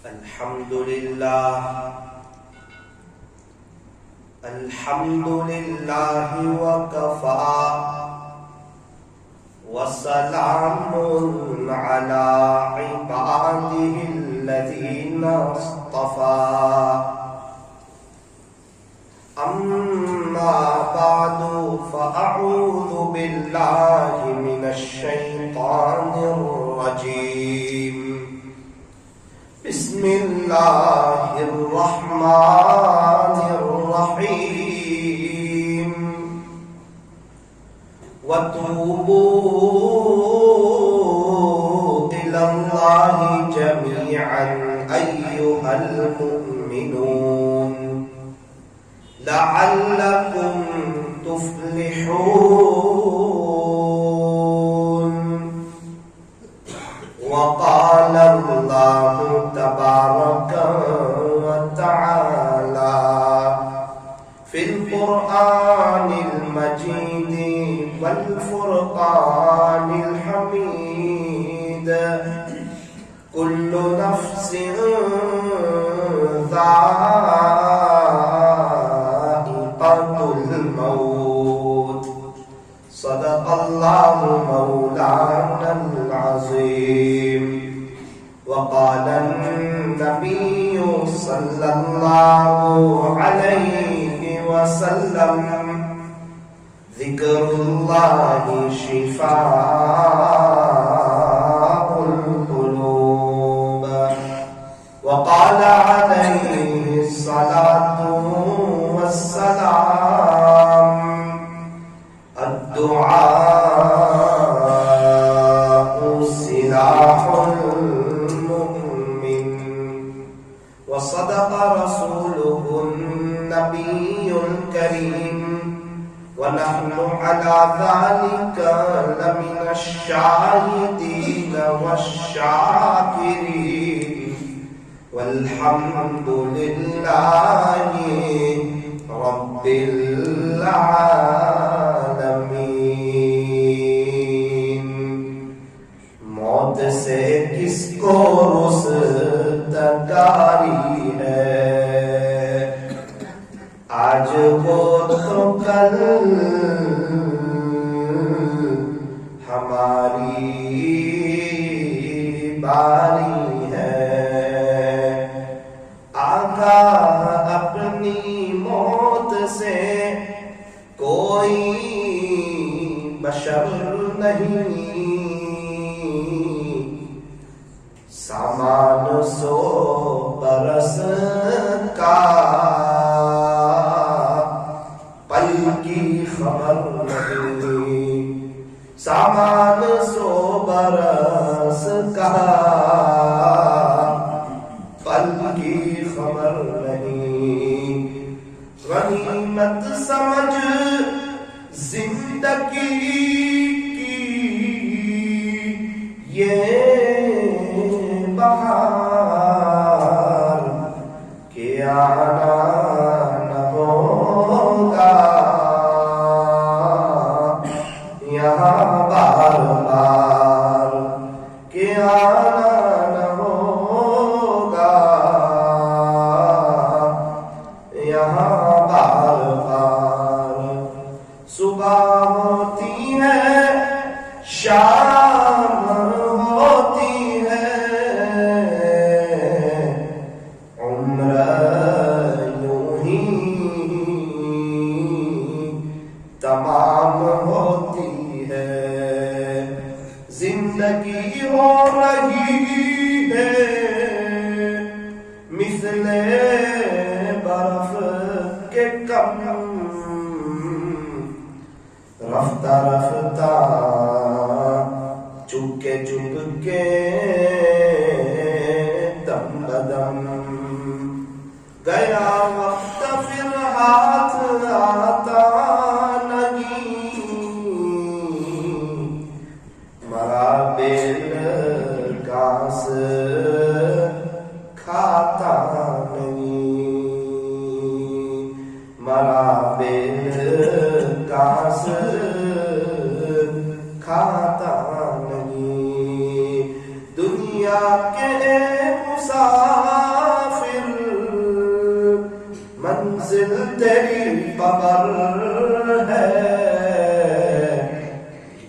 الحمد لله وكفى وسلام على عباده الذين اصطفى أما بعد فأعوذ بالله من الشيطان الرجيم بسم الله الرحمن الرحيم وتوبوا إلى الله جميعا أيها المؤمنون لعلكم تفلحون وقال الله تبارك وتعالى في القرآن المجيد والفرقان الحميد كل نفس ذائقة الموت صدق الله مولانا العظيم وقال النبي صلى الله عليه وسلم ذكر الله شفاء القلوب وقال عليه الصلاة والسلام الدعاء سلاح المؤمن وصدق رسوله النبي الكريم ونحن على ذلك لمن الشاهدين والشاكرين والحمد لله رب العالمین۔ موت سے کس کو رستگاری ہے، آج وہ تو کل ہماری باری ہے۔ آقا اپنی موت سے کوئی بشر نہیں، سامان 100 برس کا پل کی خبر نہیں، سامان 100 برس کا پل کی خبر نہیں۔ غنیمت سمجھ زندگی کی یہ بہار کہ آنا نہ ہوگا یہاں بار بار، کہ آنا خبر ہے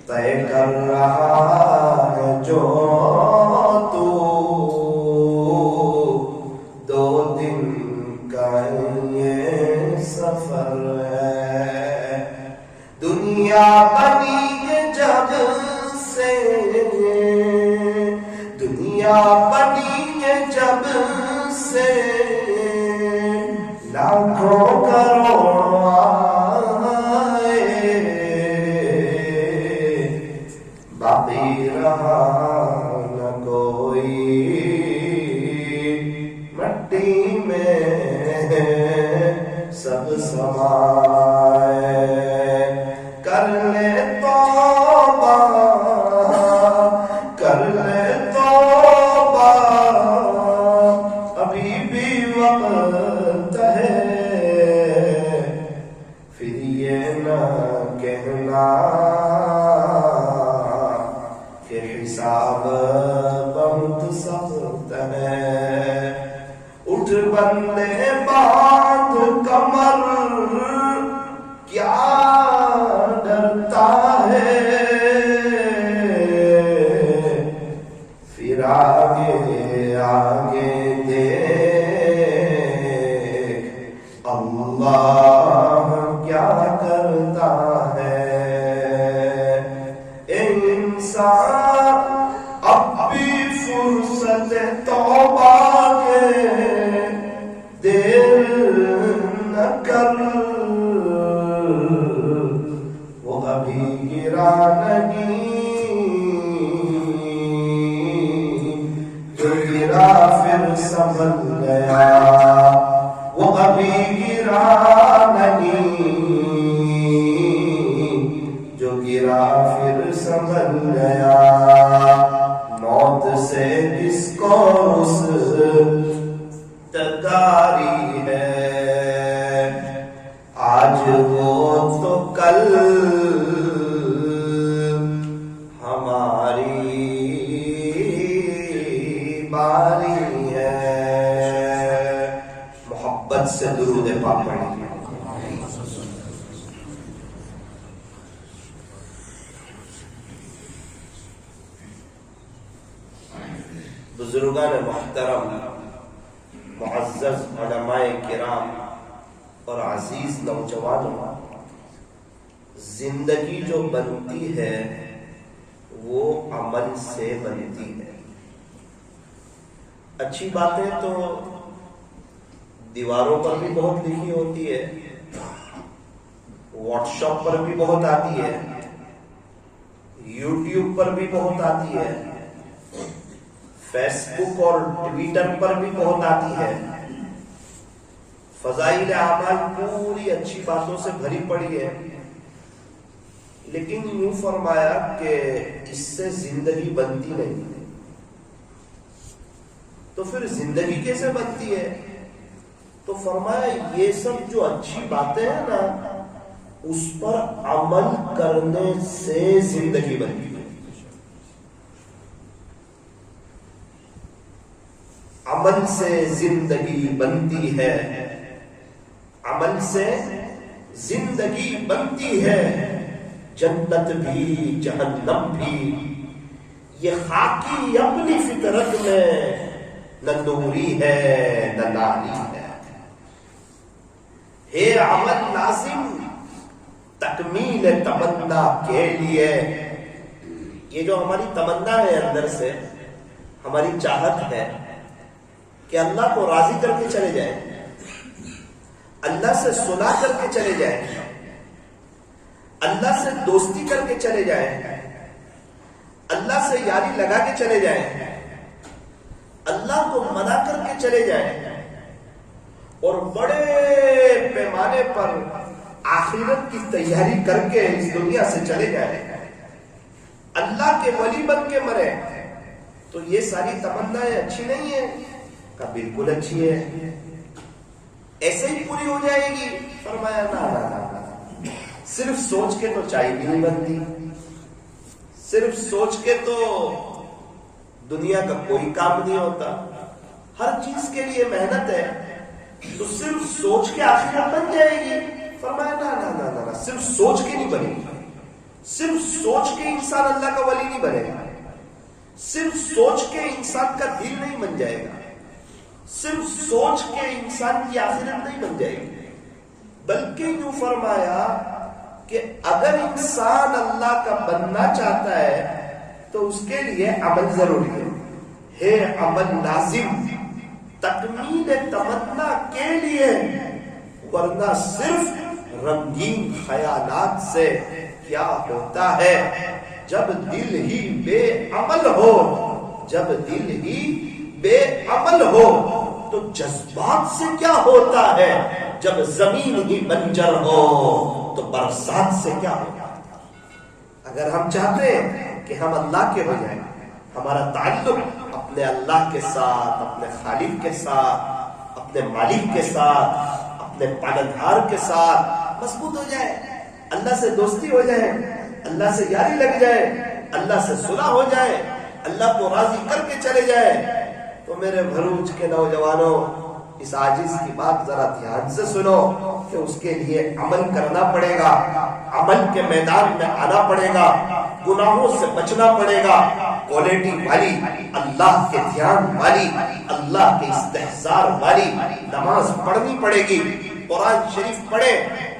طے کر رہا ہے جو تو 2 دن کا یہ سفر ہے دنیا بنی ہے جب سے دنیا بنی ہے جب سے لاکھوں کروڑ آئے باقی رہا نہ کوئی مٹی میں سب سمائے کر لے توبہ کر لے توبہ ابھی بھی وقت ہے پھر یہ نہ کہنا کہ حساب بہت سخت ہے اٹھ بندے باندھ کمر کیا ڈرتا ہے پھر آگے آگے دیکھ اللہ کیا کرتا ہے اے انسان اب بھی فرصت توبہ کے دیر نہ کر وہ ابھی گرا نہیں جو گرا پھر سنبھل گیا وہ ابھی گرا نہیں جو گرا پھر سنبھل گیا موت سے کس کو رستگاری ہے آج وہ تو کل ہماری باری ہے محبت سے درود پاک پڑھیں بزرگان محترم معزز علماء کرام اور عزیز نوجوانوں زندگی جو بنتی ہے وہ عمل سے بنتی ہے اچھی باتیں تو دیواروں پر بھی بہت لکھی ہوتی ہے واٹس ایپ پر بھی بہت آتی ہے یوٹیوب پر بھی بہت آتی ہے فیس بک اور ٹویٹر پر بھی بہت آتی ہے فضائل اعمال پوری اچھی باتوں سے بھری پڑی ہے لیکن یوں فرمایا کہ اس سے زندگی بنتی نہیں تو پھر زندگی کیسے بنتی ہے تو فرمایا یہ سب جو اچھی باتیں ہیں نا اس پر عمل کرنے سے زندگی بنتی ہے عمل سے زندگی بنتی ہے عمل سے زندگی بنتی ہے جنت بھی جہنم بھی یہ خاکی اپنی فطرت میں نہ نوری ہے نہ ناری ہے عمل لازم تکمیل تمنا کے لیے یہ جو ہماری تمنا ہے اندر سے ہماری چاہت ہے کہ اللہ کو راضی کر کے چلے جائیں اللہ سے سنا کر کے چلے جائیں اللہ سے دوستی کر کے چلے جائیں اللہ سے یاری لگا کے چلے جائیں اللہ کو منا کر کے چلے جائیں اور بڑے پیمانے پر آخرت کی تیاری کر کے اس دنیا سے چلے جائیں اللہ کے ولی بن کے مرے تو یہ ساری تمنائیں اچھی نہیں ہیں کا بالکل اچھی ہے ایسے ہی پوری ہو جائے گی فرمایا نہ صرف سوچ کے تو چائے بھی نہیں بنتی صرف سوچ کے تو دنیا کا کوئی کام نہیں ہوتا ہر چیز کے لیے محنت ہے تو صرف سوچ کے آخرت بن جائے گی فرمایا نا نا نا نا، صرف سوچ کے نہیں بنے گا، صرف سوچ کے انسان اللہ کا ولی نہیں بنے گا، صرف سوچ کے انسان کا دل نہیں بن جائے گا، صرف سوچ کے انسان کی آخرت نہیں بن جائے گی، بلکہ یوں فرمایا کہ اگر انسان اللہ کا بننا چاہتا ہے تو اس کے لیے عمل ضروری ہے عمل لازم تکمیل تمنا کے لیے، ورنہ صرف رنگین خیالات سے کیا ہوتا ہے؟ جب دل ہی بے عمل ہو، جب دل ہی بے عمل ہو تو جذبات سے کیا ہوتا ہے؟ جب زمین ہی بنجر ہو تو برسات سے کیا ہوتا ہے؟ اگر ہم چاہتے ہیں کہ ہم اللہ کے ہو جائیں، ہمارا تعلق اپنے اللہ کے ساتھ، اپنے خالق کے ساتھ، اپنے مالک کے ساتھ، اپنے پالنہار کے ساتھ مضبوط ہو جائے، اللہ سے دوستی ہو جائے، اللہ سے یاری لگ جائے، اللہ سے صلح ہو جائے، اللہ کو راضی کر کے چلے جائے، تو میرے بھروچ کے نوجوانوں اس عاجز کی بات ذرا دھیان سے سنو کہ اس کے لیے عمل کرنا پڑے گا، عمل کے میدان میں آنا پڑے گا، گناہوں سے بچنا پڑے گا، کوالٹی والی، اللہ کے دھیان والی، اللہ کے استحضار والی نماز پڑھنی پڑے گی، قرآن شریف پڑھے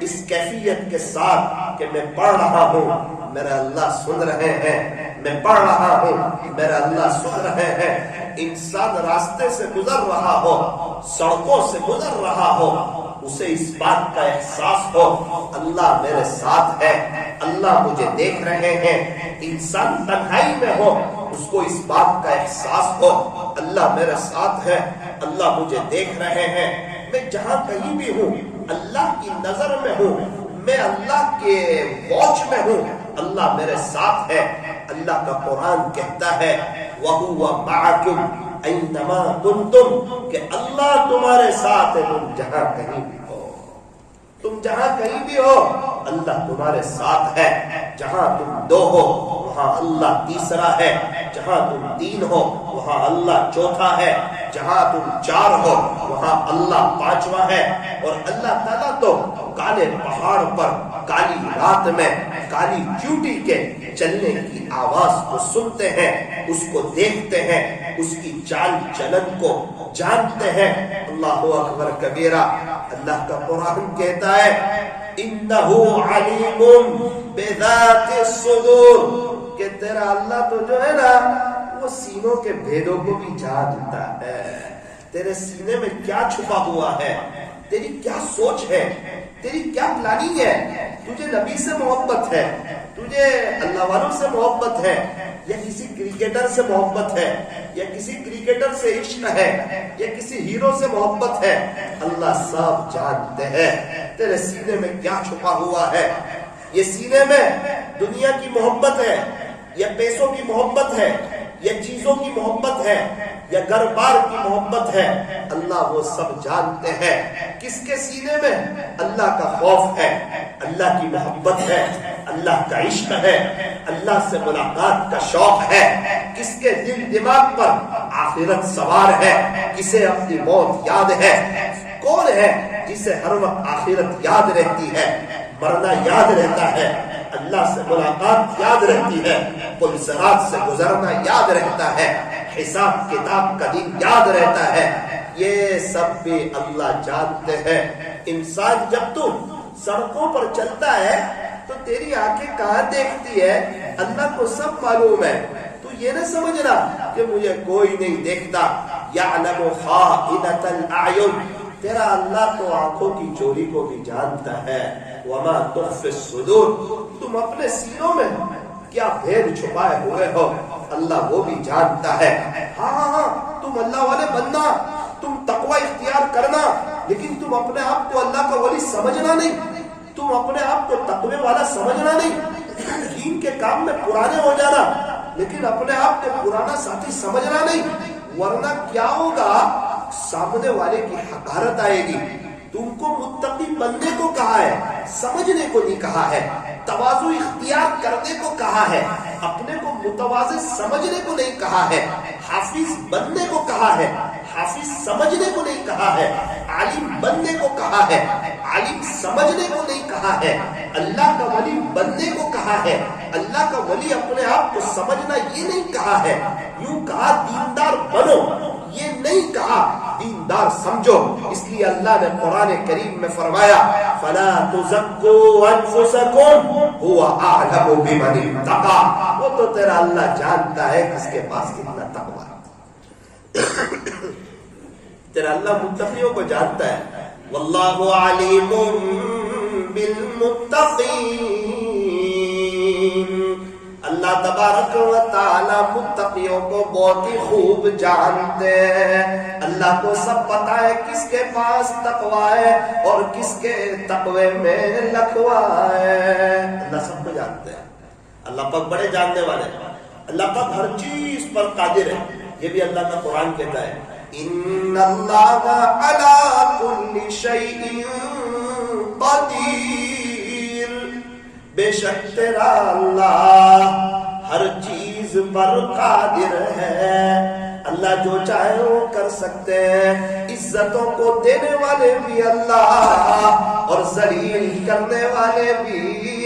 اس کیفیت کے ساتھ کہ میں پڑھ رہا ہوں میرا اللہ سن رہے ہیں، میں پڑھ رہا ہوں میرا اللہ سن رہے ہیں۔ انسان راستے سے گزر رہا ہو، سڑکوں سے گزر رہا ہو، اسے اس بات کا احساس ہو اللہ میرے ساتھ ہے، اللہ مجھے دیکھ رہے ہیں۔ انسان تنہائی میں ہو، اس کو اس بات کا احساس ہو اللہ میرے ساتھ ہے، اللہ مجھے دیکھ رہے ہیں۔ میں جہاں کہیں بھی ہوں اللہ کی نظر میں ہوں، میں اللہ کے واچ میں ہوں، اللہ میرے ساتھ ہے۔ اللہ کا قرآن کہتا ہے وَهُوَ مَعَكُمْ أَيْنَمَا كُنْتُمْ، کہ اللہ تمہارے ساتھ ہے، تم جہاں کہیں بھی ہو، تم جہاں کہیں بھی ہو اللہ تمہارے ساتھ ہے۔ جہاں تم دو ہو وہاں اللہ تیسرا ہے، جہاں تم تین ہو وہاں اللہ چوتھا ہے، جہاں تم چار ہو وہاں اللہ پانچواں ہے۔ اور اللہ تعالیٰ تو کالے پہاڑ پر کالی رات میں کالی چیوٹی کے چلنے کی آواز کو سنتے ہیں، اس کو دیکھتے ہیں، اس کی چال چلن کو جانتے ہیں۔ اللہ اکبر کبیرہ۔ اللہ کا قرآن کہتا ہے انہ علیم بذات الصدور، کہ تیرا اللہ تو جو ہے نا وہ سینوں کے بھیدوں کو بھی جانتا ہے، تیرے سینے میں کیا چھپا ہوا ہے، تیری کیا سوچ ہے، تیری کیا پلاننگ ہے، تجھے نبی سے محبت ہے، تجھے اللہ والوں سے محبت ہے، یا کسی کرکٹر سے محبت ہے، یا کسی کرکٹر سے عشق ہے، یا کسی ہیرو سے محبت ہے، اللہ سب جانتے ہیں تیرے سینے میں کیا چھپا ہوا ہے۔ یہ سینے میں دنیا کی محبت ہے، یا پیسوں کی محبت ہے، یا چیزوں کی محبت ہے، یا گھر بار کی محبت ہے، اللہ وہ سب جانتے ہیں۔ کس کے سینے میں اللہ کا خوف ہے، اللہ کی محبت ہے، اللہ کا عشق ہے، اللہ سے ملاقات کا شوق ہے، کس کے دل دماغ پر آخرت سوار ہے، کسے اپنی موت یاد ہے، کون ہے جسے ہر وقت آخرت یاد رہتی ہے، مرنا یاد رہتا ہے، اللہ سے ملاقات یاد رہتی ہے، پل صراط سے گزرنا یاد رہتا ہے، حساب کتاب کا دن یاد رہتا ہے، یہ سب بھی اللہ جانتے ہیں۔ انسان جب تو سڑکوں پر چلتا ہے تو تیری آنکھیں کہاں دیکھتی ہے، اللہ کو سب معلوم ہے، تو یہ نہ سمجھنا کہ مجھے کوئی نہیں دیکھتا۔ یعلم خائنۃ الاعین، تیرا اللہ تو آنکھوں کی چوری کو بھی جانتا ہے۔ وما تخفی الصدور، تم اپنے سینوں میں کیا بھید چھپائے ہوئے ہو اللہ وہ بھی جانتا ہے۔ ہاں تم اللہ والے بننا، تم تقوی اختیار کرنا، لیکن تم اپنے آپ کو اللہ کا ولی سمجھنا نہیں، تم اپنے آپ کو تقوی والا سمجھنا نہیں، دین کے کام میں پرانے ہو جانا لیکن اپنے آپ کو پرانا ساتھی سمجھنا نہیں، ورنہ کیا ہوگا، سامنے والے کی حقارت آئے گی۔ تم کو متقی بننے کو کہا ہے، سمجھنے کو نہیں کہا ہے، تواضع اختیار کرنے کو کہا ہے، اپنے کو متواضع سمجھنے کو نہیں کہا ہے، حافظ بننے کو کہا ہے، حافظ سمجھنے کو نہیں کہا ہے، عالم بننے کو کہا ہے، عالم سمجھنے کو نہیں کہا ہے، اللہ کا ولی بننے کو کہا ہے، اللہ کا ولی اپنے آپ کو سمجھنا یہ نہیں کہا ہے، یوں کہا دیندار بنو، یہ نہیں کہا دیندار سمجھو۔ اس لیے اللہ نے قرآن کریم میں فرمایا فَلَا تُزَكُّوا أَنفُسَكُمْ هُوَ أَعْلَمُ بِمَنِ اتَّقَىٰ، وہ تو تیرا اللہ جانتا ہے کس کے پاس کتنا تقویٰ ہے، تیرا اللہ متقیوں کو جانتا ہے، وَاللَّهُ عَلِيمٌ بِالْمُتَّقِينَ، اللہ تبارک و تعالی متقیوں کو بہت ہی خوب جانتے ہیں، اللہ کو سب پتا ہے کس کے پاس تقویٰ ہے اور کس کے تقوی میں لکھوا ہے، اللہ سب کو جانتے ہیں، اللہ پاک بڑے جاننے والے ہیں، اللہ پاک ہر چیز پر قادر ہے، یہ بھی اللہ کا قرآن کہتا ہے ان اللہ علی کل شیء قدیر، بے شک تیرا اللہ ہر چیز پر قادر ہے، اللہ جو چاہے وہ کر سکتے ہیں، عزتوں کو دینے والے بھی اللہ اور ذلیل کرنے والے بھی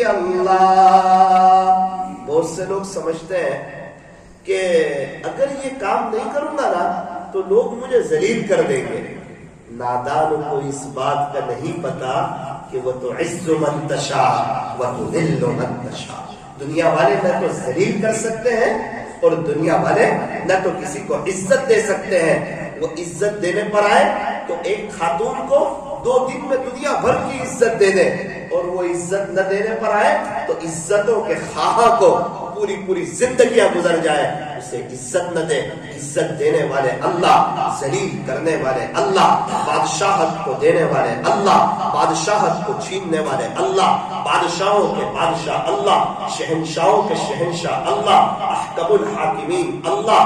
اللہ۔ بہت سے لوگ سمجھتے ہیں کہ اگر یہ کام نہیں کروں گا نا تو لوگ مجھے ذلیل کر دیں گے، نادان کو اس بات کا نہیں پتا کہ وہ تو عز من تشاء و تذل من تشاء، دنیا والے نہ تو ذلیل کر سکتے ہیں اور دنیا والے نہ تو کسی کو عزت دے سکتے ہیں، وہ عزت دینے پر آئے تو ایک خاتون کو 2 دن میں دنیا بھر کی عزت دے دے، اور وہ عزت نہ دینے پر آئے تو عزتوں کے خواہاں کو پوری زندگیاں گزر جائے، اسے عزت نہ دے، عزت دینے والے اللہ، ذلیل کرنے والے اللہ، بادشاہت کو دینے والے اللہ، بادشاہت کو چھیننے والے اللہ، بادشاہوں کے بادشاہ اللہ، شہنشاہوں کے شہنشاہ اللہ، احکم الحاکمین اللہ،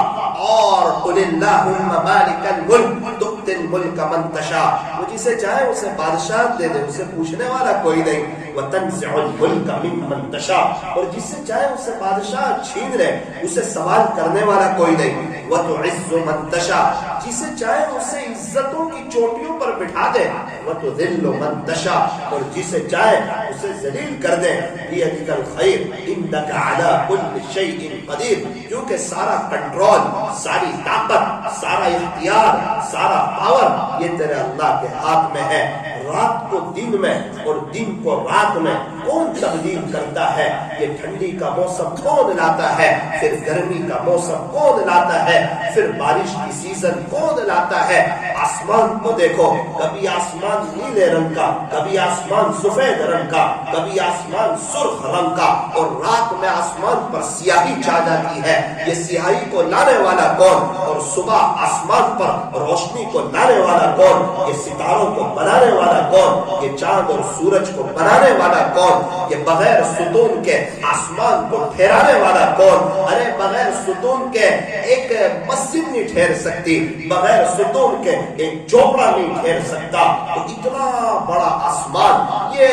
اور قل اللہم مالک الملک تؤتی الملک من تشاء، وہ جسے چاہے اسے بادشاہت دے دے، اسے پوچھنے والا کوئی نہیں، وتنزع الملک ممن تشاء، اور جسے چاہے اسے بادشاہ چھین لے، اسے سوال کرنے والا کوئی نہیں، وتعز من تشاء، جسے چاہے اسے عزتوں کی چوٹیوں پر بٹھا دے، وتذل من تشاء، اور جسے چاہے اسے ذلیل کر دے، بیدک الخیر انک علی کل شیء قدیر، کیونکہ سارا کنٹرول، ساری طاقت، سارا اختیار، سارا پاور یہ تیرے اللہ کے ہاتھ میں ہے، رات کو دن میں اور دن کو رات میں کون تبدیل کرتا ہے، یہ ٹھنڈی کا موسم کون لاتا ہے، پھر گرمی کا موسم کون لاتا ہے، پھر بارش کی سیزن کون لاتا ہے، آسمان کو دیکھو، کبھی آسمان نیلے رنگ کا، کبھی آسمان سفید رنگ کا، کبھی آسمان سرخ رنگ کا، اور رات میں آسمان پر سیاہی چھا جاتی ہے، یہ سیاہی کو لانے والا کون، اور صبح آسمان پر روشنی کو لانے والا کون، یہ ستاروں کو بنانے والا کون، یہ چاند اور سورج کو بنانے والا کون، یہ بغیر ستون کے آسمان کو ٹھہرانے والا کون، ارے بغیر ستون کے ایک مسجد نہیں ٹھہر سکتی، بغیر ستون کے ایک چوپڑا نہیں ٹھہر سکتا، تو اتنا بڑا آسمان یہ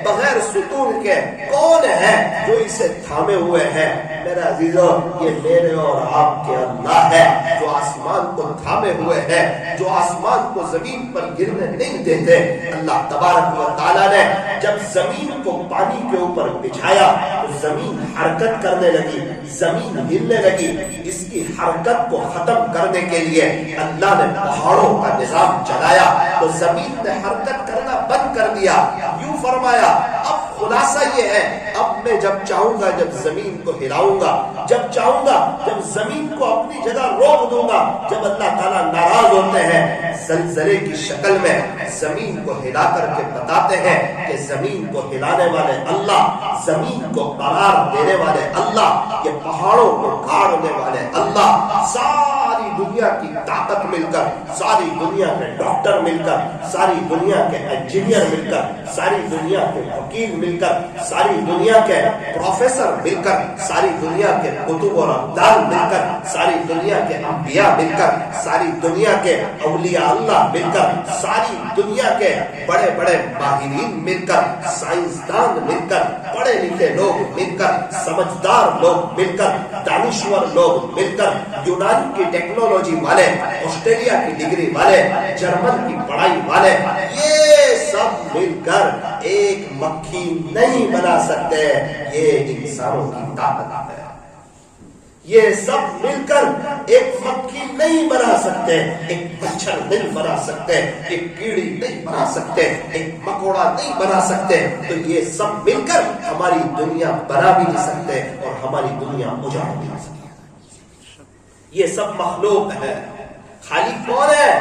بغیر ستون کے کون ہے جو اسے تھامے ہوئے ہے؟ میرا عزیزو، یہ میرے اور آپ کے اللہ ہے جو آسمان کو تھامے ہوئے ہے، جو آسمان کو زمین پر گرنے نہیں دیتے۔ اللہ تبارک و تعالیٰ نے جب زمین کو پانی کے اوپر بچھایا تو زمین حرکت کرنے لگی، زمین ہلنے لگی، اس کی حرکت کو ختم کرنے کے لیے اللہ نے پہاڑوں کا نظام چلایا تو زمین نے حرکت کرنا بند کر دیا، یوں فرمایا اب خلاصہ یہ ہے، اب میں جب چاہوں گا جب زمین کو ہلاؤں گا، جب چاہوں گا جب زمین کو اپنی جگہ روک دوں گا، جب اللہ تعالیٰ ناراض ہوتے ہیں زلزلے کی شکل میں زمین کو ہلا کر کے بتاتے ہیں کہ زمین کو ہلانے والے اللہ، زمین کو قرار دینے والے اللہ، یہ پہاڑوں کو گاڑنے والے اللہ، ساری دنیا کی طاقت مل کر، ساری دنیا کے ڈاکٹر مل کر، ساری دنیا کے انجینئر مل کر، ساری دنیا کے وکیل مل کر، ساری دنیا کے پروفیسر مل کر، ساری دنیا کے کتب اور ابدال مل کر، ساری دنیا کے انبیاء مل کر، ساری دنیا کے اولیاء اللہ مل کر، ساری دنیا کے بڑے بڑے ماہرین مل کر، سائنسدان مل کر، پڑھے لکھے لوگ مل کر، سمجھدار لوگ مل کر، دانشور لوگ مل کر، یونان کی ٹیکنالوجی ٹیکنالوجی والے، آسٹریلیا کی ڈگری والے، جرمن کی پڑھائی والے، یہ سب مل کر ایک مکھی نہیں بنا سکتے. یہ انسانوں کی طاقت ہے. یہ سب مل کر ایک مکھی نہیں بنا سکتے، ایک مچھر نہیں بنا سکتے، ایک کیڑی نہیں بنا سکتے، ایک مکوڑا نہیں بنا سکتے. تو یہ سب مل کر ہماری دنیا بنا بھی نہیں سکتے اور ہماری دنیا اجاڑ بھی نہیں سکتے. یہ سب مخلوق ہے. خالق کون ہے؟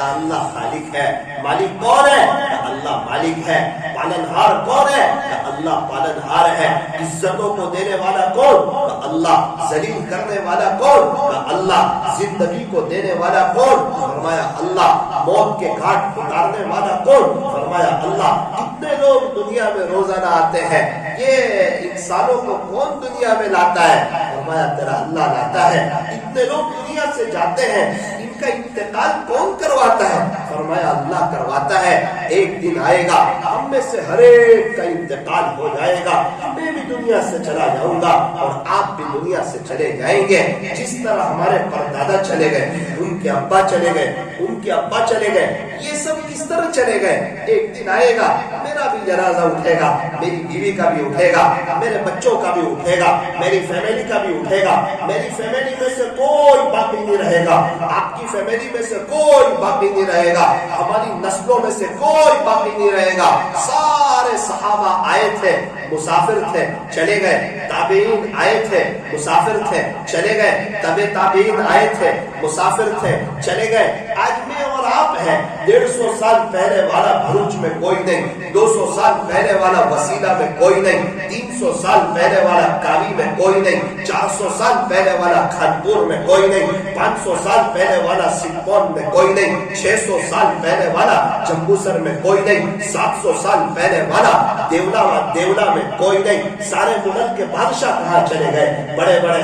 اللہ خالق ہے. مالک کون ہے؟ اللہ مالک ہے. پالنہار کون ہے؟ اللہ پالنہار ہے. عزتوں کو دینے والا کون؟ اللہ. ذلیل کرنے والا کون؟ اللہ. زندگی کو دینے والا کون؟ فرمایا اللہ. موت کے گھاٹ اتارنے والا کون؟ فرمایا اللہ. کتنے لوگ دنیا میں روزانہ آتے ہیں، یہ انسانوں کو کون دنیا میں لاتا ہے؟ فرمایا تیرا اللہ لاتا ہے. اتنے لوگ دنیا سے جاتے ہیں، ان کا انتقال کون کرواتا ہے؟ فرمایا اللہ کرواتا ہے. ایک دن آئے گا ہم میں سے ہر ایک کا انتقال ہو جائے گا. میں بھی دنیا سے چلا جاؤں گا اور آپ بھی دنیا سے چلے جائیں گے. جس طرح ہمارے پردادا چلے گئے، ان کے ابا چلے گئے، ان کے ابا چلے گئے، یہ سب کس طرح چلے گئے. ایک دن آئے گا میرا بھی جنازہ اٹھے گا، میری بیوی کا بھی اٹھے گا، میرے بچوں کا بھی اٹھے گا، میری فیملی کا بھی اٹھے گا. میری فیملی میں سے کوئی باقی نہیں رہے گا، آپ کی فیملی میں سے کوئی باقی نہیں رہے گا، ہماری نسلوں میں سے کوئی باقی نہیں رہے گا. سارے صحابہ آئے تھے، مسافر تھے، چلے گئے. تابعین آئے تھے، مسافر تھے، چلے گئے. تابعین آئے تھے، مسافر تھے، چلے گئے. آج میں اور آپ ہیں. 150 سال پہلے والا بھروچ میں کوئی نہیں، 200 سال پہلے والا وسیلہ میں کوئی نہیں، 300 سال پہلے والا کاوی میں کوئی نہیں، 400 سال پہلے والا کھنپور میں کوئی نہیں، 500 سال پہلے والا سپون میں کوئی نہیں، 600 سال پہلے والا جمبوسر میں کوئی نہیں، 700 سال پہلے والا دیولا میں کوئی نہیں. سارے ملک کے بادشاہ کہاں چلے گئے؟ بڑے بڑے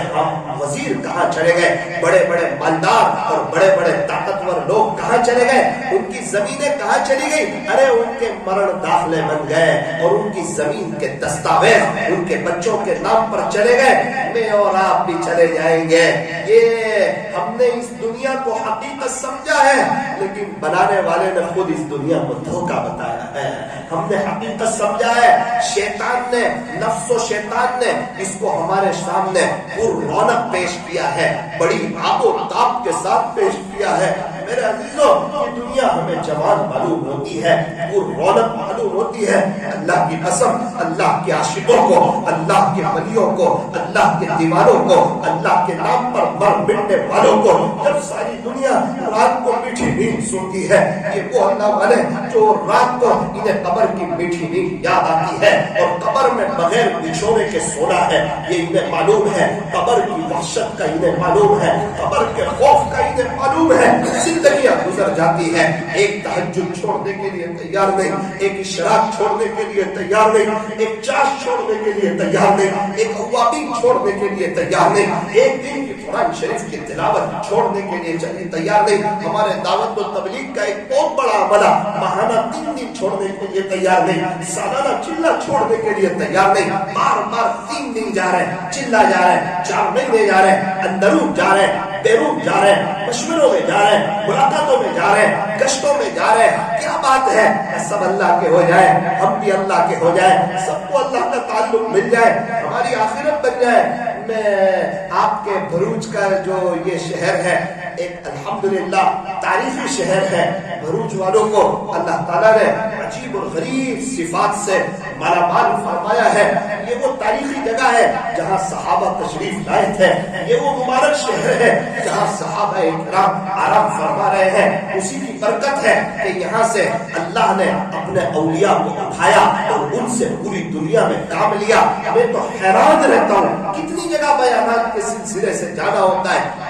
وزیر کہاں چلے گئے؟ بڑے بڑے مالدار اور بڑے بڑے طاقتور لوگ کہاں چلے گئے؟ ان کی زمینیں کہاں چلی گئی؟ ارے ان کے مرن داخلے بن گئے اور ان کی زمین کے دستاویز ان کے بچوں کے نام پر چلے گئے. میں اور آپ بھی چلے جائیں گے. یہ ہم نے اس دنیا کو حقیقت سمجھا ہے، لیکن بنانے والے نے خود اس دنیا کو دھوکہ بتایا ہے. ہم نے حقیقت سمجھا ہے، شیطان نے، نفس و شیطان نے اس کو ہمارے سامنے پر رونق پیش کیا ہے، بڑی آب و تاب کے ساتھ پیش کیا ہے. میرے عزیزوں، یہ دنیا ہمیں جوان معلوم ہوتی ہے، پر رونق معلوم ہوتی ہے. اللہ کی قسم، اللہ کے عاشقوں کو، اللہ کے ولیوں کو، اللہ کے دیوانوں کو، اللہ کے نام پر مر مٹنے والوں کو جب ساری دنیا رات کو میٹھی نیند سوتی ہے، یہ وہ اللہ والے جو رات کو انہیں قبر کی میٹھی نیند یاد آتی ہے اور قبر میں بغیر بچھونے کے سونا ہے، یہ انہیں معلوم ہے. قبر کی وحشت کا انہیں معلوم ہے، قبر کے خوف کا انہیں معلوم ہے. زندگیاں گزر جاتی ہے، ایک تہجد چھوڑنے کے لیے تیار نہیں، ایک اشراق چھوڑنے کے لیے تیار نہیں، ایک چاش چھوڑنے کے لیے تیار نہیں، ایک اوابین چھوڑنے کے لیے تیار نہیں، ایک دن کی قرآن شریف کی تلاوت چھوڑنے کے لیے تیار نہیں. ہمارے دعوت و تبلیغ کا ایک بہت بڑا عملہ ماہانہ 3 دن چھوڑنے کے لیے تیار نہیں، سالانہ چلہ چھوڑنے کے لیے تیار نہیں. بار بار 3 دن جا رہے ہیں، چلہ جا رہے ہیں، 4 مہینے جا رہے ہیں، اندرون جا رہے ہیں، بیرون جا رہے ہیں، مشوروں میں جا رہے ہیں، ملاقاتوں میں جا رہے ہیں، گشتوں میں جا رہے ہیں. کیا بات ہے؟ سب اللہ کے ہو جائیں، ہم بھی اللہ کے ہو جائیں، سب کو اللہ کا تعلق مل جائے، ہماری آخرت بن جائے. میں آپ کے بھروچ کا جو یہ شہر ہے، ایک الحمدللہ تاریخی شہر ہے. بھروچ والوں کو اللہ تعالیٰ نے عجیب اور غریب صفات سے مالا مال فرمایا ہے. یہ وہ تاریخی جگہ ہے جہاں صحابہ تشریف لائے تھے، یہ وہ مبارک شہر ہے جہاں صحابہ اکرام آرام فرما رہے ہیں. اسی کی برکت ہے کہ یہاں سے اللہ نے اپنے اولیاء کو اٹھایا اور ان سے پوری دنیا میں کام لیا. میں تو حیران رہتا ہوں، کتنی جگہ بیانات کے سلسلے سے جانا ہوتا ہے،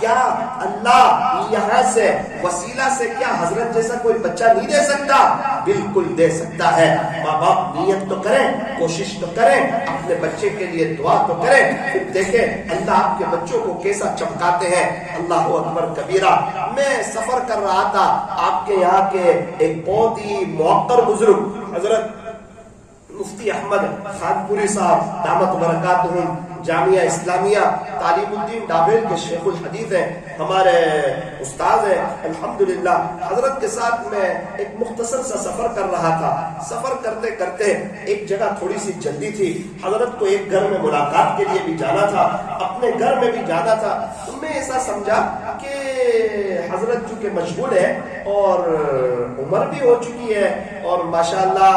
کیا اللہ یہاں سے وسیلہ سے کیا حضرت جیسا کوئی بچہ نہیں دے سکتا؟ بالکل دے سکتا ہے. ماں باپ نیت تو کریں, کوشش تو کریں, اپنے بچے کے لیے دعا تو کریں, پھر دیکھیں اللہ آپ کے بچوں کو کیسا چمکاتے ہیں. اللہ اکبر کبیرہ. میں سفر کر رہا تھا, آپ کے یہاں کے ایک بہت ہی موقر بزرگ حضرت مفتی احمد خانپوری صاحب دامت برکاتہم جامعہ اسلامیہ تعلیم الدین ڈابیل کے شیخ الحدیث ہیں, ہمارے استاد ہیں الحمدللہ. حضرت کے ساتھ میں ایک مختصر سا سفر کر رہا تھا. سفر کرتے کرتے ایک جگہ تھوڑی سی جلدی تھی. حضرت کو ایک گھر میں ملاقات کے لیے بھی جانا تھا, اپنے گھر میں بھی جانا تھا. تو میں ایسا سمجھا کہ حضرت چونکہ مشغول ہے اور عمر بھی ہو چکی ہے اور ماشاءاللہ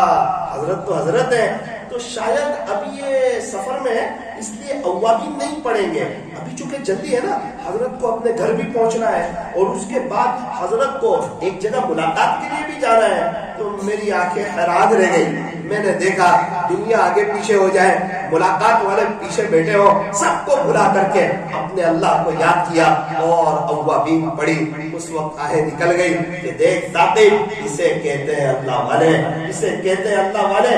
حضرت تو حضرت ہیں, تو شاید اب یہ سفر میں اس لیے اوابین نہیں پڑیں گے. ابھی چونکہ جلدی ہے نا, حضرت کو اپنے گھر بھی پہنچنا ہے اور اس کے بعد حضرت کو ایک جگہ ملاقات کے لیے بھی جانا ہے. تو میری آنکھیں حیران رہ گئی. میں نے دیکھا دنیا آگے پیچھے ہو جائے, ملاقات والے پیچھے بیٹھے ہو, سب کو بلا کر کے اپنے اللہ کو یاد کیا اور اوابین پڑھی. اس وقت آہیں نکل گئی کہ دیکھ ساتھی, اسے کہتے ہیں اللہ والے, اسے کہتے ہیں اللہ والے.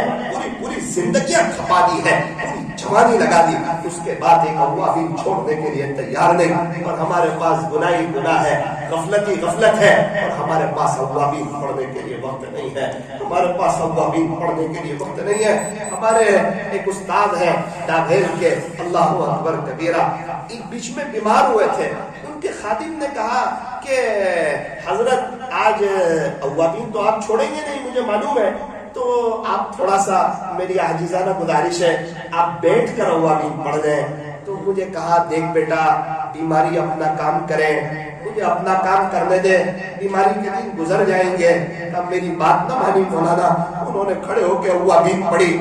پوری زندگیاں کھپا دی ہے, پوری جوانی لگا دی, اس کے بعد ایک اوابین چھوڑنے کے لیے تیار نہیں. اور ہمارے پاس گناہ ہی گناہ ہے, غفلت ہی غفلت ہے, اور ہمارے پاس اوابین پڑھنے کے لیے وقت نہیں ہے. ہمارے پاس اوابین پڑھنے کے لیے وقت نہیں ہے. ہمارے ایک استاد ہیں ڈابھیل کے, اللہ اکبر کبیرہ, ایک بیچ میں بیمار ہوئے تھے. ان کے خادم نے کہا کہ حضرت آج اوابین تو آپ چھوڑیں گے نہیں مجھے معلوم ہے, تو آپ تھوڑا سا, میری عاجزانہ گزارش ہے آپ بیٹھ کر اوابین پڑھ دیں. تو مجھے کہا دیکھ بیٹا, بیماری اپنا کام کریں, مجھے اپنا کام کرنے دے, بیماری کے دن گزر جائیں گے. اب میری بات نہ مانی مولانا. انہوں نے کھڑے ہو کے اوابین پڑھی.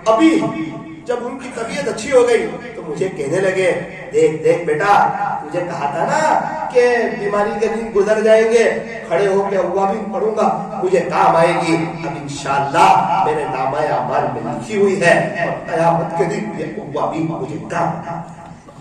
ابھی جب ان کی طبیعت اچھی ہو گئی تو مجھے کہنے لگے دیکھ دیکھ بیٹا, مجھے کہا تھا نا کہ بیماری کے دن گزر جائیں گے, کھڑے ہو کے اوابین پڑھوں گا, مجھے کام آئے گی. اب انشاءاللہ میرے نامہ اعمال میں لکھی ہوئی ہے اور قیامت کے دن یہ اوابین مجھے کام.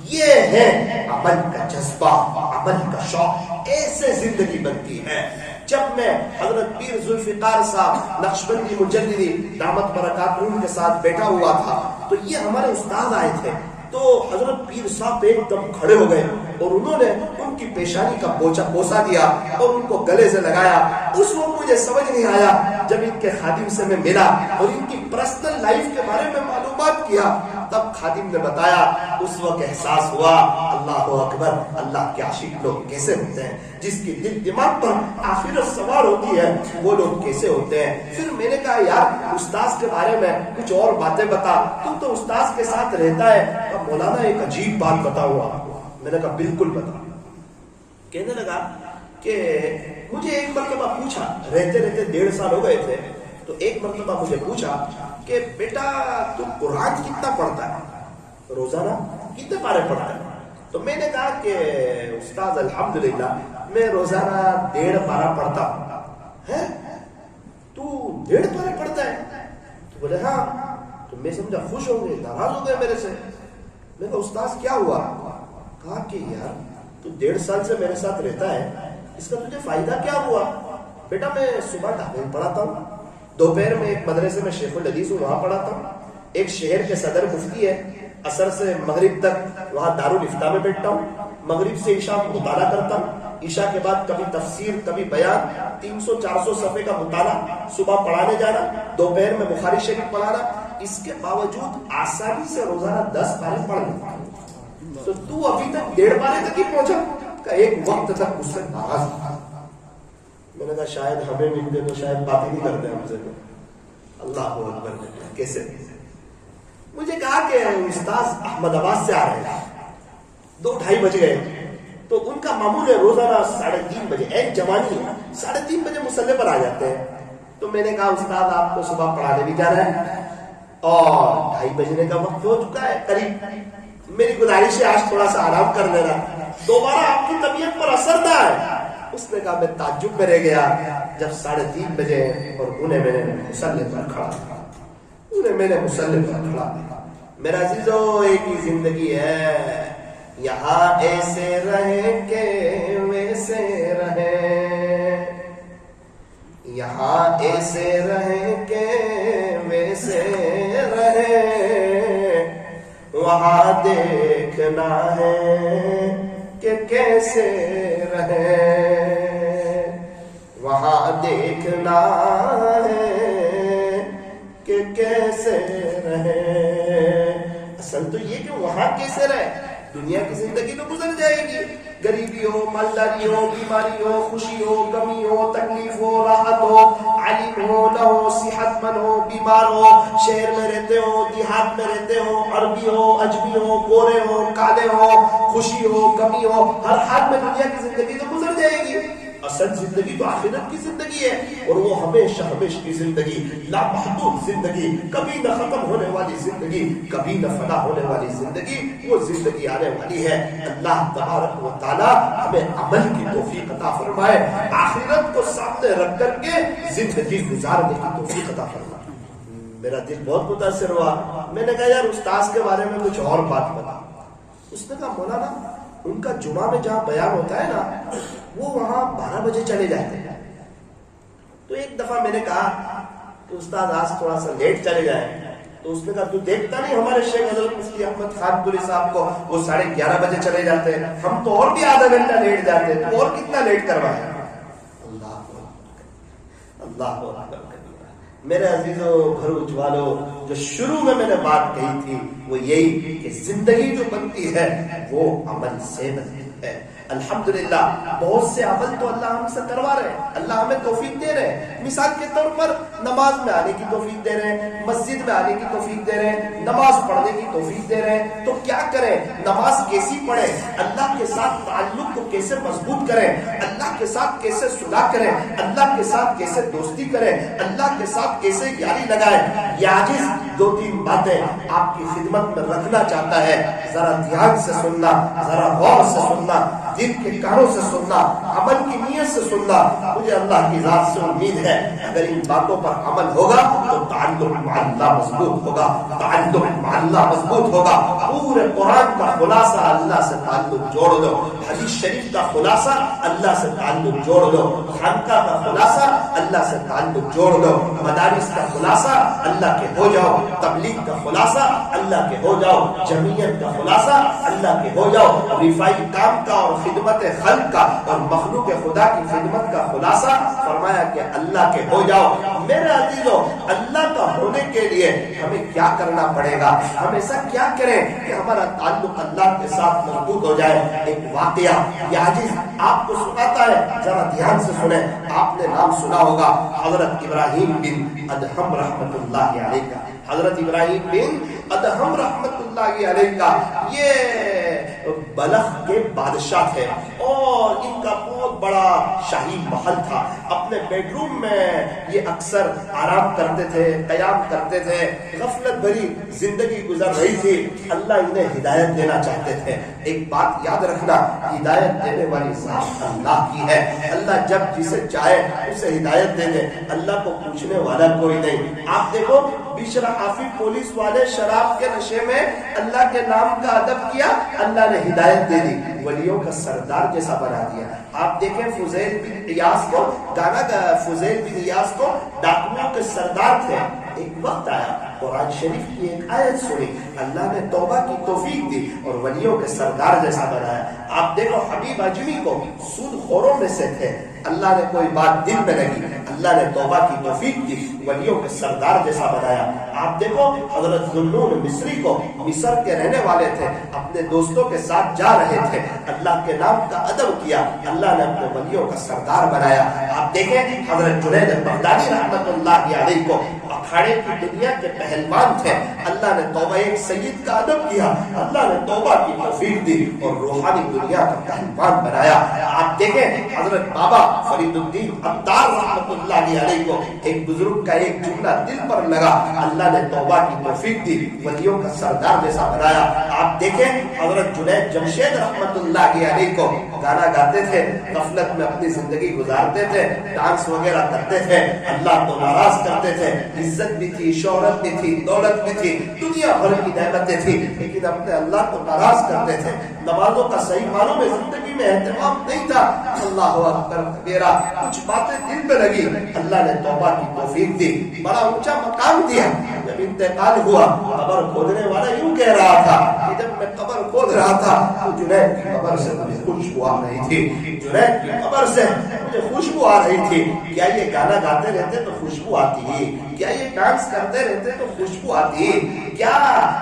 یہ ہے عمل کا جذبہ, عمل کا شوق. ایسے زندگی بنتی ہے. جب میں حضرت پیر ذوالفقار صاحب نقشبندی مجددی دامت برکاتہم کے ساتھ بیٹھا ہوا تھا, تو یہ ہمارے استاد آئے تھے. تو حضرت پیر صاحب ایک دم کھڑے ہو گئے اور انہوں نے ان کی پیشانی کا بوسہ دیا اور ان کو گلے سے لگایا. اس وقت مجھے سمجھ نہیں آیا, جب ان کے خادم سے میں ملا اور ان کی پرسنل لائف کے بارے میں معلومات کیا, تب خادم نے بتایا. اس وقت احساس ہوا اللہ اکبر, اللہ کے عاشق لوگ کیسے ہوتے ہیں, جس کی دل دماغ پر آخرت سوار ہوتی ہے وہ لوگ کیسے ہوتے ہیں. پھر میں نے کہا یار استاذ کے بارے میں کچھ اور باتیں بتا, تو استاذ کے ساتھ رہتا ہے. اب مولانا ایک عجیب بات بتاؤں آپ کو. میں نے کہا بالکل بتا. کہنے لگا کہ مجھے ایک مرتبہ پوچھا, رہتے رہتے 1.5 سال ہو گئے تھے, تو ایک مرتبہ مجھے پوچھا کہ بیٹا تو قرآن کتنا پڑھتا ہے, روزانہ کتنے پارے پڑھتا ہے. تو میں نے کہا کہ استاد الحمدللہ میں روزانہ 1.5 پارہ پڑھتا ہوں. ہے تو 1.5 پارے پڑھتا ہے؟ تو بولے ہاں. تو میں سمجھا خوش ہوں گے, ناراض ہو گئے میرے سے. میں کہا استاد کیا ہوا؟ کہا کہ یار تو 1.5 سال سے میرے ساتھ رہتا ہے, اس کا تجھے فائدہ کیا ہوا؟ بیٹا میں صبح ڈھابے پڑھاتا ہوں, دوپہر میں ایک مدرسے میں شیخ الحدیث ہوں وہاں پڑھاتا ہوں, ایک شہر کے صدر مفتی ہے, عصر سے مغرب تک وہاں دارالفتہ میں بیٹھتا ہوں, مغرب سے عشاء مطالعہ کرتا ہوں, عشاء کے بعد کبھی تفسیر کبھی بیان, 300-400 صفحے کا مطالعہ, صبح پڑھانے جانا, دوپہر میں بخاری شریف پڑھانا. اس کے باوجود آسانی سے روزانہ 10 پارے پڑھ لیتا ہوں. تو ابھی تک 1.5 پارے تک ہی پہنچا. کہ ایک وقت تک مجھ سے ناراض تھا. میں نے کہا شاید ہمیں ملتے تو شاید بات ہی نہیں کرتے ہم سے. اللہ اکبر. کیسے مجھے کہا کہ استاد احمد آباد سے آ رہے ہیں, 2-2:30 بج گئے. تو ان کا معمول ہے روزانہ 3:30 بجے, ایک جوانی ہے, 3:30 بجے مصلی پر آ جاتے ہیں. تو میں نے کہا استاد آپ کو صبح پڑھانے بھی جانا ہے اور 2:30 بجنے کا وقت ہو چکا ہے قریب, میری گزارش ہے آج تھوڑا سا آرام کر لینا, دوبارہ آپ کی طبیعت پر اثر نہ آئے. اس نے کہا میں تعجب میں رہ گیا جب 3:30 بجے اور انہیں میں نے مصلی پر کھڑا تھا. انہیں میں نے مصلی پر کھڑا. میرا عزیزو ایک ہی زندگی ہے, یہاں ایسے رہیں کہ ویسے رہیں، یہاں ایسے رہیں کہ ویسے رہیں، وہاں دیکھنا ہے کہ کیسے رہیں، وہاں دیکھنا ہے کہ کیسے رہیں۔ اصل تو یہ کہ وہاں کیسے رہے، دنیا کی زندگی تو گزر جائے گی، غریبی ہو، مالداری ہو، بیماری ہو، خوشی ہو، غمی ہو، تکلیف ہو، راحت ہو، عالم ہو نہ ہو، صحت مند ہو، بیمار ہو، شہر میں رہتے ہو، دیہات میں رہتے ہو، عربی ہو، اجمی ہو، گورے ہو، کالے ہو، خوشی ہو، غمی ہو، ہر حال میں دنیا کی زندگی تو گزر جائے گی۔ اصل زندگی تو آخرت کی زندگی ہے، اور وہ ہمیشہ ہمیشہ کی زندگی، لامحدود زندگی، کبھی نہ ختم ہونے والی زندگی، کبھی نہ فنا ہونے والی زندگی، وہ زندگی آنے والی ہے۔ اللہ تبارک و تعالی ہمیں عمل کی توفیق عطا فرمائے، آخرت کو سامنے رکھ کر کے زندگی گزارنے کی توفیق عطا فرمائے۔ میرا دل بہت متاثر ہوا، میں نے کہا یار استاذ کے بارے میں کچھ اور بات بتا۔ اس نے کہا مولانا ان کا جمعہ میں جہاں بیان ہوتا ہے نا، وہ وہاں 12 بجے چلے جاتے ہیں۔ تو ایک دفعہ میں نے کہا کہ استاد آج تھوڑا سا لیٹ چلے جائیں، تو اس نے کہا تو دیکھتا نہیں ہمارے شیخ حضرت مفتی احمد خان پوری صاحب کو، وہ 11:30 بجے چلے جاتے ہیں، ہم تو اور بھی آدھا گھنٹہ لیٹ جاتے ہیں، تو اور کتنا لیٹ کروائے۔ اللہ اکبر۔ میرے عزیزو بھروچ والو، جو شروع میں نے بات کہی تھی وہ یہی کہ زندگی جو بنتی ہے وہ عمل سے بنتی ہے۔ الحمدللہ بہت سے عمل تو اللہ ہم سے کروا رہے ہیں، اللہ ہمیں توفیق دے رہے ہیں۔ مثال کے طور پر نماز میں آنے کی توفیق دے رہے ہیں، مسجد میں آنے کی توفیق دے رہے ہیں، نماز پڑھنے کی توفیق دے رہے ہیں۔ تو کیا کریں، نماز کیسی پڑھیں، اللہ کے ساتھ تعلق کو کیسے مضبوط کریں، اللہ کے ساتھ کیسے صلح کریں، اللہ کے ساتھ کیسے دوستی کریں، اللہ کے ساتھ کیسے یاری لگائیں۔ یہ عاجز 2-3 باتیں آپ کی خدمت میں رکھنا چاہتا ہے، ذرا دھیان سے سننا، ذرا غور سے سننا، دل کے کانوں سے سننا، عمل کی نیت سے سننا۔ مجھے اللہ کی ذات سے امید ہے اگر ان باتوں پر عمل ہوگا تو تعلق مع اللہ مضبوط ہوگا، تعلق مع اللہ مضبوط ہوگا۔ پورے قرآن کا خلاصہ اللہ سے تعلق جوڑ دو، حدیث شریف کا خلاصہ اللہ سے تعلق جوڑ دو، خانقاہ کا خلاصہ اللہ سے تعلق جوڑ دو، مدارس کا خلاصہ اللہ کے ہو جاؤ، تبلیغ کا خلاصہ اللہ کے ہو جاؤ، جمعیت کا خلاصہ اللہ کے ہو جاؤ، رفائی کام کا اور خدمت خلق کا اور مخلوق خدا کی خدمت کا خلاصہ فرمایا کہ اللہ کے ہو جاؤ۔ میرے عزیزو، اللہ کا ہونے کے لیے ہمیں کیا کرنا پڑے گا، ہم ایسا کیا کریں کہ ہمارا تعلق اللہ کے ساتھ مضبوط ہو جائے۔ ایک واقعہ یہ عزیز آپ کو سناتا ہے، ذرا دھیان سے سنیں۔ آپ نے نام سنا ہوگا حضرت ابراہیم بن ادہم رحمت اللہ علیہ کا، حضرت ابراہیم بن ادہم رحمت اللہ علیہ کا یہ بلخ کے بادشاہ تھے، اور ان کا بہت بڑا شاہی محل تھا۔ اپنے بیڈ روم میں یہ اکثر آرام کرتے تھے، قیام کرتے تھے، غفلت بھری زندگی گزر رہی تھی۔ اللہ انہیں ہدایت دینا چاہتے تھے۔ ایک بات یاد رکھنا، ہدایت دینے والی ذات اللہ کی ہے۔ اللہ جب جسے چاہے اسے ہدایت دے دے، اللہ کو پوچھنے والا کوئی نہیں۔ آپ دیکھو بشر حافظ پولیس والے شراب کے نشے میں اللہ کے نام کا ادب کیا، اللہ نے ہدایت دے دی، ولیوں کا سردار جیسا بنا دیا۔ آپ دیکھیں فضیل بن ایاس کو، گانا فضیل بن ایاس کو ڈاکوؤں کے سردار تھے۔ ایک وقت آیا قرآن شریف کی ایک آیت سنی، اللہ نے توبہ کی توفیق دی اور ولیوں کے سردار جیسا بنایا۔ آپ دیکھو حبیب اجمی کو سود خوروں میں سے تھے، اللہ نے کوئی بات دل میں لگی، اللہ نے توبہ کی توفیق دی، ولیوں کے سردار جیسا بنایا۔ آپ دیکھو حضرت ذوالنون مصری کو، مصر کے رہنے والے تھے، اپنے دوستوں کے ساتھ جا رہے تھے، اللہ کے نام کا ادب کیا، اللہ نے اپنے ولیوں کا سردار بنایا۔ آپ دیکھیں حضرت جنید بغدادی رحمت اللہ علیہ کو، اکھاڑے کی دنیا کے پہلوان تھے، اللہ نے توبہ ایک سید کا ادب کیا، اللہ نے توبہ کی توفیق دی اور روحانی دنیا کا پہلوان بنایا۔ آپ دیکھیں حضرت بابا فرید الدین عطار رحمت اللہ علیہ کو، ایک بزرگ کا ایک جملہ دل پر لگا، اللہ نے توبہ کی توفیق دی، ولیوں کا سردار جیسا بنایا۔ آپ دیکھیں حضرت جنید جمشید رحمت اللہ علیہ کو، گانا گاتے تھے، غفلت میں اپنی زندگی گزارتے تھے، ڈانس وغیرہ کرتے تھے، اللہ کو ناراض کرتے تھے، عزت بھی تھی، شہرت بھی تھی، دولت بھی تھی، دنیا بھر کی نعمتیں تھی، لیکن اپنے اللہ کو ناراض کرتے تھے۔ نمازوں کا صحیح معنوں میں زندگی میں اہتمام نہیں تھا۔ اللہ اکبر کبیرہ، کچھ باتیں دل میں لگی، اللہ نے توبہ کی توفیق دی، بڑا اونچا مقام دیا۔ جب انتقال ہوا، قبر کھودنے والا یوں کہہ رہا تھا کہ جب میں قبر کھود رہا تھا تو جنید کی قبر سے مجھے خوشبو آ رہی تھی، جنید کی قبر سے مجھے خوشبو آ رہی تھی۔ کیا یہ گانا گاتے رہتے تو خوشبو آتی؟ کیا یہ ڈانس کرتے رہتے تو خوشبو آتی؟ کیا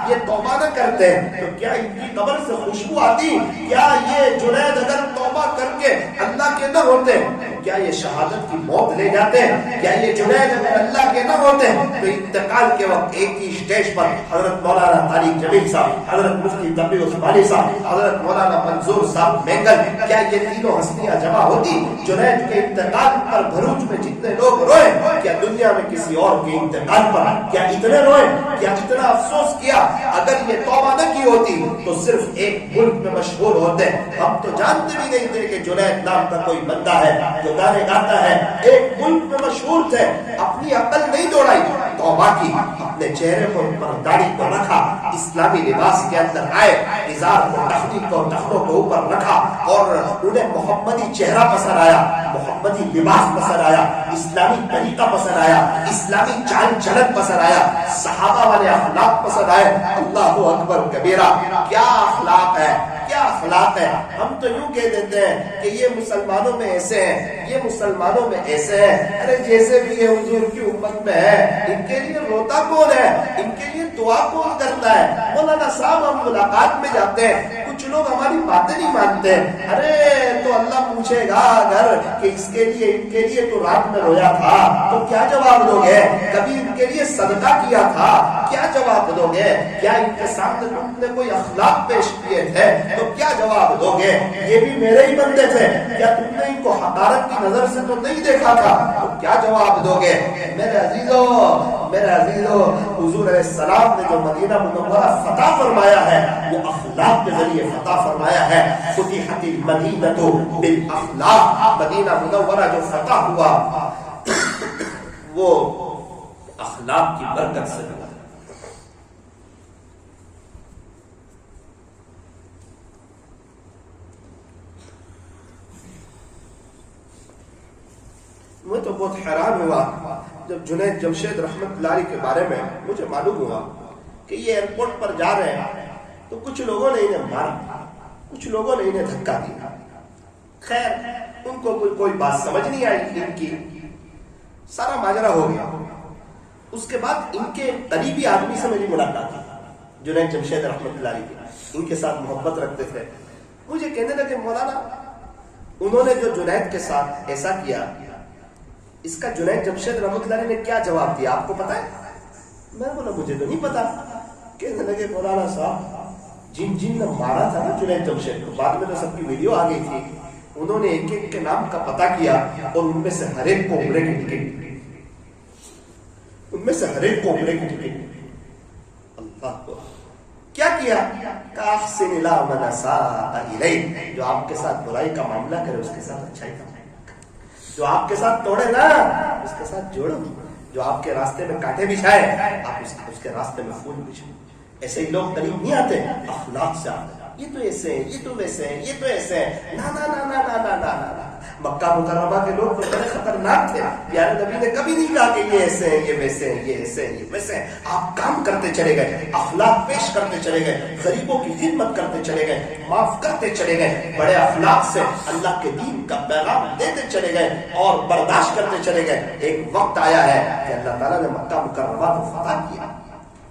یہ توبہ نہ کرتے تو کیا ان کی قبر سے خوشبو آتی؟ کیا یہ جنید اگر توبہ کر کے اللہ کے نہ ہوتے، کیا یہ شہادت کی موت لے جاتے؟ کیا یہ جنید اگر اللہ کے نہ ہوتے تو انتقال کے وقت ایک ہی اسٹیج پر حضرت مولانا طارق جمیل صاحب، حضرت مفتی تقی عثمانی صاحب، حضرت مولانا منظور صاحب مینگل، کیا یہ تینوں ہستیاں جمع ہوتی؟ جنید کے انتقال پر بھروچ میں جتنے لوگ روئے، کیا دنیا میں کسی اور کے انتقال پر کیا اتنے روئے؟ کیا اتنا افسوس کیا؟ اگر یہ توبہ نہ کی ہوتی تو صرف ایک ملک میں مشہور ہوتے۔ ہم تو جانتے بھی نہیں تھے کہ جنید نام کا کوئی بندہ ہے جو گانے گاتا ہے، ایک ملک میں مشہور تھے، اپنی عقل نہیں دوڑائی، توبہ کی، اپنے چہرے پر داڑھی کو رکھا، اسلامی لباس کے اندر آئے، ازار کو ٹخنی کو ٹخنوں کے اوپر رکھا، اور انہیں محمدی چہرہ پسند آیا، محمدی لباس پسند آیا، اسلامی طریقہ پسند آیا، اسلامی چال چلن پسند آیا، صحابہ والے اخلاق پسند آئے۔ اللہ اکبر کبیرہ، کیا اخلاق ہے، کیا اخلاق ہے۔ ہم تو یوں کہہ دیتے ہیں کہ یہ مسلمانوں میں ایسے ہیں، یہ مسلمانوں میں ایسے ہیں، ارے جیسے بھی یہ حضور کی امت میں ہے، ان کے لیے روتا کون ہے، ان کے لیے دعا کون کرتا ہے؟ مولانا صاحب ہم ملاقات میں جاتے ہیں، کچھ لوگ ہماری باتیں نہیں مانتے، ارے تو اللہ پوچھے گا اگر کہ اس کے لیے ان کے لیے تو رات میں رویا تھا تو کیا جواب دو گے؟ کبھی ان کے لیے صدقہ کیا تھا، کیا جواب دو گے؟ کیا ان کے سامنے تم نے کوئی اخلاق پیش کیے تھے تو کیا جواب دو گے؟ یہ بھی میرے ہی بندے تھے، کیا تم نے ان کو حقارت کی نظر سے تو نہیں دیکھا تھا تو کیا جواب دو گے؟ میرے عزیزو، میرے عزیزو، حضور علیہ السلام نے جو مدینہ منورہ فتح فرمایا ہے وہ اخلاق کے ذریعے فتح فرمایا ہے۔ فتحت المدینہ بالاخلاق، مدینہ منورہ جو فتح ہوا وہ اخلاق کی برکت سے ہوا۔ میں تو بہت حیران ہوا جب جنید جمشید رحمت اللہ علیہ کے بارے میں مجھے معلوم ہوا کہ یہ ایئرپورٹ پر جا رہے ہیں تو کچھ لوگوں نے انہیں مارا، کچھ لوگوں نے انہیں دھکا دیا۔ خیر ان کو کوئی بات سمجھ نہیں آئی، ان کی سارا ماجرا ہو گیا۔ اس کے بعد ان کے قریبی آدمی سے میری ملاقات ہوئی، جنید جمشید رحمت اللہ علیہ کے، ان کے ساتھ محبت رکھتے تھے۔ مجھے کہنے لگے مولانا انہوں نے جو جنید کے ساتھ ایسا کیا، اس کا جنید جمشید رحمت اللہ علیہ نے کیا جواب دیا آپ کو پتا ہے؟ میں بولا مجھے تو نہیں پتا۔ کہنے لگے مولانا صاحب جن نے مارا تھا نا جنید جمشید کو، بعد میں تو سب کی ویڈیو آ گئی تھی، انہوں نے ایک ایک کے نام کا پتہ کیا اور ان میں سے ہر ایک کو عمرے کی ٹکٹ، ان میں سے ہر ایک کو عمرے کی ٹکٹ۔ اللہ کو کیا کیا؟ احسن الی من اساء الیک، جو آپ کے ساتھ برائی کا معاملہ کرے اس کے ساتھ اچھائی کا، جو آپ کے ساتھ توڑے نا اس کے ساتھ جوڑو، جو آپ کے راستے میں کانٹے بچھائے آپ اس کے راستے میں پھول بچھائے۔ ایسے ہی لوگ قریب نہیں آتے، اخلاق سے آتے، یہ تو ایسے ہیں، یہ تو ویسے ہیں، یہ تو ایسے ہیں، نا نا نا نا نا نا نا نا۔ مکہ مکرمہ کے لوگ تو بڑے خطرناک تھے، پیارے نبی نے کبھی نہیں کہا کہ یہ ایسے ہیں، یہ ویسے ہیں، یہ ایسے ہیں، یہ ویسے ہیں۔ آپ کام کرتے چلے گئے، اخلاق پیش کرتے چلے گئے، غریبوں کی خدمت کرتے چلے گئے، معاف کرتے چلے گئے، بڑے اخلاق سے اللہ کے دین کا پیغام دیتے چلے گئے اور برداشت کرتے چلے گئے۔ ایک وقت آیا ہے کہ اللہ تعالیٰ نے مکہ مکرمہ کو فتح کیا،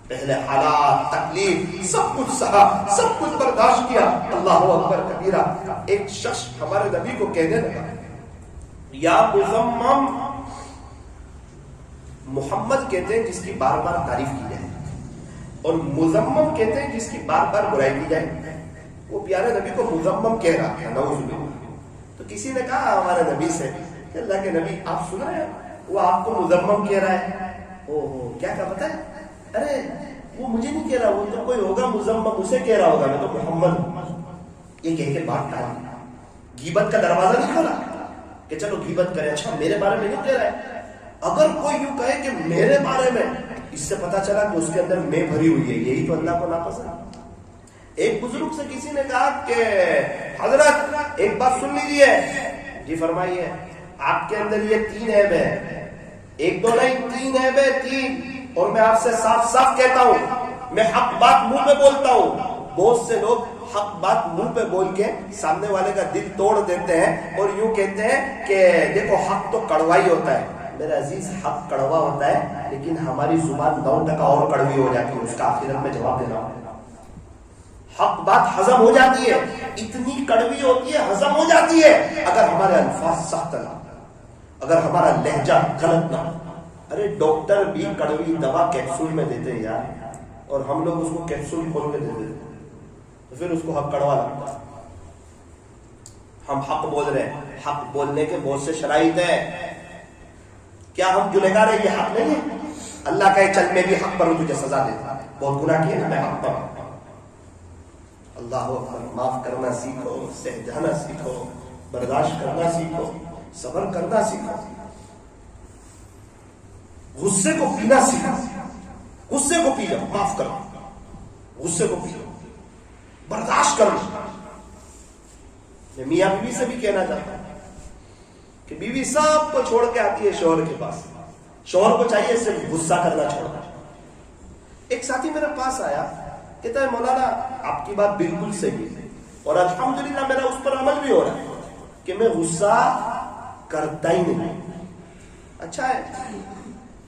پہلے حالات تکلیف سب کچھ سہا، سب کچھ برداشت کیا۔ اللہ اکبر کبیرہ۔ ایک شخص ہمارے نبی کو کہنے لگا یا مزمم، محمد کہتے ہیں جس کی بار بار تعریف کی جائے، اور مزمم کہتے ہیں جس کی بار بار برائی کی جائے۔ وہ پیارے نبی کو مزمم کہہ رہا تھا، نعوذ باللہ۔ تو کسی نے کہا ہمارے نبی سے کہ اللہ کے نبی آپ سن رہے ہیں وہ آپ کو مزمم کہہ رہا ہے؟ اوہ کیا کہا پتہ ہے؟ ارے وہ مجھے نہیں کہہ رہا، وہ تو کوئی ہوگا مزمم، اسے کہہ رہا ہوگا، میں تو محمد ہوں۔ یہ کہہ کے بات ٹال، غیبت کا دروازہ نہیں کھولا کہ چلو غیبت کریں. اچھا میرے بارے میں یوں کہہ رہا ہے. اگر کوئی یوں کہے کہ میرے بارے میں, اس سے پتا چلا کہ اس کے اندر میں بھری ہوئی ہے, یہی تو اللہ کو ناپسند. ایک بزرگ سے کسی نے کہا کہ حضرت ایک بات سن لیجیے. جی فرمائیے. آپ کے اندر یہ 3 عیب ہے, 1 2 نہیں 3 عیب ہے, 3. اور میں آپ سے صاف صاف کہتا ہوں, میں حق بات منہ پہ بولتا ہوں. بہت سے لوگ حق بات منہ پہ بول کے سامنے والے کا دل توڑ دیتے ہیں اور یوں کہتے ہیں کہ دیکھو حق تو کڑوا ہی ہوتا ہے. میرے عزیز, حق کڑوا ہوتا ہے لیکن ہماری زبان 9% اور کڑوی ہو جاتی ہے. اس کا آخرت میں جواب دینا ہوگا. حق بات ہضم ہو جاتی ہے, اتنی کڑوی ہوتی ہے, ہضم ہو جاتی ہے اگر ہمارے الفاظ سخت نہ, اگر ہمارا لہجہ غلط نہ. ارے ڈاکٹر بھی کڑوی دوا کیپسول میں دیتے ہیں یار, اور ہم لوگ اس کو کیپسول کھول کے دے دیتے ہیں, تو پھر اس کو حق کڑوا لگتا ہے. ہم حق بول رہے ہیں, حق بولنے کے بہت سے شرائط ہیں. کیا ہم گنہگار ہیں؟ یہ حق نہیں ہے. اللہ کا چل میں بھی حق پر تجھے سزا دیتا, بہت گناہ کیے نا, میں حق پر. اللہ اکبر. معاف کرنا سیکھو, سہ جانا سیکھو, برداشت کرنا سیکھو, صبر کرنا سیکھو, غصے کو پینا سیکھو. غصے کو پی جاؤ, معاف کرو, غصے کو پی جاؤ, برداشت کرو. میں میاں بیوی سے بھی کہنا چاہتا ہوں کہ بیوی سب کو چھوڑ کے آتی ہے شوہر کے پاس. شوہر کو چاہیے صرف غصہ کرنا چھوڑنا. ایک ساتھی میرے پاس آیا, کہتا ہے مولانا آپ کی بات بالکل صحیح ہے اور الحمدللہ میرا اس پر عمل بھی ہو رہا ہے کہ میں غصہ کرتا ہی نہیں. اچھا ہے,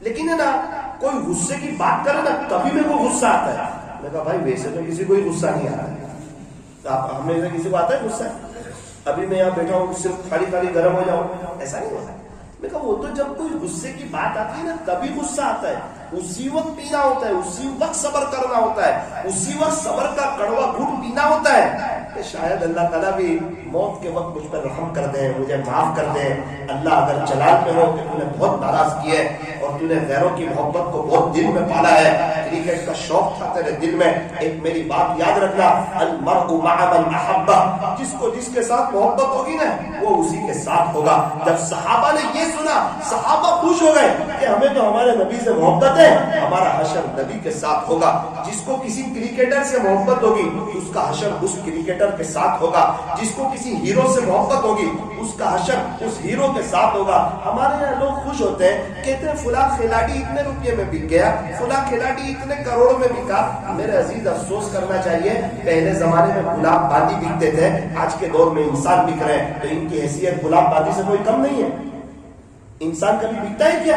لیکن ہے نا کوئی غصے کی بات کرے نا تبھی میرے کو غصہ آتا ہے. میں کہا بھائی ویسے تو کسی کو غصہ نہیں آتا. ہم میں سے کسی کو آتا ہے غصہ؟ ابھی میں یہاں بیٹھا ہوں صرف خالی گرم ہو جاؤں, ایسا نہیں ہوتا. میں کہا وہ تو جب کوئی غصے کی بات آتی ہے نا تبھی غصہ آتا ہے. اسی وقت پینا ہوتا ہے, اسی وقت صبر کرنا ہوتا ہے, اسی وقت صبر کا کڑوا گھٹ پینا ہوتا ہے کہ شاید اللہ تعالیٰ بھی موت کے وقت مجھ پر رحم کر دے, مجھے معاف کر دے. اللہ اگر جلال میں ہو کہ تو نے بہت ناراض کیے اور تو نے غیروں کی محبت کو بہت دل میں پالا ہے, کرکٹ کا شوق تھا تیرے دل میں. ایک میری بات یاد رکھنا, المرء مع من احب, جس کو جس کے ساتھ محبت ہوگی نا وہ اسی کے ساتھ ہوگا. جب صحابہ نے یہ سنا, صحابہ خوش ہو گئے کہ ہمیں تو ہمارے نبی سے محبت ہے, ہمارا حشر نبی کے ساتھ ہوگا. جس کو کسی کرکٹر سے محبت ہوگی اس کا حشر اس کرکٹر کے ساتھ ہوگا. جس کو کسی ہیرو سے محبت ہوگی اس کا حشر اس ہیرو کے ساتھ ہوگا. ہمارے یہاں لوگ خوش ہوتے ہیں, کہتے ہیں فلاں کھلاڑی اتنے روپے میں بک گیا, فلاں کھلاڑی اتنے کروڑوں میں بکا. میرے عزیز افسوس کرنا چاہیے, پہلے زمانے میں گلاب باندی بکتے تھے, آج کے دور میں انسان بک رہے ہیں, تو ان کی حیثیت گلاب باندی سے کوئی کم نہیں ہے. انسان کبھی بکتا ہے کیا؟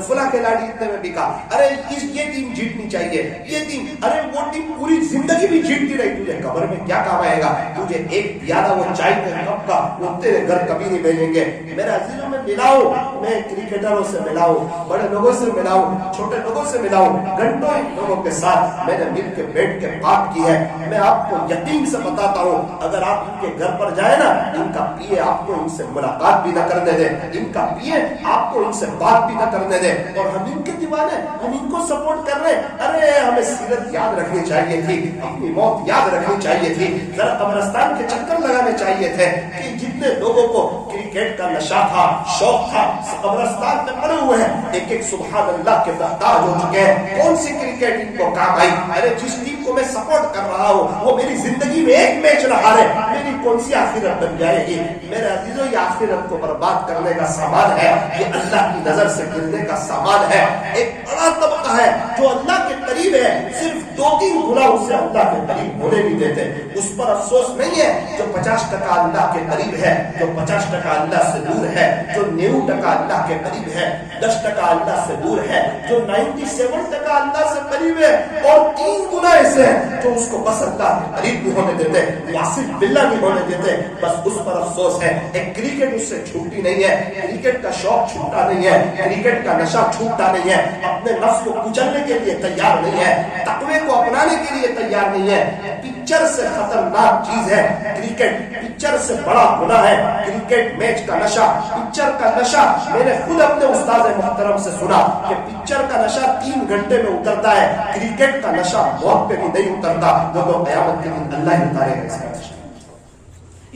فلاں کھلاڑی اتنے میں بکا, ارے یہ ٹیم جیتنی چاہیے, یہ ٹیم, ارے وہ ٹیم پوری زندگی بھی جیتتی رہی, تجھے قبر میں کیا کام آئے گا؟ تجھے ایک پیالہ وہ چائے کے کپ کا وہ تیرے گھر کبھی نہیں بھیجیں گے. میرے عزیزوں میں ملاؤ, میں کرکٹروں سے ملاؤ, بڑے لوگوں سے ملاؤ, چھوٹے لوگوں سے ملاؤ, گھنٹوں ان لوگوں کے ساتھ میں نے مل کے بیٹھ کے بات کی ہے. میں آپ کو یقین سے بتاتا ہوں, اگر آپ ان کے گھر پر جائیں نا, ان کا پیے آپ کو ان سے ملاقات بھی نہ کرنے دے, ان کا پیے آپ کو ان سے بات بھی نہ کرنے دے, اور ہم ان کے دیوانے, ہم ان کو سپورٹ کر رہے ہیں. ارے ہمیں سیرت یاد رکھنی چاہیے تھی, اپنی موت یاد رکھنی چاہیے تھی, ذرا قبرستان کے چکر لگانے چاہیے تھے. کہ جتنے لوگوں کو کرکٹ کا نشہ تھا, شوق تھا, قبرستان میں پڑے ہوئے ہیں, ایک ایک سبحان اللہ کے محتاج ہو چکے ہیں. کون سی کرکٹ ان کو کام آئی؟ ارے جس ٹیم کو میں سپورٹ کر رہا ہوں وہ میری زندگی میں ایک میچ نہ ہارے, میری کون سی آخرت بن جائے گی؟ میرے عزیزوں, یہ آخرت کو برباد کرنے کا سامان ہے, یہ اللہ کی نظر سے گرنے کا سامان ہے. ایک بڑا طبقہ ہے جو اللہ کے قریب ہے, صرف 2-3 گنا اسے اللہ کے قریب ہونے نہیں دیتے. اس پر افسوس نہیں ہے جو 50% اللہ کے قریب ہے, جو 50% اللہ سے دور ہے, جو 90% اللہ کے قریب ہے, 10% اللہ سے دور ہے, جو 97% اللہ سے قریب ہے, اور 3 گنا ایسے ہیں جو اس کو بس اللہ کے قریب نہیں ہونے دیتے, واصل باللہ نہیں ہونے دیتے. بس اس پر افسوس ہے. ایک کرکٹ اس سے چھوٹی نہیں ہے, کرکٹ کا شوق چھوٹا نہیں ہے, کرکٹ کا نشہ چھوٹتا نہیں ہے, اپنے نفس کو کچلنے کے لیے تیار نہیں ہے, تقوی کو اپنانے کے لیے تیار نہیں ہے. پکچر سے خطرناک چیز ہے کرکٹ, پکچر سے بڑا گناہ ہے کرکٹ میچ کا نشہ. پکچر کا نشہ میں نے خود اپنے استاد محترم سے سنا کہ پکچر کا نشہ 3 گھنٹے میں اترتا ہے, کرکٹ کا نشہ موت پہ بھی نہیں اترتا, وہ تو قیامت کے دن اللہ ہی اتارے گا اس کا نشہ.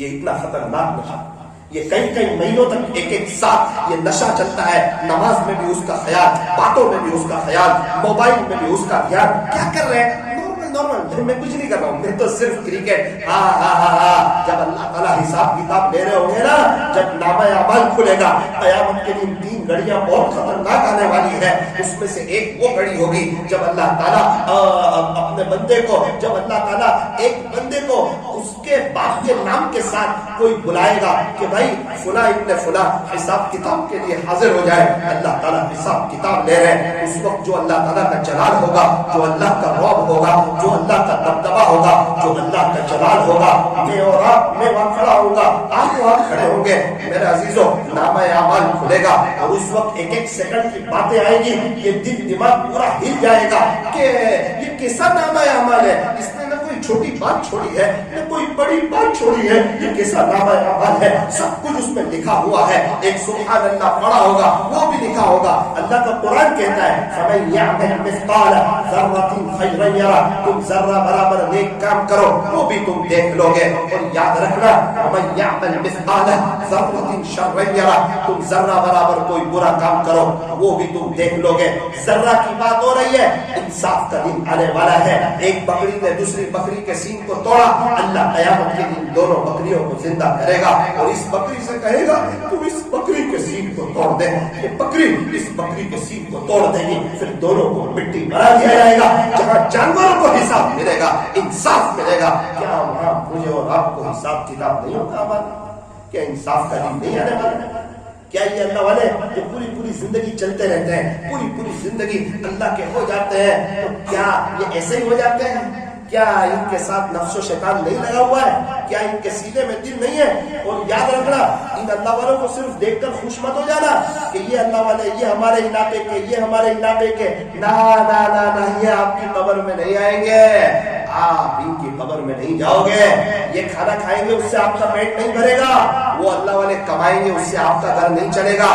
یہ اتنا خطرناک نشہ، یہ کئی مہینوں تک ایک ساتھ یہ نشہ چلتا ہے. نماز میں بھی اس کا خیال، باتوں میں بھی اس کا خیال، موبائل میں بھی اس کا دھیان. کیا کر رہے ہیں؟ نارمل، میں کچھ نہیں کر رہا ہوں، میں تو صرف کرکٹ. جب اللہ تعالیٰ حساب کتاب لے رہے ہوں گے نا، جب نامہ اعمال کھلے گا قیامت کے دن، 3 گھڑیاں بہت خطرناک آنے والی ہے. اس میں سے ایک وہ گھڑی ہوگی جب اللہ تعالیٰ اپنے بندے کو، جب اللہ تعالیٰ ایک بندے کو اس کے باپ کے نام کے ساتھ کوئی بلائے گا کہ بھائی فلاں ابن فلاں حساب کتاب کے لیے حاضر ہو جائے. اللہ تعالیٰ حساب کتاب لے رہے ہیں. اس وقت جو اللہ تعالیٰ کا جلال ہوگا، جو اللہ کا رعب ہوگا، جو اللہ کا دبدبہ ہوگا، جو اللہ کا جلال ہوگا، میں اور آپ، میں وہاں کھڑا ہوں گا، آپ وہاں کھڑے ہوں گے. میرے عزیزوں، نامہ اعمال کھلے گا اور اس وقت ایک سیکنڈ کی باتیں آئیں گی. یہ دل دماغ پورا ہل جائے گا کہ یہ کیسا نامہ اعمال ہے، اس نے نہ کوئی چھوٹی بات چھوڑی ہے نہ کوئی بڑی بات چھوڑی ہے. یہ کیسا نامہ اعمال ہے، سب کچھ اس میں لکھا ہوا ہے. ایک سبحان اللہ پڑھا ہوگا وہ بھی لکھا ہوگا. اللہ کا قرآن کہتا ہے فَمَن يَعْمَلْ مِثْقَالَ ذَرَّةٍ خَيْرًا يَرَهُ، تم ذرہ برابر نیک کام کرو وہ بھی تم دیکھ لو گے. اور یاد رکھنا وَمَن يَعْمَلْ مِثْقَالَ ذَرَّةٍ شَرًّا يَرَهُ، تم ذرہ برابر کوئی برا کام کرو وہ بھی تم دیکھ لو گے. ذرہ کی بات ہو رہی ہے. انصاف کا دن آنے والا ہے. ایک بکری نے دوسری بکری کے سینگ کو توڑا. اللہ قیامت کے دن دونوں بکریوں کو زندہ کرے گا اور اس بکری سے کہے گا تم اس بکری کے سینگ کو توڑ دے. یہ بکری اس بکری کے سینگ کو توڑ دے گی. پھر دونوں کو مٹی بنا دیا جائے گا. جہاں جانوروں کو حساب ملے گا، انصاف ملے گا، کیا وہاں مجھے اور آپ کو حساب کتاب نہیں ہوتا ہمارا؟ کیا انصاف کا دن نہیں آنے والا؟ کیا یہ اللہ والے جو پوری زندگی چلتے رہتے ہیں، پوری زندگی اللہ کے ہو جاتے ہیں، تو کیا یہ ایسے ہی ہو جاتے ہیں؟ کیا ان کے ساتھ نفس و شیطان نہیں لگا ہوا ہے؟ کیا ان کے سینے میں دل نہیں ہے؟ اور یاد رکھنا ان اللہ والوں کو صرف دیکھ کر خوش مت ہو جانا کہ یہ اللہ والے، یہ ہمارے علاقے کے، یہ ہمارے علاقے کے. نا نا نا نا، یہ آپ کی قبر میں نہیں آئیں گے، آپ ان کی قبر میں نہیں جاؤ گے. یہ کھانا کھائیں گے اس سے آپ کا پیٹ نہیں بھرے گا، وہ اللہ والے کمائیں گے اس سے آپ کا گھر نہیں چلے گا.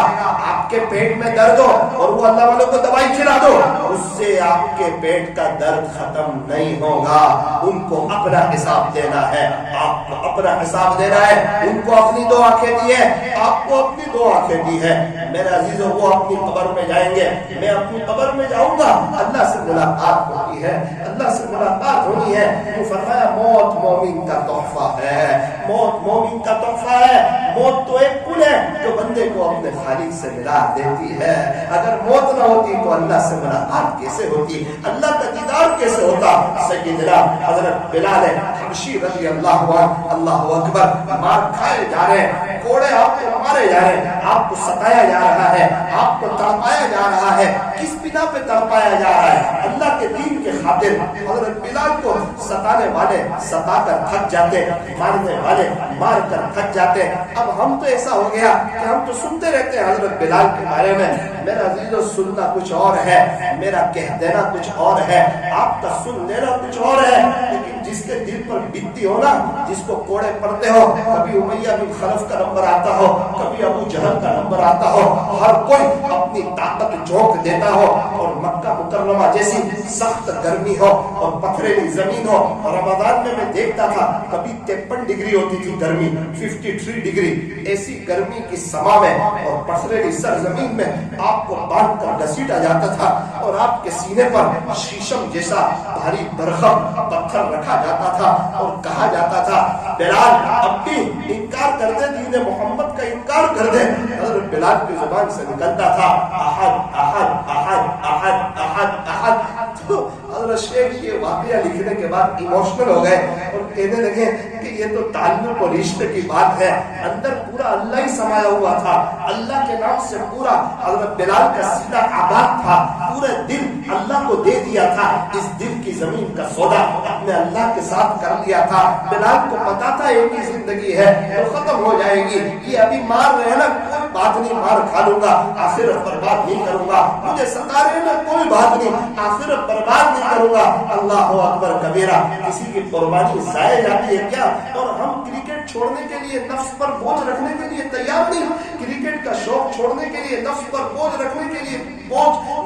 آپ کے پیٹ میں درد ہو اور وہ اللہ والوں کو دوائی کھلا دو، اس سے آپ کے پیٹ کا درد ختم نہیں ہوگا. ان کو اپنا حساب دینا ہے، آپ کو اپنا حساب دینا ہے. ان کو اپنی 2 آنکھیں دی ہے، آپ کو اپنی 2 آنکھیں دی ہے. میرے عزیزوں، وہ اپنی قبر میں جائیں گے، میں اپنی قبر میں جاؤں گا. اللہ سے ملاقات ہوتی ہے، اللہ سے ملاقات ہونی ہے. وہ فرمایا موت مومن کا تحفہ ہے، موت مومن کا تحفہ ہے. موت تو ایک پل ہے جو بندے کو اپنے خالق سے ملا دیتی ہے. اگر موت نہ ہوتی تو اللہ سے ملاقات کیسے ہوتی، اللہ کا دیدار کیسے ہوتا؟ سیدنا حضرت بلال حبشی رضی اللہ عنہ، اللہ اکبر، مار کھائے جا رہے ہیں، کوڑے آپ کو مارے جا رہے ہیں، آپ کو ستایا جا رہا ہے، آپ کو تڑپایا جا رہا ہے. کس بنا پہ تڑپایا جا رہا ہے؟ اللہ کے دین کے خاطر. حضرت بلال کو ستانے والے ستا کر تھک جاتے، مارنے والے مار کر تھک جاتے. اب ہم تو ایسا ہو گیا کہ ہم تو سنتے رہتے ہیں حضرت بلال کے بارے میں. میرا عزیزو، سننا کچھ اور ہے، میرا کہہ دینا کچھ اور ہے، آپ کا سن لینا کچھ اور ہے. لیکن جس کے دل پر بیتتی ہو نا، جس کو کوڑے پڑتے ہو، کبھی امیہ بن خلف کا نمبر آتا ہو، کبھی ابو جہل کا نمبر آتا ہو، ہر کوئی اپنی طاقت جھونک دیتا ہو اور مکہ مکرمہ جیسی سخت گرمی ہو اور پتھریلی زمین ہو. رمضان میں دیکھتا تھا کبھی 53 ڈگری ہوتی تھی گرمی، 53 ڈگری ایسی گرمی کی سما میں اور پتھریلی سرزمین میں آپ کو باندھ کر گھسیٹا جاتا تھا اور آپ کے سینے پر شیشم جیسا بھاری برخم پتھر رکھا جاتا تھا اور کہا جاتا تھا بلال اب بھی انکار کر دے، دین محمد کا انکار کر دے. حضرت بلال کی زبان سے نکلتا تھا احد احد احد احد احد احد. تو حضرت شیخ یہ واقعہ لکھنے کے بعد ایموشنل ہو گئے اور کہنے لگے کہ یہ تو تعلق و رشتے کی بات ہے. اندر پورا اللہ ہی سمایا ہوا تھا، اللہ کے نام سے پورا حضرت بلال کا سینہ آباد تھا، پورا دل اللہ کو دے دیا تھا. اس دل کی زمین کا سودا اپنے اللہ کے ساتھ کر لیا تھا. بلال کو پتا تھا ایک ہی زندگی ہے تو ختم ہو جائے گی، یہ ابھی مار رہے ہیں نا، کوئی بات نہیں، مار کھا لوں گا، آخرت برباد نہیں کروں گا. مجھے ستا رہے ہیں نا، کوئی بات نہیں، آخرت برباد نہیں کروں گا. اللہ اکبر کبیرہ. کسی کی قربانی ضائع جاتی ہے کیا؟ اور ہم کرکٹ چھوڑنے کے لیے، نفس پر بوجھ رکھنے کے لیے تیار نہیں. کرکٹ کا شوق چھوڑنے کے لیے، نفس پر بوجھ رکھنے کے لیے،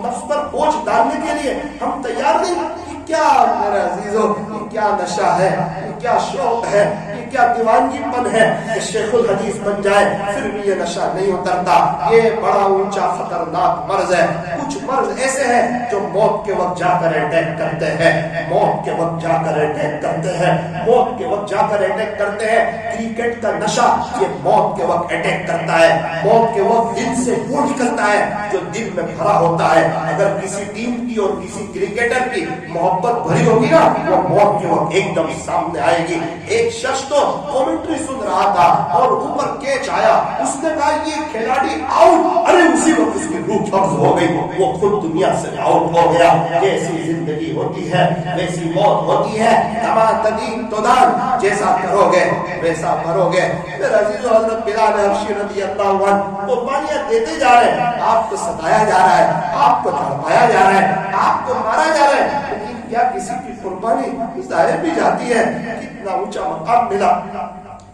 نفس پر بوجھ ڈالنے کے لیے ہم تیار نہیں. کیا میرے عزیزو، یہ کیا نشہ ہے، یہ کیا شوق ہے، یہ کیا دیوانگی پن ہے کہ شیخ الحدیث بن جائے پھر بھی یہ نشہ نہیں اترتا. یہ بڑا اونچا خطرناک مرض ہے. کچھ مرض ایسے ہیں جو موت کے وقت جا کر اٹیک کرتے ہیں, موت کے وقت جا کر اٹیک کرتے ہیں, موت کے وقت جا کر اٹیک کرتے ہیں. کرکٹ کا نشہ یہ موت کے وقت اٹیک کرتا ہے, موت کے وقت دل سے وہ نکلتا ہے جو دل میں بھرا ہوتا ہے. اگر کسی ٹیم کی اور کسی کرکٹر کی محبت بھری ہوگی نا, وہ موت کے وقت ایک دم سامنے آئے گی. ایک شخص تو کمنٹری سن رہا تھا اور اوپر کیچ آیا, اس نے کہا یہ کھلاڑی آؤٹ, ارے اسی وقت اس کی روح قبض ہو گئی, وہ خود دنیا سے آؤٹ ہو گیا. جیسی زندگی ہوتی ہے ویسی موت ہوتی ہے. کما تدین تدان, جیسا کرو گے ویسا مرو گے. میرے عزیز و حضرت بلال حبشی رضی اللہ عنہ قربانیاں دیتے جا رہے ہیں, آپ کو ستایا جا رہا ہے, آپ کو تڑپایا جا رہا ہے, آپ کو مارا جا رہا ہے, لیکن کیا کسی کی قربانی ظاہر بھی جاتی ہے؟ کتنا اونچا مقام ملا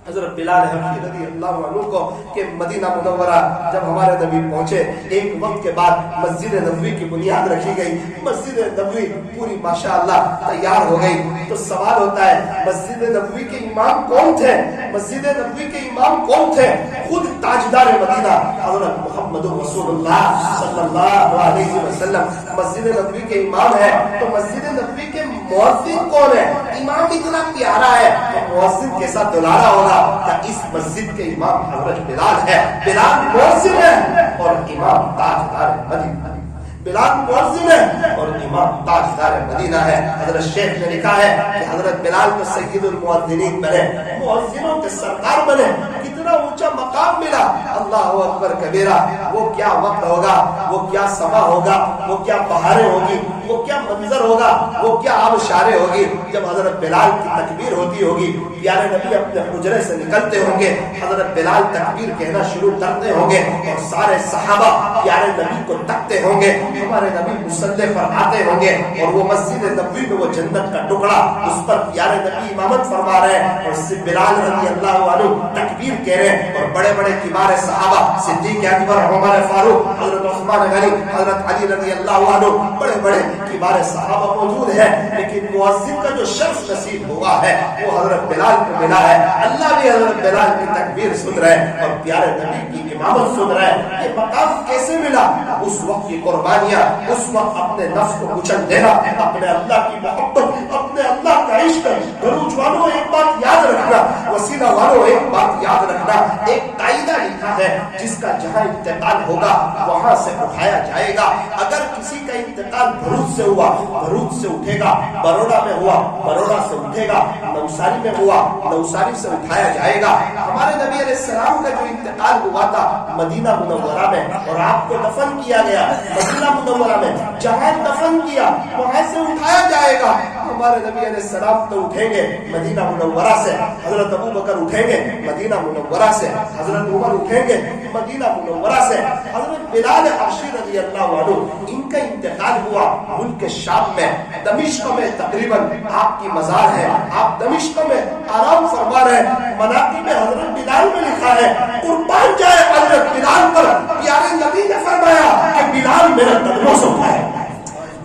حضرت بلال حبشی رضی اللہ عنہ کو کہ مدینہ منورہ جب ہمارے نبی پہنچے, ایک وقت کے بعد مسجد نبوی کی بنیاد رکھی گئی. مسجد نبوی پوری ماشاءاللہ تیار ہو گئی. تو سوال ہوتا ہے مسجد نبوی کے امام کون تھے؟ مسجد نبوی کے امام کون تھے؟ خود تاجدار مدینہ حضرت محمد رسول اللہ صلی اللہ علیہ وسلم مسجد نبوی کے امام ہے. تو مسجد نبوی کے مؤذن کون ہے؟ امام اتنا پیارا ہے تو مؤذن کے ساتھ دلارا ہوگا. اس مسجد کے امام حضرت بلال ہے. بلال مؤذن ہے اور امام تاجدار مدینہ. بلال مؤذن ہے اور امام تاجدار مدینہ ہے. حضرت شیخ نے لکھا ہے کہ حضرت بلال کو سید المؤذنین بنے, مؤذنوں کے سردار بنے. کتنا اونچا مقام ملا. اللہ اکبر کبیرہ. وہ کیا وقت ہوگا, وہ کیا سما ہوگا, وہ کیا بہاریں ہوگی, وہ کیا منظر ہوگا, وہ کیا آبشاریں ہوگی جب حضرت بلال کی تکبیر ہوتی ہوگی. پیارے نبی اپنے حجرے سے نکلتے ہوں گے, حضرت بلال تکبیر کہنا شروع کرتے ہوں گے اور سارے صحابہ پیارے نبی کو تکتے ہوں گے. ہمارے نبی مصلی پر آتے ہوں گے اور وہ مسجد نبوی میں وہ جنت کا ٹکڑا, اس پر پیارے نبی امامت فرما رہے ہیں اور بلال رضی اللہ عنہ تکبیر کہہ رہے ہیں. اور بڑے بڑے کبار صحابہ, صدیق اکبر, عمر فاروق, حضرت عثمان غنی, حضرت علی رضی اللہ عنہ, بڑے بڑے کبار صحابہ موجود ہیں. لیکن مؤذن کا جو شخص نصیب ہوا ہے وہ حضرت بلال کو ملا ہے. اللہ بھی حضرت بلال کی تکبیر سن رہے ہیں اور پیارے نبی کی امامت سن رہے ہیں. یہ مقام کیسے ملا؟ اس وقت کی قربانیاں, اس وقت اپنے نفس کو کچل دینا, اپنے اللہ کی محبت, اپنے اللہ کا عشق. گروج والوں ایک بات یاد رکھنا, وسیلہ والوں ایک بات یاد رکھنا, ایک قاعدہ لکھا ہے جس کا جہاں انتقال ہوگا وہاں سے اٹھایا جائے گا. اگر کسی کا انتقال بھروچ سے ہوا, بھروچ سے اٹھے گا. بروڑا میں ہوا, بروڑا سے اٹھے گا. نوساری میں ہوا, نوساری سے اٹھایا جائے گا. ہمارے نبی علیہ السلام کا جو انتقال ہوا تھا مدینہ منورہ میں اور آپ کو دفن کیا گیا مدینہ منورہ میں, جہاں دفن کیا وہاں سے اٹھایا جائے گا. ہمارے نبی علیہ السلام تو اٹھیں گے مدینہ منورہ سے, حضرت ابو بکر اٹھیں گے مدینہ منورہ سے, حضرت عمر اٹھیں گے مدینہ منورہ سے. حضرت بلال حبشی رضی اللہ عنہ ان کا انتقال ہوا ملک شام میں, دمشق میں تقریباً آپ کی مزار ہے. آپ دمشق میں آرام فرما رہے ہیں. مناقب حضرت بلال میں لکھا ہے قربان جائے حضرت بلال پر. پیارے نبی نے فرمایا کہ بلال میرے قدموں سے اٹھائے,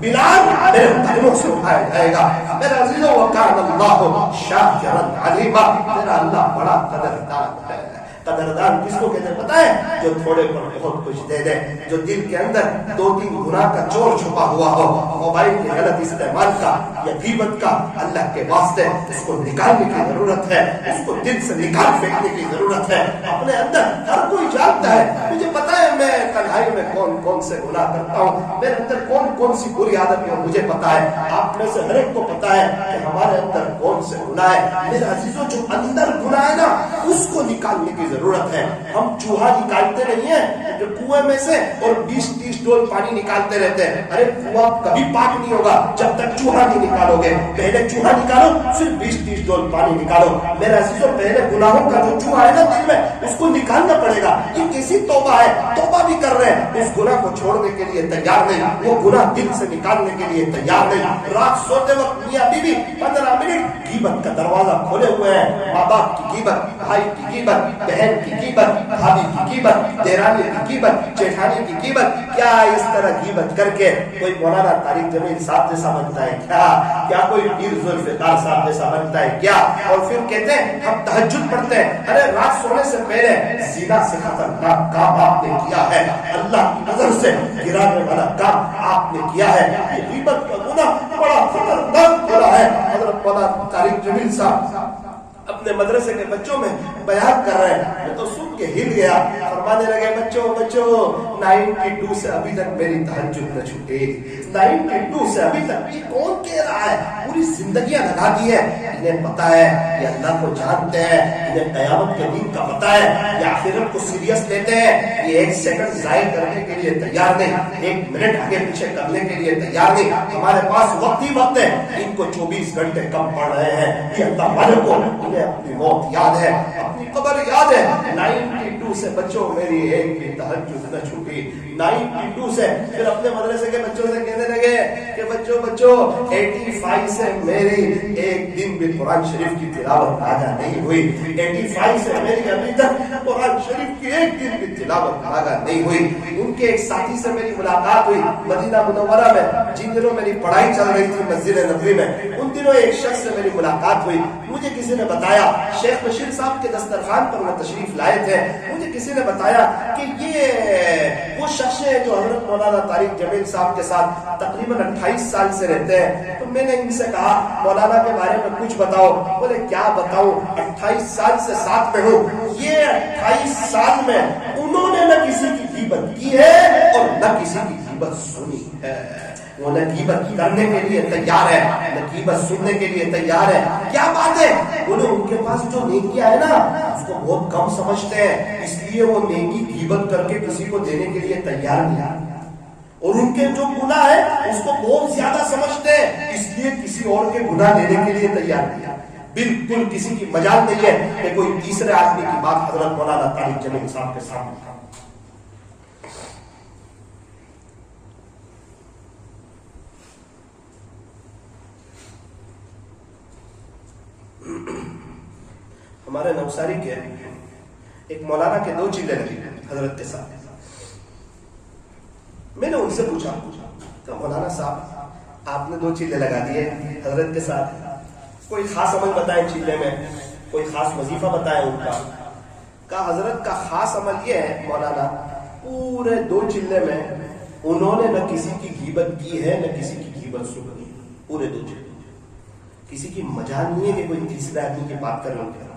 بلال میرے قدموں سے اٹھایا جائے گا. میرا عزیزو وکان اللہ شاکرا علیما, میرا اللہ بڑا قدردان ہے. قدردان کس کو کہتے ہیں پتہ ہے؟ جو تھوڑے پر بہت کچھ دے دے, جو دل کے اندر 2-3 گناہ کا چور چھپا ہوا ہو, موبائل کے غلط استعمال کا یا غیبت کا, اللہ کے واسطے اس کو نکالنے کی ضرورت ہے, اس کو دل سے نکال پھینکنے کی ضرورت ہے. اپنے اندر ہر کوئی جانتا ہے, مجھے پتا ہے میں تنہائی میں کون کون سے گناہ کرتا ہوں, میرے اندر کون کون سی بری عادت ہے, مجھے پتا ہے. آپ میں سے ہر ایک کو پتا ہے کہ ہمارے اندر کون سے گناہ ہے. میرے عزیزوں جو اندر گناہ ہے نا اس کو نکالنے کی ضرورت ہے. ہم چوہا نکالتے نہیں ہیں جو کنویں میں سے اور 20-30 ڈول پانی نکالتے رہتے ہیں. ارے کنواں کبھی پاک نہیں ہوگا جب تک چوہا نہیں نکالو گے. پہلے چوہا نکالو پھر 20-30 ڈول پانی نکالو. میرے عزیزوں پہلے گناہوں کا جو چوہا ہے نا دل میں اس کو نکالنا پڑے گا. یہ کیسی توبہ ہے؟ توبہ بھی کر رہے ہیں اس گناہ کو چھوڑنے کے لیے تیار نہیں، وہ گناہ دل سے نکالنے کے لیے تیار نہیں۔ رات سوتے وقت میاں بیوی 15 منٹ غیبت کا دروازہ کھولے ہوئے ہیں، ماں باپ کی غیبت، بھائی کی غیبت، بہن کی غیبت، بھابھی کی غیبت، دیرانی کی غیبت، جیٹھانی کی غیبت۔ کیا اس طرح غیبت کر کے کوئی مولانا طارق جمیل صاحب جیسا بنتا ہے کیا کوئی پیر ذوالفقار صاحب جیسا بنتا ہے کیا؟ اور پھر کہتے ہیں ہم تہجد پڑھتے ہیں، ارے رات سونے سے پہلے زنا سے خطرناک کام آپ نے کیا ہے، اللہ کی نظر سے گرانے والا کام آپ نے کیا ہے، یہ غیبت کا گناہ بڑا خطرناک گناہ ہے۔ حضرت مولانا طارق جمیل صاحب اپنے مدرسے کے بچوں میں بیان کر رہے ہیں، میں تو سن کے ہل گیا، فرمانے لگے بچوں 92 سے ابھی تک میری تہجد نہ چھوٹے، 92 سے ابھی تک۔ یہ کون کہہ رہا ہے؟ پوری زندگیاں لگا دی ہے، انہیں پتا ہے یہ اللہ کو جانتے ہیں، انہیں قیامت کے دن کا پتا ہے، یہ آخرت کو سیریس لیتے ہیں، یہ ایک سیکنڈ ضائع کرنے کے لیے تیار نہیں، ایک منٹ آگے پیچھے کرنے کے لیے تیار نہیں۔ ہمارے پاس وقت ہی وقت ہے، ان کو 24 گھنٹے کم پڑ رہے ہیں، یہ اللہ والوں کو انہیں اپنی موت یاد ہے، اپنی قبر یاد ہے۔ 92 سے بچوں میری ایک بھی تہجد نہ چھوٹی، 92 سے۔ پھر اپنے مدرسے کے بچوں سے کہنے لگے کہ بچوں 85 سے میری ایک دن بھی قرآن شریف کی تلاوت تازہ نہیں ہوئی، 85 سے میری ابھی تک قرآن شریف کی ایک دن بھی تلاوت تازہ نہیں ہوئی۔ ان کے ایک ساتھی سے میری ملاقات ہوئی مدینہ منورہ میں، جن دنوں میری پڑھائی چل رہی تھی مسجد نبوی میں، ان دنوں ایک شخص سے میری ملاقات ہوئی، مجھے کسی نے بتایا، شیخ بشیر صاحب کے دسترخوان پر وہ تشریف لائے تھے، مجھے کسی نے بتایا کہ یہ وہ شخص ہے جو حضرت مولانا طارق جمیل صاحب کے ساتھ تقریباً 28 سال سے رہتے ہیں۔ تو میں نے ان سے کہا مولانا کے بارے میں کچھ بتاؤ، بولے کیا بتاؤں، 28 سال سے ساتھ میں ہوں، یہ 28 سال میں انہوں نے نہ کسی کی غیبت کی ہے اور نہ کسی کی غیبت سنی ہے، وہ نہ غیبت کرنے کے لیے تیار ہے نہ غیبت سننے کے لیے تیار ہے۔ کیا بات ہے؟ بولے ان کے پاس جو نیکیاں ہے نا اس کو بہت کم سمجھتے ہیں، اس لیے وہ نیکی غیبت کر کے کسی کو دینے کے لیے تیار نہیں، اور ان کے جو گناہ ہے اس کو بہت زیادہ سمجھتے ہیں، اس لیے کسی اور کے گناہ دینے کے لیے تیار نہیں۔ بالکل کسی کی مجال نہیں ہے کہ کوئی تیسرے آدمی کی بات حضرت مولانا طارق جمیل صاحب کے سامنے۔ ہمارے نوساری کے ایک مولانا کے 2 چیلے لگے حضرت کے ساتھ، میں نے ان سے پوچھا کہ مولانا صاحب آپ نے 2 چیلے لگا دیے حضرت کے ساتھ، کوئی خاص عمل بتائیں چیلے میں، کوئی خاص وظیفہ بتائیں ان کا۔ کہا حضرت کا خاص عمل یہ ہے مولانا، پورے 2 چیلے میں انہوں نے نہ کسی کی غیبت کی ہے نہ کسی کی غیبت سنی، پورے 2 چیلے کسی کی مجال نہیں ہے کہ کوئی تیسرے آدمی کی بات کر رہے،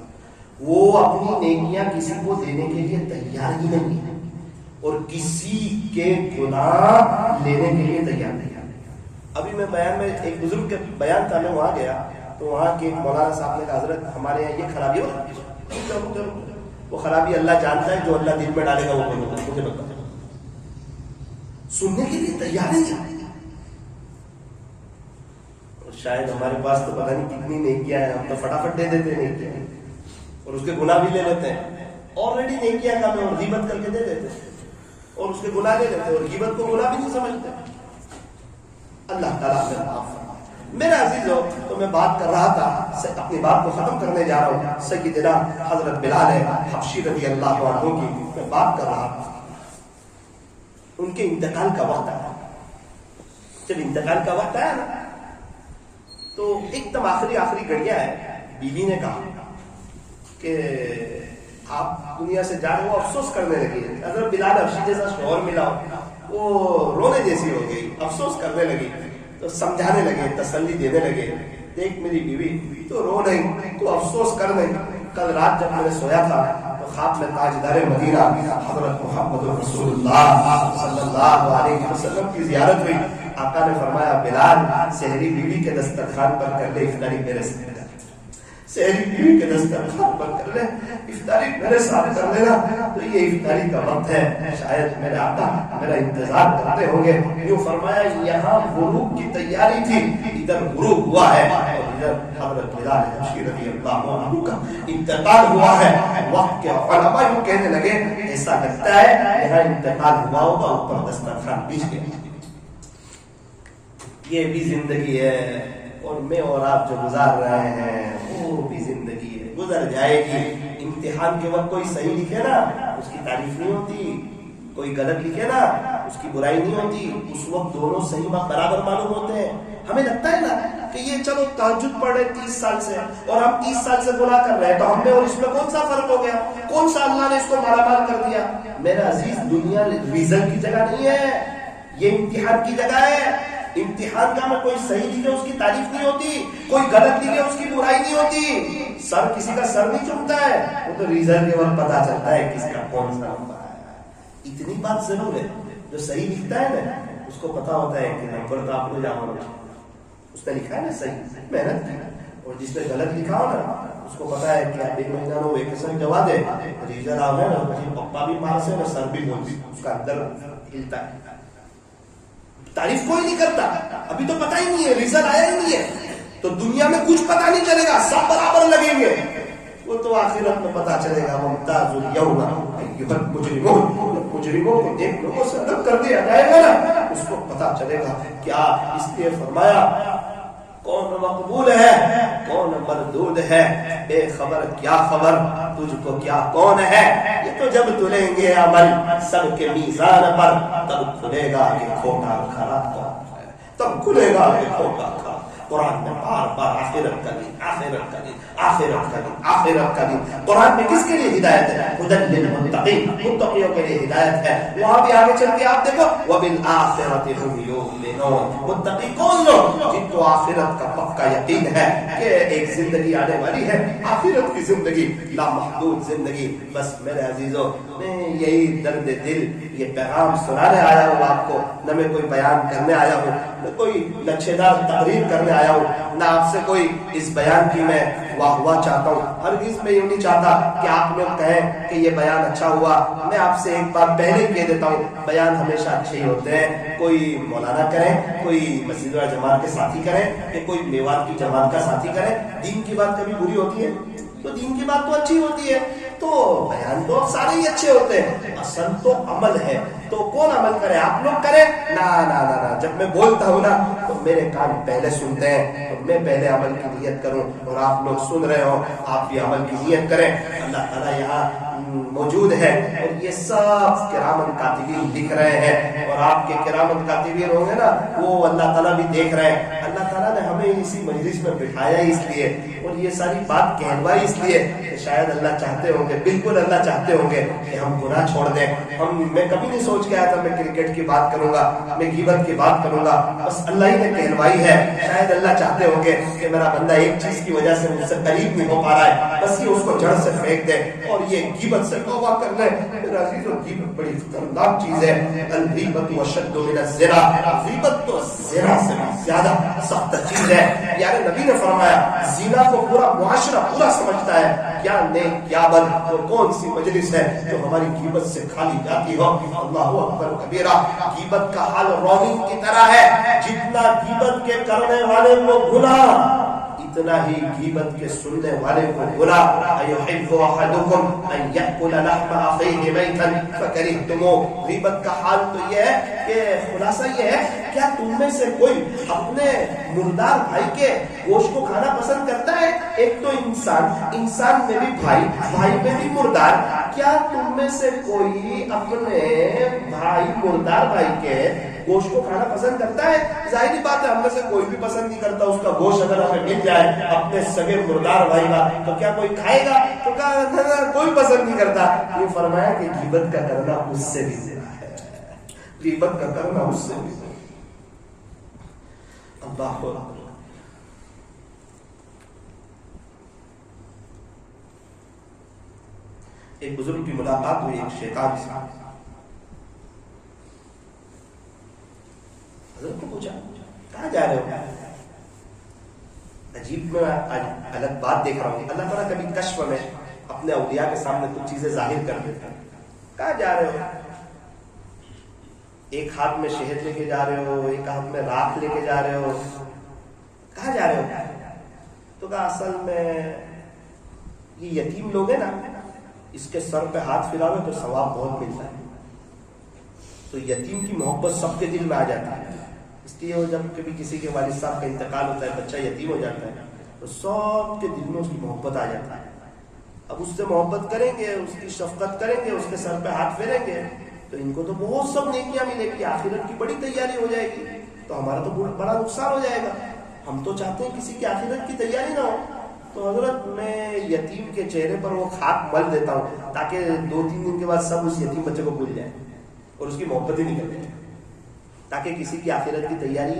وہ اپنی نیکیاں کسی کو دینے کے لیے تیار ہی نہیں ہے اور کسی کے گناہ لینے کے لیے تیار نہیں۔ ابھی میں بیان میں ایک بزرگ کے بیان تھا، میں وہاں گیا تو وہاں کے مولانا صاحب نے کہا حضرت ہمارے یہاں یہ خرابی ہو، وہ خرابی اللہ جانتا ہے، جو اللہ دل میں ڈالے گا وہ مجھے بتا، سننے کے لیے تیار نہیں۔ شاید ہمارے پاس تو پتہ نہیں کتنی نیکیاں ہیں، ہم تو فٹافٹ دے دیتے ہیں نیکیاں اور اس کے گناہ بھی لے لیتے ہیں، آلریڈی نیکیاں کا میں غیبت کر کے دے دیتے ہیں اور اس کے گناہ لے لیتے ہیں اور غیبت کو گناہ بھی نہیں سمجھتے۔ اللہ تعالیٰ سے معاف فرمائے۔ میرا عزیز ہو، تو میں بات کر رہا تھا، اپنی بات کو ختم کرنے جا رہا ہوں، سیدنا حضرت بلال حبشی رضی اللہ عنہ کی میں بات کر رہا تھا۔ ان کے انتقال کا وقت آیا، جب انتقال کا وقت آیا نا تو ایک دم آخری گھڑیاں ہے، بیوی نے کہا کہ آپ دنیا سے جا رہے ہو، افسوس کرنے لگی۔ حضرت بلال حبشی جیسا شوہر ملا وہ رونے جیسی ہو گئی، افسوس کرنے لگی، تو سمجھانے لگے، تسلی دینے لگے، دیکھ میری بیوی تو رو نہیں، تو افسوس کر نہیں۔ کل رات جب میں نے سویا تھا تو خواب میں تاجدار مدینہ حضرت محمد رسول اللہ صلی اللہ علیہ وسلم کی زیارت ہوئی۔ آقا نے فرمایا بلال سحری بیوی کے دسترخوان پر کر لے، افطاری میرے ساتھ، سحری بیوی کے دسترخوان پر کر لے، افطاری میرے ساتھ کر لینا۔ تو یہ افطاری کا وقت ہے، شاید میرے آقا میرا انتظار کرتے ہوں گے۔ یوں فرمایا یہاں غروب کی تیاری تھی، ادھر غروب ہوا ہے اور حضرت بلال حبشی رضی اللہ عنہ کا انتقال ہوا ہے. وقت کے علماء یوں کہنے لگے ایسا لگتا ہے یہاں انتقال ہوا ہوگا اوپر دسترخوان بچھ گیا. یہ بھی زندگی ہے اور میں اور آپ جو گزار رہے ہیں وہ بھی زندگی ہے, گزر جائے گی. امتحان کے وقت کوئی صحیح لکھے نا اس کی تعریف نہیں ہوتی, کوئی غلط لکھے نا اس کی برائی نہیں ہوتی. اس وقت دونوں صحیح برابر معلوم ہوتے ہیں. ہمیں لگتا ہے نا کہ یہ چلو تہجد پڑھ رہے 30 سال سے اور ہم 30 سال سے گناہ کر رہے ہیں, تو ہم نے اور اس میں کون سا فرق ہو گیا, کون سا اللہ نے اس کو مالا مال کر دیا. میرا عزیز دنیا ریزلٹ کی جگہ نہیں ہے, یہ امتحان کی جگہ ہے. امتحان کا میں کوئی صحیح لکھے اس کی تعریف نہیں ہوتی, کوئی غلط لکھے اس کی برائی نہیں ہوتی. سر کسی کا سر نہیں چومتا ہے, وہ تو ریزلٹ کے وقت پتا چلتا ہے کس کا کون سا نمبر آیا. اتنی بات ضرور ہے, جو صحیح لکھتا ہے نا اس کو پتا ہوتا ہے کہ نمبر تو آپ نے جانا, اس نے لکھا ہے نا صحیح, محنت کی. اور جس نے غلط لکھا ہو نا اس کو پتا ہے کہ اب ایک مہینہ نو ویکیشن جوا دے, ریزلٹ آ گیا نا کہیں پپا بھی پاس ہے نا سر بھی بول, اس کا اندر ہلتا ہے. تعریف کوئی نہیں کرتا, ابھی تو پتہ ہی نہیں ہے, ریزلٹ آیا ہی نہیں ہے, تو دنیا میں کچھ پتہ نہیں چلے گا, سب برابر لگیں گے. وہ تو آخرت میں پتہ چلے گا. ممتاز الیوم ایھا المجرمون, مجرموں کو ایک لوگوں سے الگ کر دیا جائے گا نا, اس کو پتہ چلے گا. کیا اس لیے فرمایا کون مقبول ہے کون مردود ہے, بے خبر کیا خبر تجھ کو کیا کون ہے. یہ تو جب تلیں گے عمل سب کے میزان پر تب کھلے گا کہ کھوٹا کھرا کون ہے, تب کھلے گا کہ کھوٹا کھرا. قرآن میں بار بار آخرت کا دن, آخرت کا دن, آخرت کا دن, آخرت کا دن. قرآن میں کس کے لیے ہدایت ہے؟ ھدی للمتقین, متقیوں کے لیے ہدایت ہے. وہاں بھی آگے چل کے آپ دیکھو وبالآخرۃ ھم یوقنون, متقی کون لوگ جن کو آخرت کا پکا یقین ہے کہ ایک زندگی آنے والی ہے, آخرت کی زندگی, لامحدود زندگی. بس میرے عزیزوں, میں یہی درد دل, یہ پیغام سنانے آیا ہوں آپ کو, نہ میں کوئی بیان کرنے آیا ہوں, نہ کوئی لچھے دار تقریر کرنے آیا ہوں, نہ آپ سے کوئی اس بیان کی میں واہ واہ چاہتا ہوں. ہرگز میں یوں نہیں چاہتا کہ آپ لوگ کہیں کہ یہ بیان اچھا ہوا. میں آپ سے ایک بار پہلے کہہ دیتا ہوں, بیان ہمیشہ اچھے ہی ہوتے ہیں. کوئی مولانا کریں, کوئی مسجد و جماعت کے ساتھی کریں, کہ کوئی میوات کی جماعت کا ساتھی کریں. دین کی بات کبھی بری ہوتی ہے؟ تو دین کی بات تو اچھی ہوتی ہے. تو بیان تو سارے ہی اچھے ہوتے ہیں, اصل تو عمل ہے. تو کون عمل کرے, آپ لوگ کریں نا نا نا نا. جب میں بولتا ہوں نا تو میرے کان پہلے سنتے ہیں, تو میں پہلے عمل کی نیت کروں, اور آپ لوگ سن رہے ہو آپ بھی عمل کی نیت کریں. اللہ تعالیٰ یہاں موجود ہے اور یہ سب کرامن کاتبین لکھ رہے ہیں, اور آپ کے کرامن کاتبین ہوں گے نا وہ اللہ تعالیٰ بھی دیکھ رہے ہیں. اللہ تعالیٰ نے ہمیں اسی مجلس میں بٹھایا اس لیے, اور یہ ساری بات کہلوائی اس لیے کہ شاید اللہ چاہتے ہوں گے, بالکل اللہ چاہتے ہوں گے کہ ہم گناہ چھوڑ دیں. میں کبھی نہیں سوچ کے آیا تھا میں کرکٹ کی بات کروں گا, میں غیبت کی بات کروں گا, بس اللہ ہی نے کہلوائی ہے. شاید اللہ چاہتے ہوں گے کہ میرا بندہ ایک چیز کی وجہ سے مجھ سے قریب نہیں ہو پا رہا ہے, بس یہ اس کو جڑ سے پھینک دے اور یہ غیبت سے توبہ کر لے. میرا عزیز, غیبت بڑی خطرناک چیز ہے. الغیبت اشد من الزنا, غیبت تو زنا سے بھی زیادہ سخت چیز ہے. یار نبی نے فرمایا زنا کو پورا معاشرہ پورا سمجھتا ہے, کیا نیک کیا بد, تو کون سی مجلس ہے جو ہماری غیبت سے خالی جاتی ہو. اللہ اکبر کبیرہ. غیبت کا حال رومین کی طرح ہے, جتنا غیبت کے کرنے والے کو گناہ اتنا ہی غیبت کے سننے والے کو گناہ. ایحب احدکم ان یاکل لحم اخیہ میتا فکرہتموہ. غیبت کا حال تو یہ ہے کہ خلاصہ یہ ہے, کیا تم میں سے کوئی اپنے مردار بھائی کے گوشت کو کھانا پسند کرتا ہے؟ ایک تو انسان میں بھی بھائی میں بھی مردار. کیا تم میں سے کوئی اپنے مردار بھائی کے گوشت کو کھانا پسند کرتا ہے؟ ظاہری بات ہے ہم میں سے کوئی بھی پسند نہیں کرتا. اس کا گوشت اگر ہمیں مل جائے اپنے سگے مردار بھائی کا, تو کیا کوئی کھائے گا؟ تو کہا کوئی پسند نہیں کرتا. یہ فرمایا کہ غیبت کا کرنا اس سے بھی زنا ہے, غیبت کا کرنا اس سے بھی زنا. اللہ اکبر. ایک بزرگ کی ملاقات ہوئی ایک شیطان سے. حضرت کو پوچھا کہاں جا رہے ہو؟ عجیب, میں الگ بات دیکھ رہا ہوں. اللہ تعالیٰ کبھی کشف میں اپنے اولیاء کے سامنے کچھ چیزیں ظاہر کر دیتا ہے. کہاں جا رہے ہو؟ ایک ہاتھ میں شہد لے کے جا رہے ہو, ایک ہاتھ میں راکھ لے کے جا رہے ہو, کہاں جا رہے ہو؟ تو کہا اصل میں یہ یتیم لوگ ہیں نا، اس کے سر پہ ہاتھ پھراوے تو ثواب بہت ملتا ہے. تو یتیم کی محبت سب کے دل میں آ جاتی ہے. اس لیے وہ جب کبھی کسی کے والد صاحب کا انتقال ہوتا ہے، بچہ یتیم ہو جاتا ہے، تو سب کے دل میں اس کی محبت آ جاتا ہے. اب اس سے محبت کریں گے، اس کی شفقت کریں گے، اس کے سر پہ ہاتھ پھیریں گے تو ان کو تو بہت سب نیکیاں ملے گی، آخرت کی بڑی تیاری ہو جائے گی. تو ہمارا تو بڑا نقصان ہو جائے گا. ہم تو چاہتے ہیں کسی کی آخرت کی تیاری نہ ہو. تو حضرت میں یتیم کے چہرے پر وہ خاک مل دیتا ہوں تاکہ 2-3 دن کے بعد سب اس یتیم بچے کو بھول جائیں اور اس کی محبت ہی نہیں کرتے، تاکہ کسی کی آخرت کی تیاری.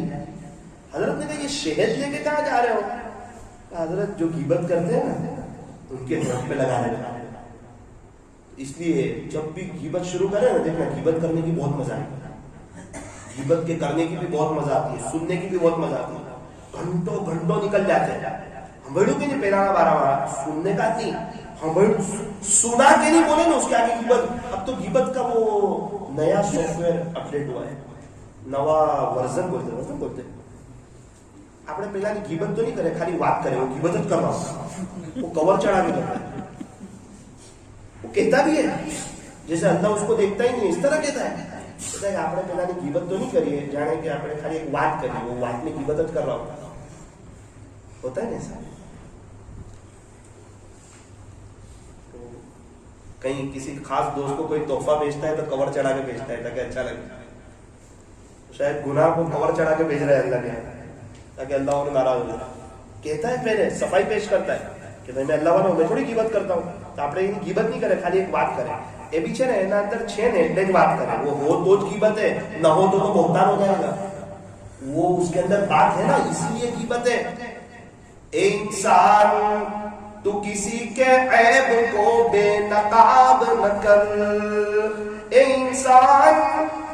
حضرت نے کہا یہ شہد لے کے کہاں جا رہے ہو؟ حضرت جو غیبت کرتے ہیں نا ان کے ہاتھ پہ لگانے لگا. اس لیے جب بھی غیبت شروع کرے نا، دیکھنا غیبت کرنے کی بہت مزہ آتی ہے، غیبت کے کرنے کی بھی بہت مزہ آتی ہے، سننے کی بھی بہت مزہ آتی ہے. گھنٹوں گھنٹوں نکل جاتے ہیں. ہم بڑھوں کے نہیں پہلانا 12 سننے کا نہیں، ہم سنا کے نہیں بولے نا اس کے آگے غیبت. اب تو غیبت کا وہ نیا سافٹ ویئر اپڈیٹ ہوا ہے، نوا ورژن بولتے آپ نے پہلا غیبت تو نہیں کرے، خالی بات کرے، وہ غیبت کر رہا ہوں، وہ کور چڑھا کے کرتا ہے. وہ کہتا بھی ہے جیسے اللہ اس کو دیکھتا ہی نہیں، اس طرح کہتا ہے کہ آپ نے پہلا غیبت تو نہیں کری ہے، جانے کہ آپ نے خالی ایک بات کری، وہ بات میں غیبت کر رہا ہوتا ہے نا ایسا. کہیں کسی خاص دوست کو کوئی تحفہ بھیجتا ہے تو کور چڑھا کے بھیجتا ہے تاکہ اچھا لگے. شاید گناہ کو کور چڑھا کے بھیج رہا ہے اللہ نے تاکہ اللہ انہیں ناراض ہو جائے. کہتا ہے پہلے صفائی پیش کرتا ہے کہ بھائی میں اللہ والا ہوں، میں تھوڑی غیبت کرتا ہوں. تو آپ نے غیبت نہیں کرے، خالی ایک بات کرے. اے پیچھے نا اینا اندر 6 نے بات کرے، وہ ہو تو غیبت ہے، نہ ہو تو بہتان ہو جائے گا. وہ اس کے اندر بات ہے نا، اس لیے غیبت ہے. اے انسان تو کسی کے عیب کو بے نقاب نہ کر. اے انسان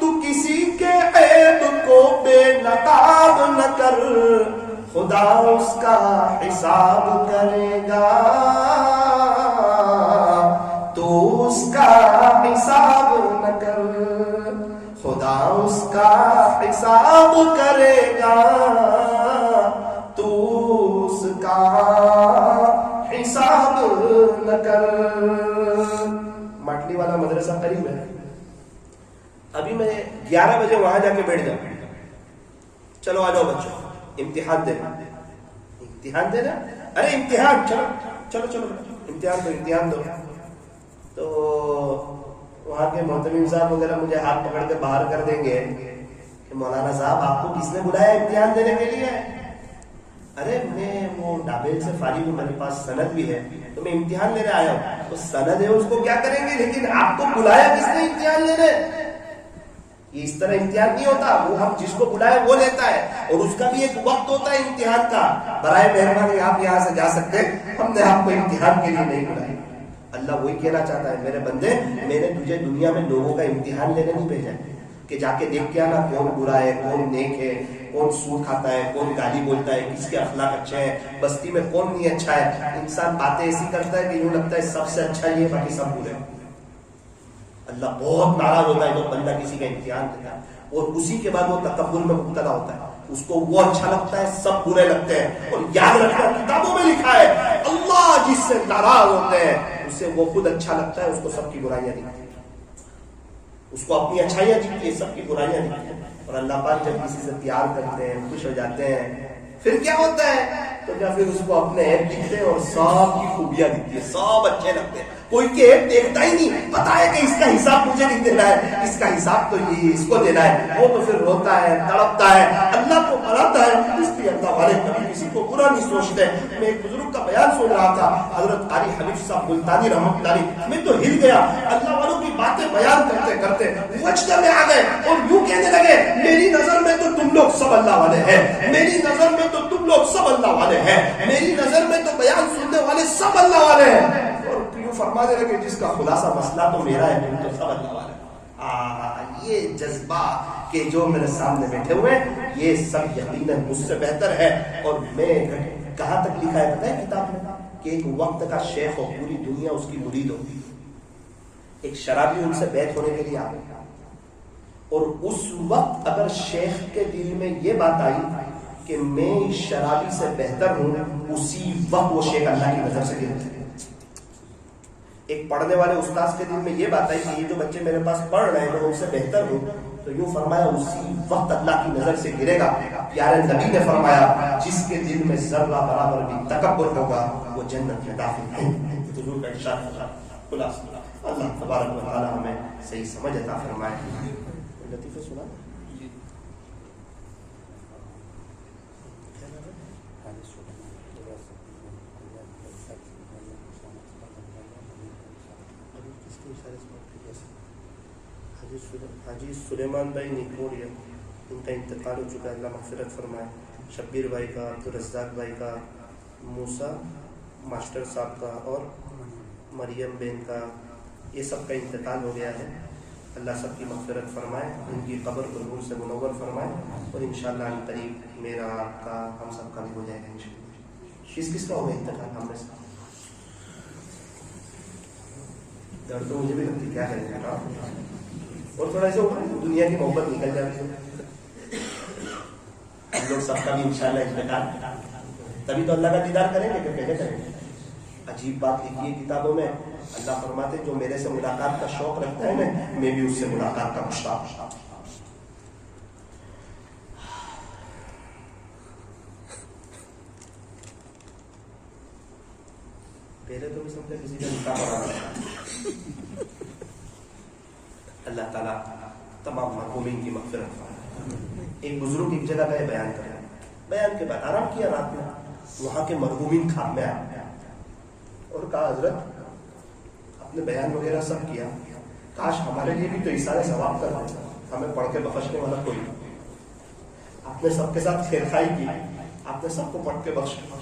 تو کسی کے عیب کو بے نقاب نہ کر، خدا اس کا حساب کرے گا، تو اس کا حساب نہ کر. خدا اس کا حساب کرے گا، تو اس کا حساب نہ کر. مٹلی والا مدرسہ قریب ہے. ابھی میں 11 بجے وہاں جا کے بیٹھ جاؤں، چلو آ جاؤ بچوں امتحان دینا. ارے امتحان، چلو امتحان دو. تو وہاں کے محتمم صاحب وغیرہ مجھے ہاتھ پکڑ کے باہر کر دیں گے کہ مولانا صاحب آپ کو کس نے بلایا امتحان دینے کے لیے؟ ارے میں وہ ڈابیل سے فارغ ہوں، میرے پاس سند بھی ہے، تو میں امتحان لینے آیا ہوں. وہ سند ہے اس کو کیا کریں گے، لیکن آپ کو بلایا کس نے امتحان لینے؟ یہ اس طرح امتحان نہیں ہوتا. وہ ہم جس کو بلائے وہ لیتا ہے، اور اس کا بھی ایک وقت ہوتا ہے امتحان کا. برائے مہربانی آپ یہاں سے جا سکتے، ہم نے آپ کو امتحان کے لیے نہیں بلایا. اللہ وہی کہنا چاہتا ہے، میرے بندے میں نے تجھے دنیا میں لوگوں کا امتحان لینے نہیں بھیجا کہ جا کے دیکھ کے آنا کون برا ہے، کون نیک ہے، کون سود کھاتا ہے، کون گالی بولتا ہے، کس کے اخلاق اچھے ہیں، بستی میں کون نہیں اچھا ہے. انسان باتیں ایسی کرتا ہے کہ یوں لگتا ہے سب سے اچھا یہ، باقی سب برے. اللہ بہت ناراض ہوتا ہے جب بندہ کسی کا امتحان دیتا ہے، اور اسی کے بعد وہ تکبر میں مبتلا ہوتا ہے. اس کو وہ اچھا لگتا ہے، سب برے لگتے ہیں. اور یاد رکھنا کتابوں میں لکھا ہے اللہ جس سے ناراض ہوتے ہیں اسے وہ خود اچھا لگتا ہے، اس کو سب کی برائیاں دکھتی ہیں، اس کو اپنی اچھائیاں دکھتی ہیں، سب کی برائیاں دکھتی ہیں. اور اللہ پاک جب کسی سے پیار کرتے ہیں، خوش ہو جاتے ہیں، پھر کیا ہوتا ہے؟ تو کیا پھر اس کو اپنے عیب دکھتے ہیں اور سب کی خوبیاں دکھتی ہیں، سب اچھے لگتے ہیں. کوئی کے عیب دیکھتا ہی نہیں، پتا ہے کہ اس کا حساب مجھے نہیں دینا ہے، اس کا حساب تو یہ اس کو دینا ہے. وہ تو پھر روتا ہے، تڑپتا ہے، اللہ کو مراتا ہے. اس لیے اللہ والے کبھی کسی کو برا نہیں سوچتے. میں ایک بزرگ کا بیان سن رہا تھا، حضرت قاری حنیف صاحب ملتانی رحمۃ اللہ علیہ، میں تو ہل گیا. اللہ والوں کی باتیں بیان کرتے کرتے وجدہ میں آ گئے اور یوں کہنے لگے میری نظر میں تو تم لوگ سب اللہ والے ہیں، میری نظر میں تو تم لوگ سب اللہ والے ہیں، میری نظر میں تو بیان سننے والے سب اللہ والے ہیں. فرمانے لگے جس کا خلاصہ مسئلہ تو میرا ہے، تم تو سب اللہ والے. یہ جذبہ کہ جو میرے سامنے بیٹھے ہوئے یہ سب یقیناً مجھ سے بہتر ہے. اور میں کہاں تک لکھا ہے پتہ ہے کتاب میں کہ ایک وقت کا شیخ ہو، پوری دنیا اس کی مرید ہو، ایک شرابی ان سے بیعت ہونے کے لیے آ گیا، اور اس وقت اگر شیخ کے دل میں یہ بات آئی کہ میں اس شرابی سے بہتر ہوں، اسی وقت وہ شیخ اللہ کی نظر سے گرتے ہیں۔ ایک پڑھنے والے استاذ کے دل میں یہ بات آئی کہ یہ جو بچے میرے پاس پڑھ رہے ہیں میں ان سے بہتر ہوں، تو یوں فرمایا اسی وقت اللہ کی نظر سے گرے گا۔ پیارے نبی نے فرمایا جس کے دل میں ذرہ برابر بھی تکبر ہوگا وہ جنت میں داخل نہیں۔ حضور کا ارشاد تھا۔ خلاصہ اللہ تبارک و تعالی ہمیں صحیح سمجھ عطا فرمائے۔ لطیفہ سنا حاجی سلیمان بھائی نیکوڑیا، ان کا انتقال ہو چکا ہے، اللہ مغفرت فرمائے۔ شبیر بھائی کا، عبدالرزاق بھائی کا، موسیٰ ماسٹر صاحب کا اور مریم بہن کا، یہ سب کا انتقال ہو گیا ہے۔ اللہ سب کی مغفرت فرمائے، ان کی قبر کو نور سے منور فرمائے، اور انشاءاللہ ان قریب میرا، آپ کا، ہم سب کا بھی ہو جائے گا انشاءاللہ۔ کس کا ہوگا انتقال ہم میں سے؟ درد تو مجھے بھی لگتی، کیا کریں گے، اور تھوڑا ایسا ہوگا دنیا کی محبت نکل جاتی ہے، ہم لوگ سب کا بھی انشاءاللہ انتقال، تبھی تو اللہ کا دیدار کریں گے کہ پہلے کریں گے۔ عجیب بات لکھی ہے کتابوں میں، اللہ فرماتے جو میرے سے ملاقات کا شوق رکھتا ہے نا، میں بھی اس سے ملاقات کا مشتاق ہوں۔ پہلے تو بھی سمجھے کسی کا نکاح پڑھا رہا، اللہ تعالیٰ تمام مرحومین کی مغفرت فرمائے۔ ایک بزرگ ایک جگہ گئے بیان کرنے، بیان کے بعد آرام کیا رات میں، وہاں کے مرحومین خواب میں آئے اور کہا حضرت اپنے بیان وغیرہ سب کیا، کاش ہمارے لیے بھی تو اشارے ثواب کر دیں، ہمیں پڑھ کے بخشنے والا کوئی، آپ نے سب کے ساتھ خیر خائی کی، آپ نے سب کو پڑھ کے بخشا،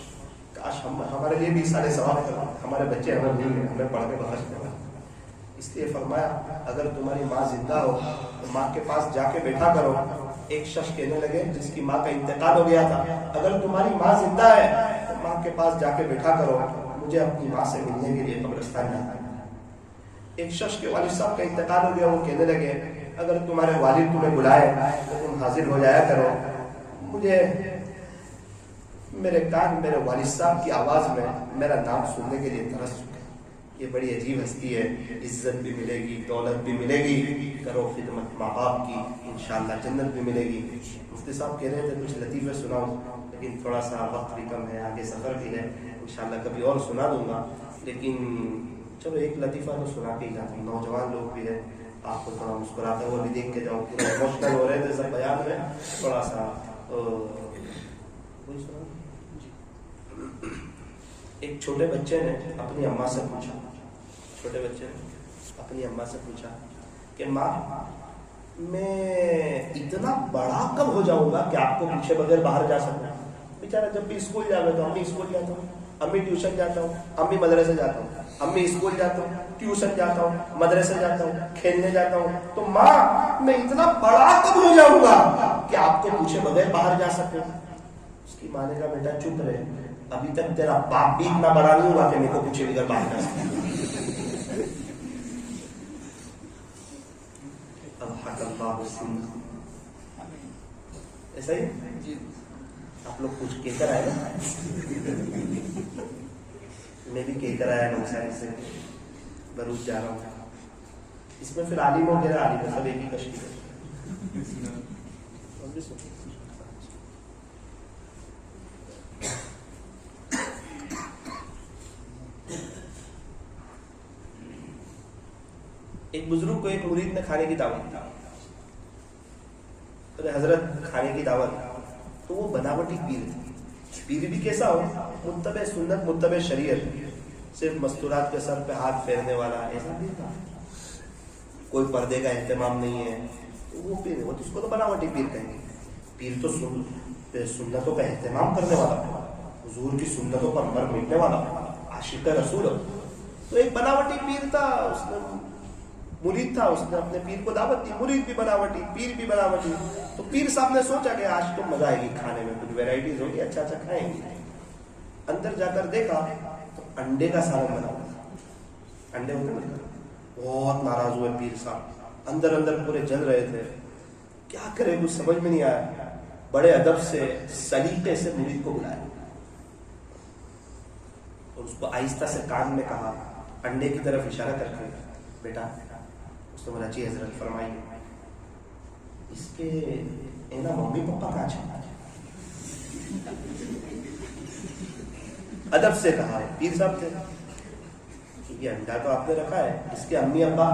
کاش ہمارے لیے بھی اشارے ثواب کر دیں، ہمارے بچے ہمیں نہیں ہیں، ہمیں پڑھ کے بخشنے والا۔ اس لیے فرمایا اگر تمہاری ماں زندہ ہو تو ماں کے پاس جا کے بیٹھا کرو۔ ایک شخص کہنے لگے جس کی ماں کا انتقال ہو گیا تھا، اگر تمہاری ماں زندہ ہے تو ماں کے پاس جا کے بیٹھا کرو، مجھے اپنی ماں سے ملنے کے لیے قبرستان جانا ہے۔ ایک شخص کے والد صاحب کا انتقال ہو گیا، وہ کہنے لگے اگر تمہارے والد تمہیں بلائے تو تم حاضر ہو جایا کرو، مجھے میرے کان میرے والد صاحب کی آواز میں میرا نام سننے کے لیے ترس چکے۔ یہ بڑی عجیب ہستی ہے، عزت بھی ملے گی، دولت بھی ملے گی، کرو خدمت ماں باپ کی، انشاءاللہ جنت بھی ملے گی۔ مفتی صاحب کہہ رہے تھے کچھ لطیفے سناؤں، لیکن تھوڑا سا وقت بھی کم ہے، آگے سفر بھی ہے، انشاءاللہ کبھی اور سنا دوں گا، لیکن چلو ایک لطیفہ تو سنا کے ہی جاتا ہوں۔ نوجوان لوگ بھی ہیں، آپ کو تھوڑا مسکراتے ہوئے بھی دیکھ کے جاؤ، پورا ایموشنل ہو رہے تھے سب بیان میں، تھوڑا سا وہی سنا۔ ایک چھوٹے بچے نے اپنی اماں سے پوچھا، چھوٹے بچے نے اپنی اماں سے پوچھا کہ ماں میں اتنا بڑا کب ہو جاؤں گا کہ آپ کو پوچھے بغیر باہر جا سکوں؟ بیچارہ جب بھی اسکول جاتا تو امی اسکول جاتا ہوں، امی ٹیوشن جاتا ہوں، امی مدرسے جاتا ہوں، امی اسکول جاتا ہوں، ٹیوشن جاتا ہوں، مدرسے جاتا ہوں، کھیلنے جاتا ہوں، تو ماں میں اتنا بڑا کب ہو جاؤں گا کہ آپ کو پوچھے بغیر باہر جا سکوں؟ اس کی ماں نے کہا بیٹا چپ رہے، ابھی تک تیرا باپ بھی اتنا بڑا نہیں ہوا کہ میرے کو پوچھے بغیر باہر جا سکے۔ ایسا ہی آپ لوگ کچھ کہہ کر آئے نا، میں بھی کہہ کر آیا نوساری سے بروچ جا رہا ہوں، اس میں پھر عالم وغیرہ عالم ہے، سب ایک ہی کشتی ہے۔ ایک بزرگ کو ایک مرید نے کھانے کی دعوت دی، حضرت کھانے کی دعوت، تو وہ بناوٹی پیر تھی۔ پیر بھی کیسا ہو؟ متبع سنت، متبع شریعت، صرف مستورات کے سر پہ ہاتھ پھیرنے والا، ایسا پیر تھا، کوئی پردے کا اہتمام نہیں ہے، تو وہ پیر، وہ اس کو تو بناوٹی پیر کہیں گے۔ پیر تو سنتوں کا اہتمام کرنے والا، حضور کی سنتوں پر مر مٹنے والا، عاشق رسول ہو۔ تو ایک بناوٹی پیر تھا، اس نے مرید تھا، اس نے اپنے پیر کو دعوت دی، مرید بھی بناوٹی، پیر بھی بناوٹی۔ تو پیر صاحب نے سوچا کہ آج تو مزہ آئے گی کھانے میں، کچھ ویرائٹیز ہوگی، اچھا اچھا کھائیں گے۔ اندر جا کر دیکھا تو انڈے کا سالن بنا ہوا تھا، انڈے ہوتے نا، بہت ناراض ہوئے پیر صاحب، اندر اندر پورے جل رہے تھے، کیا کرے کچھ سمجھ میں نہیں آیا۔ بڑے ادب سے سلیقے سے مرید کو بلایا اور اس کو آہستہ سے کان میں کہا، انڈے کی طرف اشارہ کر کے، بیٹا. اس نے بولا جی حضرت فرمائیے. اس کے اینا ممی پپا کہاں چھے؟ ادب سے کہا. پیر صاحب تھے، یہ انڈا تو آپ نے رکھا ہے، اس کے امی ابا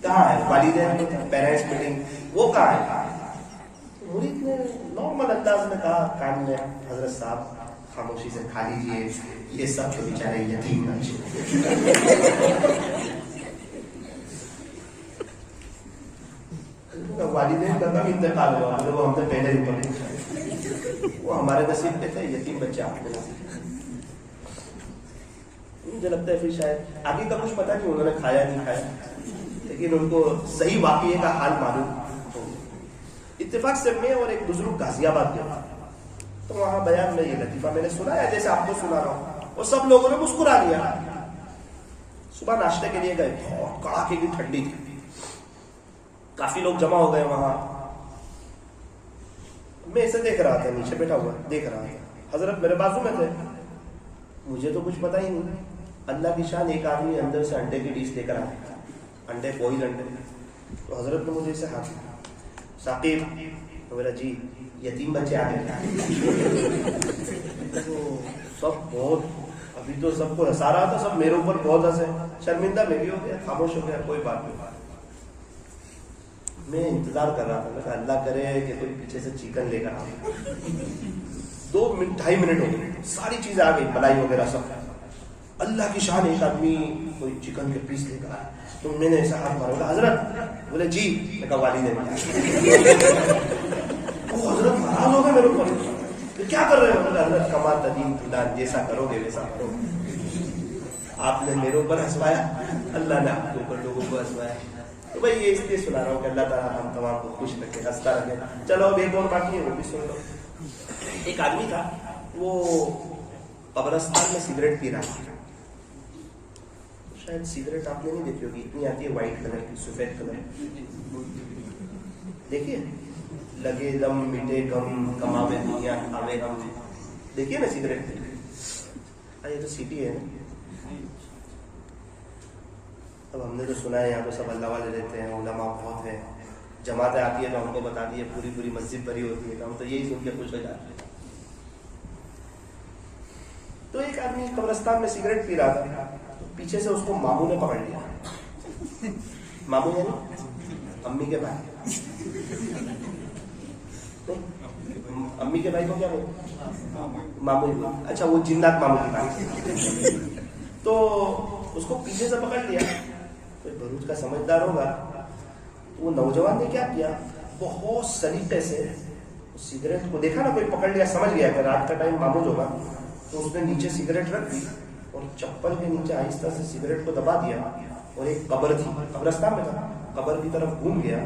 کہاں ہے؟ والدین پیرنٹس میٹنگ وہ کہاں ہے؟ مرید نے نارمل انداز میں کہا کان میں، حضرت صاحب خاموشی سے کھا لیجیے، یہ سب تو بیچارے یتیم بچے. والدین کا کب انتقال ہوا؟ وہ ہم نے پہلے ہی پڑھا، وہ ہمارے نصیب پہ تھے، یتیم بچے آپ کے نصیب. مجھے لگتا ہے پھر شاید آگے کا کچھ پتا نہیں، انہوں نے کھایا نہیں کھایا، لیکن ان کو صحیح واقعے کا حال معلوم ہو. اتفاق سے میں اور ایک بزرگ غازی آباد گیا تو وہاں بیان میں یہ لطیفہ میں نے سنا ہے جیسے آپ کو سنا رہا ہوں، اور سب لوگوں نے مسکرا لیا. صبح ناشتے کے لیے گئے، بہت کڑاکے کی ٹھنڈی تھی، کافی لوگ جمع ہو گئے وہاں. میں اسے دیکھ رہا تھا، نیچے بیٹھا ہوا دیکھ رہا تھا. حضرت میرے بازو میں تھے، مجھے تو کچھ پتا ہی نہیں. اللہ کی شان، ایک آدمی اندر سے انڈے کی ڈش لے کر آیا، انڈے بوئل انڈے. تو حضرت نے مجھے اسے ہاتھ دیا، ثاقب. تو میرا جی یتیم بچے آ گئے. تو سب بہت، ابھی تو سب کو ہنسا رہا تھا، سب میرے اوپر بہت ہنسے. شرمندہ میں بھی ہو گیا، خاموش ہو گیا، کوئی بات نہیں. میں انتظار کر رہا تھا، میں کہا اللہ کرے کہ کوئی پیچھے سے چکن لے کر آئے. 2-2.5 منٹ ہو گئے، ساری چیزیں آ گئی، ملائی وغیرہ سب. اللہ کی شان، ایک آدمی کوئی چکن کے پیس لے کر آیا. تو میں نے ایسا ہاتھ مارا، حضرت. بولے جی. میں کہا والدین. وہ حضرت ناراض ہو گئے میرے اوپر، کیا کر رہے ہو؟ حضرت کما تدین تدان، جیسا کرو گے ویسا کرو. آپ نے میرے اوپر ہنسوایا، اللہ نے آپ کے اوپر لوگوں کو ہنسوایا. تو بھائی یہ اس لیے سنا رہا ہوں کہ اللہ تعالیٰ ہم تمام کو خوش رکھے، ہنستا رکھے. چلو اب ایک اور باقی ہے، وہ بھی سن لو. ایک آدمی تھا، وہ قبرستان میں سگریٹ پی رہا تھا. شاید سگریٹ آپ نے نہیں دیکھی ہوگی، اتنی آتی ہے وائٹ کلر کی، سفید کلر. دیکھیے، لگے دم مٹے غم، کماوے دنیا کھاوے ہم. دیکھیے نا سگریٹ. یہ تو سٹی ہے نا. اب ہم نے تو سنا ہے یہاں تو سب اللہ والے رہتے ہیں، علماء بہت ہیں، جماعتیں آتی ہے تو ہم کو بتا دی ہے، پوری پوری مسجد بھری ہوتی ہے، ہم تو یہی سن کے خوش ہو جاتے ہیں. تو ایک آدمی قبرستان میں سگریٹ پی رہا تھا، تو پیچھے سے اس کو ماموں نے پکڑ لیا. ماموں یعنی امی کے بھائی. امی کے بھائی کو کیا بولتے؟ ماموں. اچھا، وہ جنات ماموں کی بات. تو اس کو پیچھے سے پکڑ لیا. کوئی بھروچ کا سمجھدار ہوگا، تو وہ نوجوان نے کیا کیا، بہت سلیقے سے سگریٹ کو دیکھا نا، کوئی پکڑ لیا، سمجھ گیا کہ رات کا ٹائم معمول ہوگا، تو اس نے نیچے سگریٹ رکھ دی اور چپل کے نیچے آہستہ سے سگریٹ کو دبا دیا. اور ایک قبر تھی، قبرستان میں تھا، قبر کی طرف گھوم گیا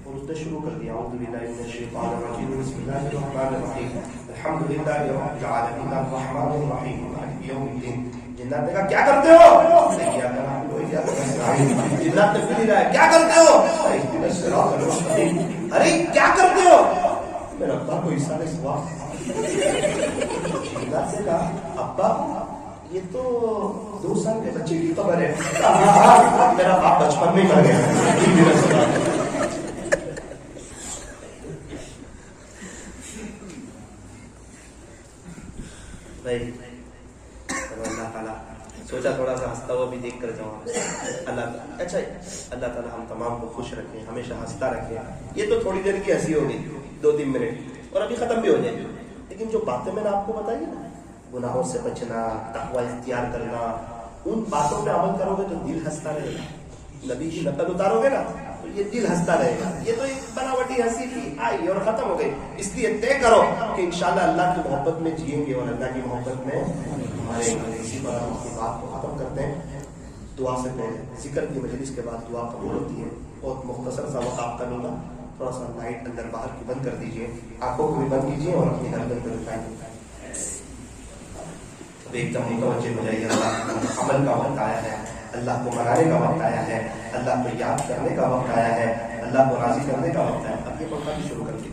اور اس نے شروع کر دیا، اعوذ باللہ من الشیطان الرجیم، بسم اللہ الرحمن الرحیم، الحمد للہ رب العالمین الرحمن الرحیم مالک یوم الدین. جنات نے کہا کیا کرتے ہو؟ جنات نے پھر رہا ہے کیا کرتے ہو؟ ارے کیا کرتے ہو؟ میرا ابا کو اشارہ سوا. جنات سے کہا ابا یہ تو 2 سال کے بچے کی خبر ہے. میرا باپ بچپن میں مر گیا. اللہ تعالیٰ سوچا تھوڑا سا ہنستا ہوا بھی دیکھ کر جاؤں. اللہ اچھا، اللہ تعالیٰ ہم تمام کو خوش رکھے، ہمیشہ ہنستا رکھے. یہ تو تھوڑی دیر کی ہنسی ہو گئی، 2-3 منٹ، اور ابھی ختم بھی ہو جائے گی. لیکن جو باتیں میں نے آپ کو بتائی نا، گناہوں سے بچنا، تقوی اختیار کرنا، ان باتوں پہ عمل کرو گے تو دل ہنستا رہے گا. نبی کی نقل اتارو گے نا تو یہ دل ہنستا رہے گا. یہ تو ایک بناوٹی ہنسی تھی، آئی اور ختم ہو گئی. اس لیے طے کرو کہ انشاءاللہ اللہ کی محبت میں جئیں گے اور اللہ کی محبت میں ہمارے. اسی پر ہم اپنی بات کو ختم کرتے ہیں. دعا سے پہلے ذکر کی مجلس کے بعد دعا قبول ہوتی ہے. بہت مختصر سا وقت آپ کا لوں گا، تھوڑا سا لائٹ اندر باہر کی بند کر دیجیے، آنکھوں کو بھی بند کیجیے اور اپنی گردن کو اٹھائیے. ایک دم متوجہ ہو جائیے. اللہ عمل کا وقت آیا ہے، اللہ کو منانے کا وقت آیا ہے، اللہ کو یاد کرنے کا وقت آیا ہے، اللہ کو راضی کرنے کا وقت آیا ہے. اب یہ پڑھنا بھی شروع کر دیں.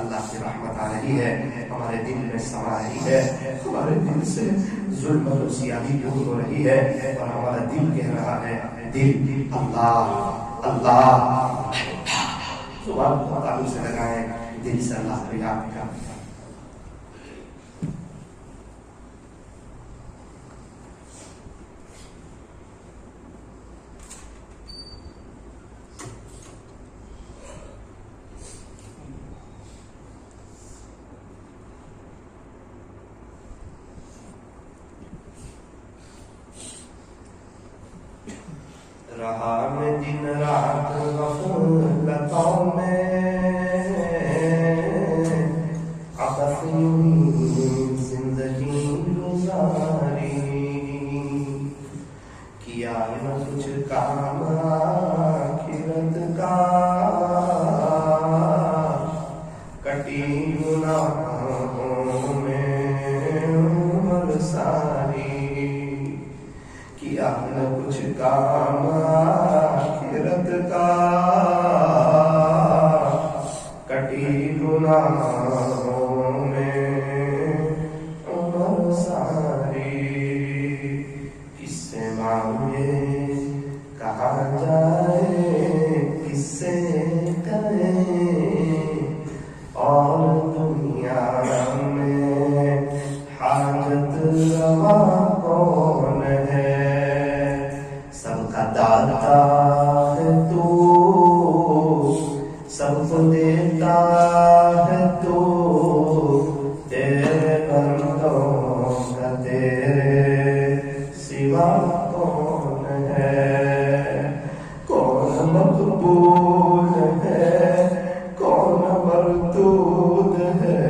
اللہ کی رحمت آ رہی ہے، ہمارے دل میں سما رہی ہے، ہمارے دل سے ظلم و سیاہی دور ہو رہی ہے، اور ہمارا دل کہہ رہا ہے، دل اللہ اللہ زبان کو تعلق سے لگائیں، دل سے اللہ کو یاد کریں۔ رہا میں دن رات غفلتوں میں، عبث یوں زندگی گزاری، کیا نہ کچھ کام آخرت کا، کٹی گناہوں میں عمر ساری، کیا نہ کچھ کام آخرت کا، کٹی گناہوں میں عمر ساری، کس سے مانگے کہاں جائے، کس سے کریں، اور دنیا میں حاجت روا کون ہے، سب کا داتا ہے تو، سب کو دیتا ہے تو، تیرے بندوں کا تیرے سوا کون ہے، کون مقبول ہے، کون مردود ہے،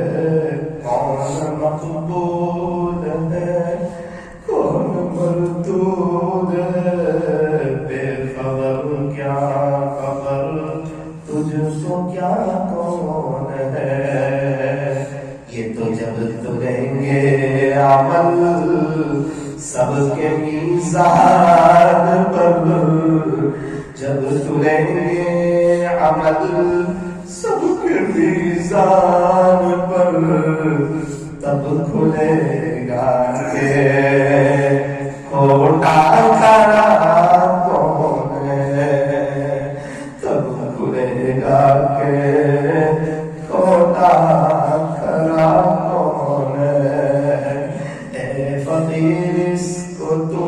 کون مقبول ہے، کون مردود ہے، بے خبر کیا خبر تجھ کو کیا کون ہے، یہ تو جب تلیں گے عمل سب کے میزان پر، جب تلیں گے عمل سب کے میزان پر، تب کھلے گا کہ کھوٹا کھڑا کون ہے، تب کھلے گا کہ کھوٹا کھڑا کون ہے، اے فقیر اس کو تو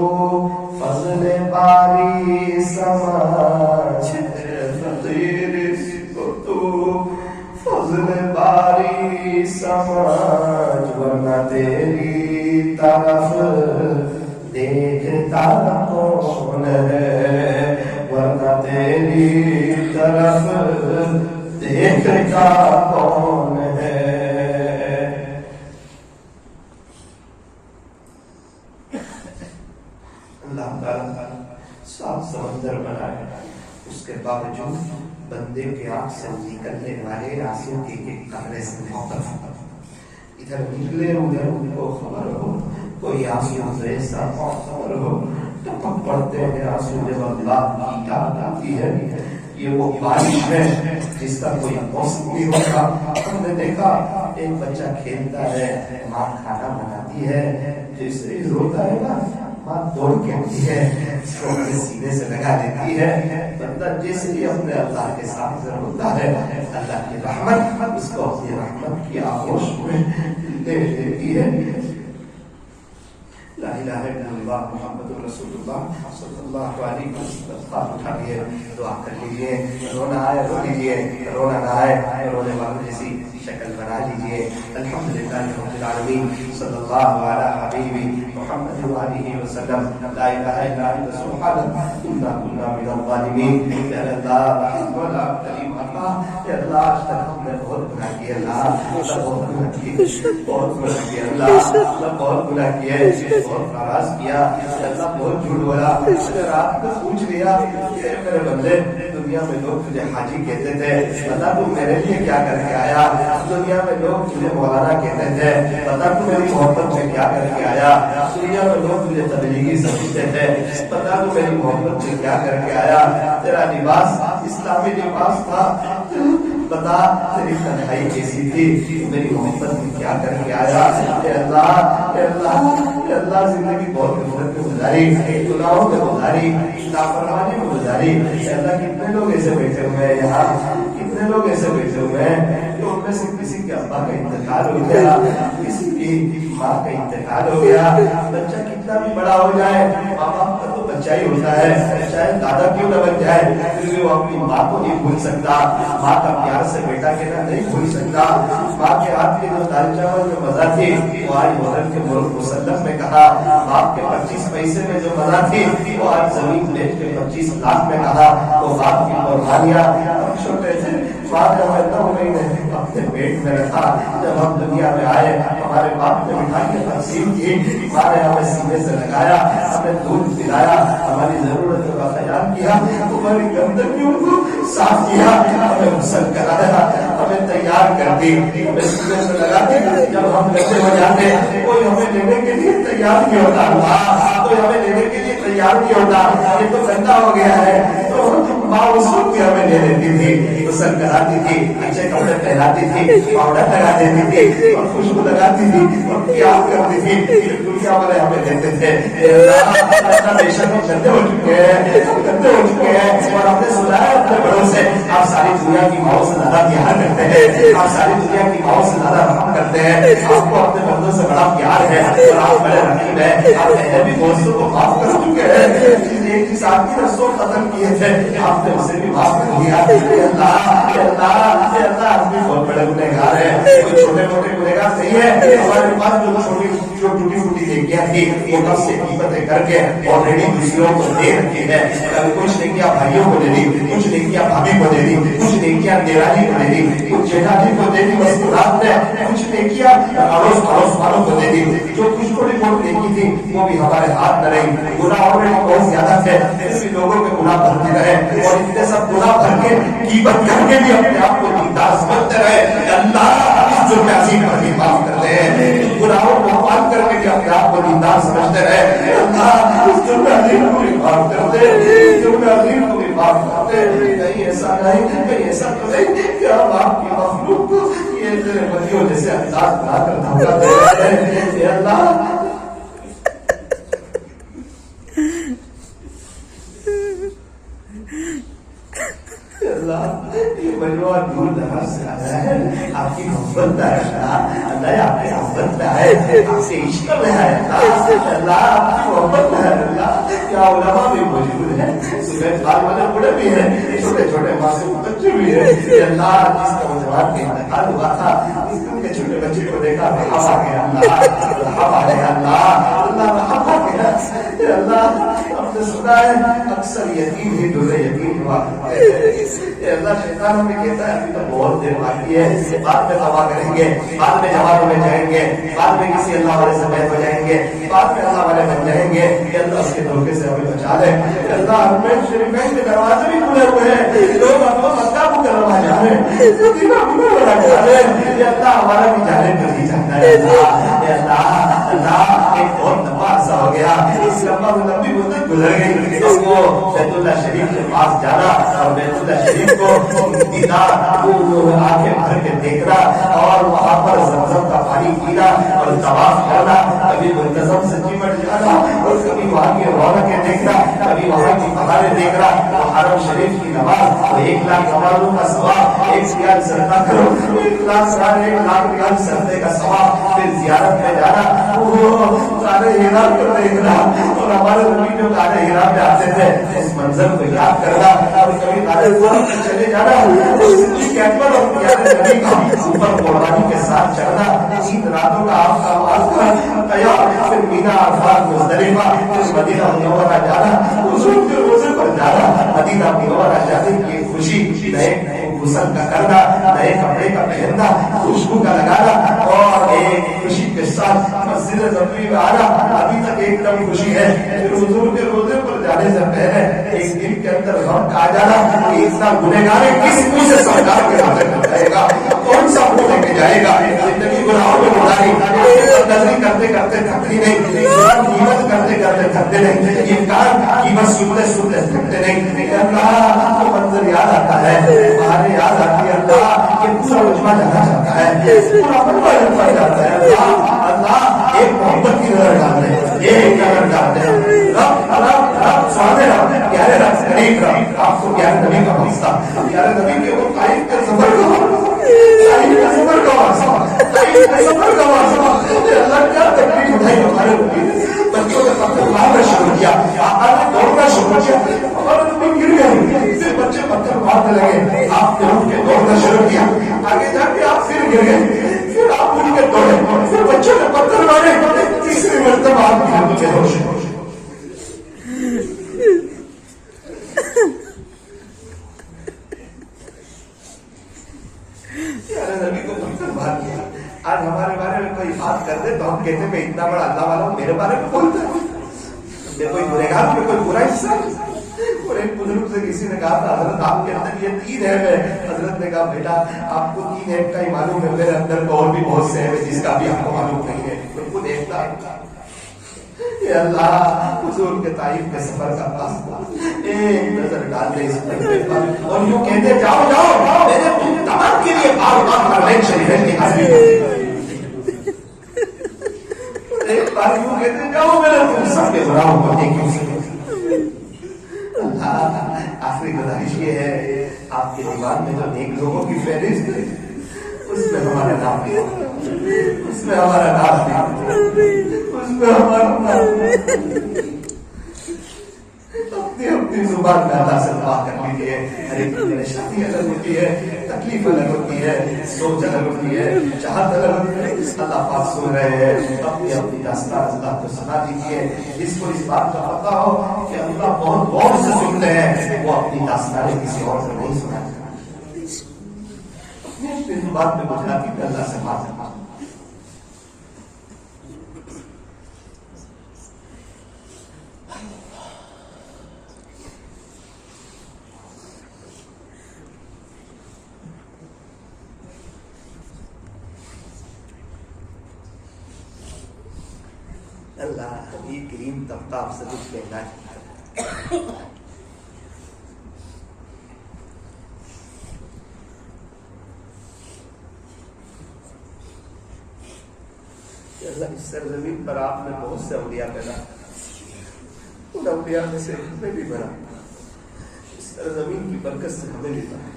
فضل باری سمجھ، اے فقیر اس کو تو فضل باری سمجھ، ورنہ تیری طرف دیکھتا کون ہے، ورنہ تیری طرف دیکھتا کون ہے۔ اللہ تعالیٰ صاف سمندر بنائے، اس کے باوجود بندے کے آنکھ سے نکلنے والے آنسو کے ایک قطرے سے موقف، ادھر نکلے ادھر ان کو خبر ہو، کوئی آنسو ایسا خبر ہو، ٹپک پڑتے ہیں آنسو جب اللہ کی یاد آتی ہے۔ یہ وہ بارش ہے جس کا کوئی موسم نہیں ہوتا۔ ہم نے دیکھا ایک بچہ کھیلتا ہے، ماں کھانا بناتی ہے، جیسے ہی روتا ہے نا ماں دوڑ کے آتی ہے، اس کو اپنے سینے سے لگا دیتی ہے۔ بندہ جیسے ہی اپنے اللہ کے سامنے ہوتا ہے، اللہ کی رحمت اس کو اپنی رحمت کی آغوش میں لے لیتی ہے۔ لا الہ الا اللہ محمد رسول اللہ صلی اللہ علیہ وسلم، ہاتھ اٹھا لیے دعا کر لیجیے، رونا آئے رو لیجیے، رونا نہ آئے رونے والوں جیسی شکل بنا لیجیے۔ الحمدللہ رب العالمین، صلی اللہ علی حبیبی محمد وآلہ وسلم، لا الہ الا انت سبحانک انا کنا من الظالمین۔ یا اللہ مولا کریم اللہ، یا اللہ آج تک ہم نے بہت گناہ کیا، اللہ بہت گناہ کیا، بہت گناہ کیا، اللہ بہت گناہ کیا، بہت ناراض کیا، اللہ بہت جھوٹ بولا۔ رات کو پوچھ لیا کہ میرے بندے، دنیا میں لوگ تجھے حاجی کہتے تھے، اللہ تو میرے لیے کیا کر کے آیا؟ دنیا میں لوگ تجھے مولانا کہتے تھے، پتا تو میری محبت میں کیا کر کے آیا؟ دنیا میں لوگ تجھے تبلیغی سمجھتے تھے، پتا تو میری محبت میں کیا کر کے آیا؟ تیرا لباس اسلامی لباس تھا، بتا تیری تنہائی کیسی تھی، میری محبت میں کیا کر کے آیا۔ اے اللہ اے اللہ اے اللہ، زندگی بہت غفلت میں گزاری، گناہوں میں گزاری، نافرمانی میں گزاری۔ اے اللہ کتنے لوگ ایسے بیٹھے ہوئے ہیں یہاں، کتنے لوگ ایسے بیٹھے ہوئے ہیں کہ ان میں سے کسی کے ابا کا انتقال ہو گیا، کسی کی ماں کا انتقال ہو گیا۔ بچہ کتنا بھی بڑا ہو جائے، ماں باپ کا تو بچہ ہی ہوتا ہے، چاہے دادا کیوں نہ بن جائے، پھر بھی وہ اپنی ماں کو نہیں بھول سکتا، ماں کا پیار سے بیٹا کہنا نہیں بھول سکتا۔ ماں کے ہاتھ کی جو دال چاول میں مزہ تھی، وہ آج محرم کے مسلم میں کہا، باپ کے 25 پیسے میں جو مزہ تھی، وہ آج زمین بیچ کے 25 لاکھ میں کہا۔ وہ باپ کی قربانیاں ہم چھوٹے تھے، ماں نے ہمیں 9 مہینے اپنے پیٹ میں رکھا، جب ہم دنیا میں آئے ہمارے باپ نے مٹھائیاں تقسیم کی، ماں نے ہمیں سینے سے لگایا، ہمیں دودھ پلایا، ہماری ضرورتوں کا خیال کیا، ہماری گندگیوں کو صاف کیا، ہمیں غسل کرایا، ہمیں تیار کر دی، ہمیں سینے سے لگا دی۔ جب ہم گندے ہو جاتے کوئی ہمیں لینے کے لیے تیار نہیں ہوتا، کوئی ہمیں لینے کے لیے تیار نہیں ہوتا، یہ تو گندا ہو گیا ہے، تو ماں اس وقت بھی ہمیں لے لیتی تھی، غسل کراتی تھی، اچھے کپڑے پہناتی تھی، پاؤڈر لگا دیتی تھی اور خوشبو لگاتی تھی اور پیار کرتی تھی، دنیا والے ہمیں دیتے تھے۔ بے شک ہم گندے ہو چکے ہیں، گندے ہو چکے ہیں، اور ہم نے سنا ہے اپنے بڑوں سے آپ ساری دنیا کی ماؤں سے زیادہ پیار کرتے ہیں، آپ ساری دنیا کی ماؤں سے زیادہ رحم کرتے ہیں، آپ کو اپنے بندوں سے بڑا پیار ہے اور آپ بڑے رحیم ہیں، آپ پہلے بھی دوستوں کو معاف کر چکے ہیں، ایک چیز آپ کی رسول ختم کیے تھے، آپ نے اسے بھی معاف کر دیا۔ اللہ ہم بھی بہت بڑے گنہگار ہیں، کوئی چھوٹے موٹے گنہگار نہیں ہے، ہمارے پاس جو ٹوٹی پھوٹی نیکیاں تھی وہ کب سے قیمتیں کر کے آلریڈی دوسروں کو دے رکھی ہے۔ کچھ نیکیاں بھائیوں کو دے دی، کچھ نیکیاں بھابھی کو دے دی، کچھ نیکیاں دیرالی کو دے دی، کچھ جیٹھانی کو دے دی مسکرات نے، کچھ نیکیاں اڑوس پڑوس والوں کو دے دی، جو کچھ تھوڑی بہت نیکی تھی وہ بھی ہمارے ہاتھ میں رہی۔ گناہ آلریڈی بہت زیادہ تھے، پھر بھی لوگوں کے گناہ بھرتے رہے اور اتنے سب گناہ بھر کے غیبت کر کے بھی اپنے آپ کو دیندار سمجھتے رہے۔ اللہ اس جرم عظیم پر بھی معاف کرتے ہیں، گناہوں کو معاف کر کے بھی اپنے آپ کو دیندار سمجھتے رہے۔ اللہ اس جرم عظیم کو بھی معاف کرتے، اس جرم عظیم کو بھی معاف کرتے۔ کہیں ایسا نہیں، کہیں ایسا تو نہیں کہ ہم آپ کی مخلوق کو یہ تیرے بندیوں جیسے انداز بنا کر دھمکا دے رہے ہیں۔ اے اللہ یہ مجموعہ دور دراز سے آیا ہے، آپ کی محبت میں ہے اللہ، آپ کی محبت میں ہے، آپ کے عشق میں ہے اللہ، آپ کی محبت میں ہے اللہ۔ کیا علماء بھی موجود ہیں، صبح بال والے بڑے بھی ہیں، چھوٹے چھوٹے معصوم بچے بھی ہیں۔ اللہ جس کا نوجوان کا انتقال ہوا تھا، اس کے چھوٹے بچے کو دیکھا رحم آ گیا اللہ، رحم آ گیا اللہ، اللہ رحم آ گیا اللہ۔ ہم نے سنا ہے اکثر یتیم ہی دولے یتیم ہوا کرتے ہیں۔ اللہ شیطان ہمیں کہتا ہے ابھی تو بہت دیر باقی ہے، بعد میں تباہ کریں گے، بعد میں جوانوں میں جائیں گے، بعد میں کسی اللہ والے سے بیت ہو جائیں گے، بعد میں اللہ والے بن جائیں گے۔ کہ اللہ اس کے دھوکے سے ہمیں بچا لے۔ اللہ ہمیں شریفین کے دروازے بھی کھلے ہوئے ہیں، لوگ اپنا مکہ مکرمہ جا رہے ہیں، مدینہ منورہ جا رہے ہیں۔ اللہ ہمارا بھی جانے کو نہیں چاہتا ہے اللہ، اللہ ایک بہت لمبا عرصہ ہو گیا، اس لمبی مدت گزر گئی، اس کو بیت اللہ شریف کے پاس جانا اور بیت اللہ شریف کو دیدار آنکھیں بھر کے دیکھنا اور وہاں پر زمزم کا پانی پینا اور طواف کرنا، کبھی منتظم سے چمٹ جانا اور کبھی وہاں کی رونقیں دیکھنا، کبھی وہاں کی بہاریں دیکھنا، حرم شریف کی نماز، 1 لاکھ نمازوں کا ثواب، 1 ریال صدقہ کرو، 1 لاکھ ریال صدقے کا ثواب، پھر زیارت میں جانا، کارے ہیرا کو دیکھنا اور ہمارے نبی جو کارے ہیرا میں آتے تھے اس منظر کو یاد کرنا، اور کبھی کارے ہیرا میں چلے جانا، صدیق اکبر اور پیارے نبی کا اوپر قربانی کے ساتھ چڑھنا، 3 راتوں کا آپ کا آواز قیام، پھر مینا عرفات مزدلفہ، پھر مدینہ منورہ جانا، حضور کے روزے پر جانا، مدینہ منورہ جانے کی خوشی، نئے غسل کا کرنا، نئے کپڑے کا پہننا، خوشبو کا لگانا اور ایک خوشی کے ساتھ مسجد نبوی میں آنا، ابھی تک ایک دم خوشی ہے۔ پھر حضور کے روزے پر جانے سے پہلے ایک دل کے اندر غم کا آ جانا کہ اتنا گنہگار ہے، کس منہ سے سرکار کے حاضر کر جائے گا، کون سا منہ لے کے جائے گا۔ زندگی گناہوں میں گزاری، نظری کرتے کرتے تھکتی نہیں، قیمت کرتے کرتے تھکتے نہیں، یہ کام قیمت سنتے سنتے تھکتے نہیں۔ اللہ کو منظر یاد آتا ہے، بہاریں یاد آتی ہے، اللہ یہ پورا مجمع جانا چاہتا ہے، پورا مجمع جانا چاہتا ہے، اللہ ایک محبت کی نظر ڈال دے، ایک نظر ڈال دے، رب سامنے رب پیارے رب قریب رب آپ کو پیارے نبی کا واسطہ، پیارے نبی کے وہ طائف کے سفر کا اللہ کیا تکلیف اٹھائی ہمارے بچوں نے پتھر مارنا شروع کیا، آقا نے دوڑنا شروع کیا، ہمارے نبی گر گئے، پھر بچے پتھر مارنے لگے، آپ نے اٹھ کے دوڑنا شروع کیا، آگے جا کے آپ پھر گر گئے، پھر آپ اٹھ کے دوڑے، پھر بچوں نے پتھر مارے، تیسری مرتبہ آپ کی ہم کے ہوش آج ہمارے بارے میں کوئی بات کر دے تو ہم کہتے ہیں میں اتنا بڑا اللہ والا ہوں، میرے بارے میں بولتا ہے، میں کوئی گنہگار میں کوئی برا حصہ نہیں۔ اور ایک بزرگ سے کسی نے کہا تھا حضرت آپ کے اندر یہ 3 ہے، حضرت نے کہا بیٹا آپ کو 3 ہے کا ہی معلوم ہے، میرے اندر اور بھی بہت سے ہیں جس کا بھی آپ کو معلوم نہیں ہے، بالکل دیکھتا ہے۔ اللہ حضور کے طائف کے سفر کا راستہ ایک نظر ڈال دے اس پر اور یوں کہتے جاؤ جاؤ میں نے تم تمام کے لیے بار بار حرمین شریفین کی حاضری ایک بار یوں کہتے جاؤ میں نے تم سب کے گناہوں کو دیکھوں سے اللہ آخری گزارش یہ ہے آپ کے دیوان میں جو نیک لوگوں کی فہرست ہے اس میں ہمارا نام ہے، اس میں ہمارا نام ہے، اس میں ہمارا نام ہے۔ اپنی زبان میں اللہ سے دعا کر لیجیے، ہر ایک کی پریشانی الگ ہوتی ہے، تکلیف الگ ہوتی ہے، سوچ الگ ہوتی ہے، چاہت الگ ہوتی ہے، اللہ پاک سن رہے ہیں، اپنی اپنی داستان اللہ کو سنا دیجیے، جس کو اس بات کا پتہ ہو کہ اللہ بہت غور سے سنتے ہیں وہ اپنی داستانیں کسی اور سے نہیں سناتے، اپنی زبان میں گجراتی میں اللہ سے بات کرنا۔ اللہ یہ کریم طبقہ آپ سے کچھ کہنا ہے، اللہ اس سرزمین پر آپ نے بہت سے اولیاء پیدا، ان اولیاء میں سے ہمیں بھی بنا، اس سرزمین کی برکت سے ہمیں بھی بنا۔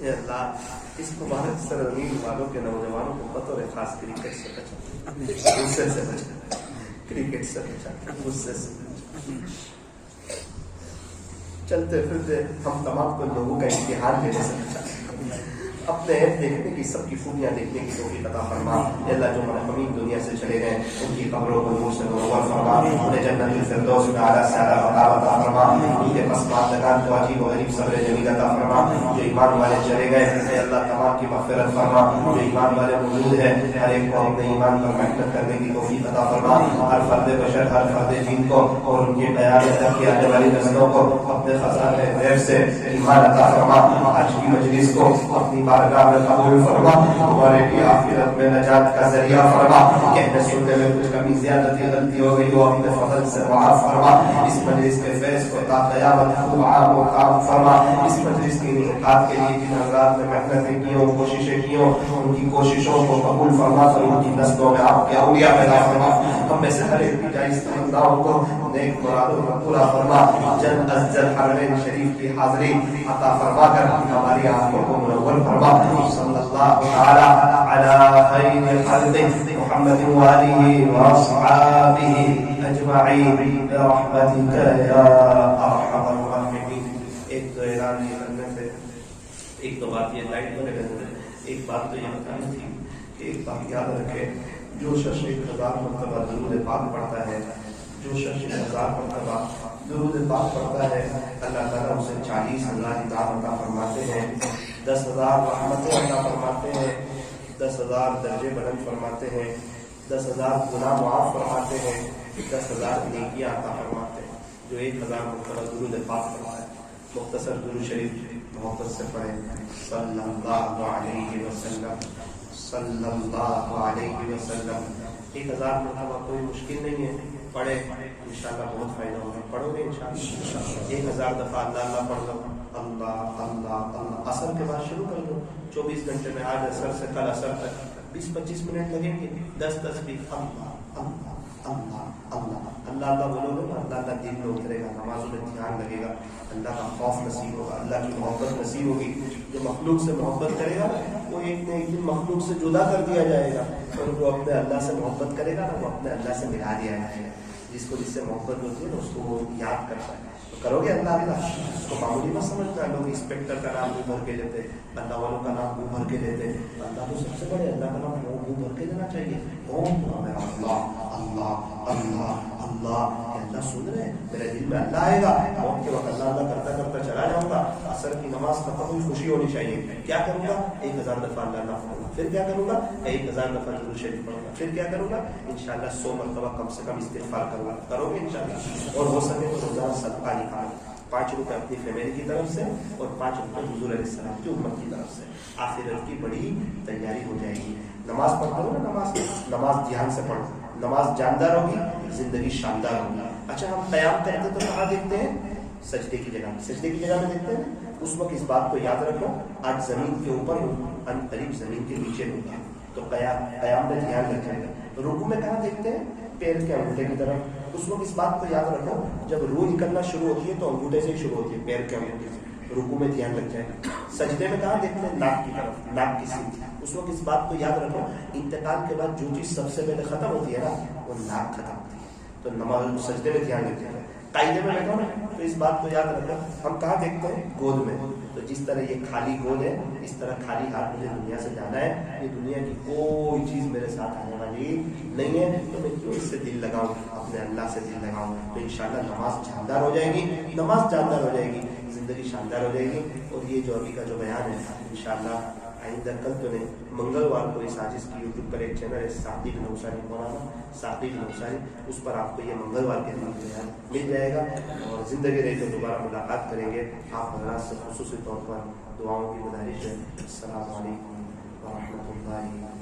اے اللہ اس مبارک سرزمین والوں کے نوجوانوں کو بطور خاص کرکٹ سے بچا، غصے سے بچا، کرکٹ سے بچا، غصے سے بچا، چلتے پھرتے ہم تمام کو لوگوں کا امتحان لینے سے بچا، اپنے عیب دیکھنے کی سب کی خوبیاں دیکھنے کی توفیق عطا فرما۔ اللہ جو مرحومین دنیا سے چلے گئے ان کی قبروں کو نور سے منور فرما، انہیں جنت الفردوس میں اعلیٰ سے اعلیٰ مقام عطا فرما، ان کے پسماندگان کو عجیب و غریب صبر جمیل عطا فرما۔ جو ایمان والے چلے گئے اے اللہ تمام کی مغفرت فرما، جو ایمان والے موجود ہیں ہر ایک کو اپنے ایمان پر محنت کرنے کی توفیق عطا فرما، ہر فرد بشر ہر فرد جن کو اور ان کے بیان تک کی آنے والی نسلوں کو اپنے خزانے غیب سے ایمان عطا فرما، آج کی مجلس کو اپنی بارگاہ میں قبول فرما، ہمارے لیے آخرت میں نجات کا ذریعہ فرما، کہنے سننے میں کچھ کمی زیادتی غلطی ہو گئی ہو اپنے فضل سے معاف فرما، اس مجلس کے فیض کو تا قیامت عام و کام فرما، اس مجلس کی انعقاد کے لیے جن حضرات نے محنتیں کی ہوں کوششیں کی ہوں ان کی کوششوں کو قبول فرما کر ان کی نسلوں میں آپ کے اولیاء پیدا فرما، ہم میں سے ہر ایک کی جائز تمناؤں کو نیک مرادوں کا پورا فرما، جلد از جلد حرمین شریف کی حاضری عطا فرما کر ہماری آنکھوں کو منور فرما۔ صلی اللہ تعالی علی خیر خلقہ محمد وآلہ واصحابہ اجمعین برحمتک یا ارحم الراحمین۔ ایک تو اعلان یہ کرنے سے ایک تو بات یہ لائٹ بنے گئے، ایک بات تو یہ بتانا تھی کہ ایک بات یاد رکھے، جو شخص 1000 مرتبہ درود پاک پڑھتا ہے، جو شخص 1000 مرتبہ درود پاک پڑھتا ہے اللہ تعالیٰ اسے 40,000 عطا فرماتے ہیں، 10,000 رحمتیں عطا فرماتے ہیں، 10,000 درجے بلند فرماتے ہیں، 10,000 گناہ معاف فرماتے ہیں، 10,000 نیکیاں عطا فرماتے ہیں۔ جو 1000 مرتبہ درود پاک پڑھتا ہے مختصر درود شریف محبت سے پڑھیں، صلی اللہ علیہ وسلم صلی اللہ علیہ وسلم۔ 1000 مرتبہ کوئی مشکل نہیں ہے، پڑھے انشاءاللہ بہت فائدہ ہوگا. پڑھو گے انشاءاللہ 1000 دفعہ اللہ اللہ پڑھ لو. اللہ اللہ اللہ. اثر کے بعد شروع کر دو. 24 گھنٹے میں آج اثر سے کل اثر تک 20-25 منٹ لگیں گے. 10 تسبیح اللہ اللہ اللہ اللہ اللہ اللہ بولو گے نا, اللہ اللہ دل میں اترے گا, نمازوں میں دھیان لگے گا, اللہ کا خوف نصیب ہوگا, اللہ کی محبت نصیب ہوگی. جو مخلوق سے محبت کرے گا وہ ایک نہ ایک دن مخلوق سے جدا کر دیا جائے گا, اور جو اپنے اللہ سے محبت کرے گا نا وہ اپنے اللہ سے ملا دیا جائے گا. جس کو جس سے محبت ہوتی ہے نا اس کو وہ یاد کرتا ہے. تو کرو گے اللہ اللہ. اس کو معمولی مت سمجھنا. لوگ انسپیکٹر کا نام منہ بھر کے لیتے, اللہ والوں کا نام منہ بھر کے لیتے. اللہ تو سب سے بڑے, اللہ کا نام منہ بھر کے لینا چاہیے. اللہ اللہ اللہ اللہ. اللہ سن رہے ہیں, میرے دل میں اللہ آئے گا, موت کے وقت اللہ اللہ کرتا کرتا چلا جاؤں گا. اثر کی نماز ختم ہوئی, خوشی ہونی چاہیے. کیا کروں گا؟ 1000 دفعہ اللہ اللہ پڑھوں گا. پھر کیا کروں گا؟ 1000 دفعہ درود شریف پڑھوں گا. پھر کیا کروں گا؟ انشاءاللہ 100 مرتبہ کم سے کم استغفار کروں گا. کرو گے انشاءاللہ. اور ہو سکے تو روزانہ صدقہ نکالو. 5 روپے اپنی فیملی کی طرف سے اور 5 روپے حضور علیہ السلام کی امت کی طرف سے. آخرت کی بڑی تیاری ہو جائے گی. نماز پڑھتے ہو نا, نماز دھیان سے پڑھو. نماز جاندار ہوگی, زندگی شاندار ہوگی. اچھا ہم قیام کرتے تو کہاں دیکھتے ہیں؟ سجدے کی جگہ. سجدے کی جگہ میں دیکھتے ہیں. اس وقت اس بات کو یاد رکھو, آج زمین کے اوپر ہوں, ان قریب زمین کے نیچے ہوں گا. تو قیام میں دھیان رکھیں گے. رکوع میں کہاں دیکھتے ہیں؟ پیر کے انگوٹھے کی طرف. اس وقت اس بات کو یاد رکھو, جب روح نکلنا شروع ہوتی ہے تو انگوٹھے سے ہی شروع ہوتی ہے, پیر کے انگوٹھے سے. رکوع میں دھیان رکھ جائے. سجدے میں کہاں دیکھتے ہیں؟ ناک کی طرف, ناک کی سیدھ. اس وقت اس بات کو یاد رکھو, انتقال کے بعد جو چیز سب سے پہلے ختم ہوتی ہے نا وہ ناک ختم ہوتی ہے. تو نماز سجدے میں دھیان رکھتے ہیں. قاعدے میں بیٹھو نا تو اس بات کو یاد رکھو, ہم کہاں دیکھتے ہیں؟ گود میں. تو جس طرح یہ خالی گود ہے, اس طرح خالی ہاتھ مجھے دنیا سے جانا ہے. یہ دنیا کی کوئی چیز میرے ساتھ آنے والی نہیں ہے, تو میں کیوں اس سے دل لگاؤں, اپنے اللہ سے دل لگاؤں. تو انشاءاللہ نماز جاندار ہو جائے گی. نماز جاندار ہو جائے گی, زندگی شاندار ہو جائے گی. اور یہ جو ابھی کا جو بیان ہے انشاءاللہ آئندہ کل تو نہیں, منگلوار کو اس آجز کی یوٹیوب پر ایک چینل ہے ثاقب نوشاری, مولانا ثاقب نوشاری, اس پر آپ کو یہ منگلوار کے دن بیان مل جائے گا. اور زندگی رہی تو دوبارہ ملاقات کریں گے. آپ حضرات سے خصوصی طور پر دعاؤں کی گزارش ہے. السلام علیکم ورحمۃ اللہ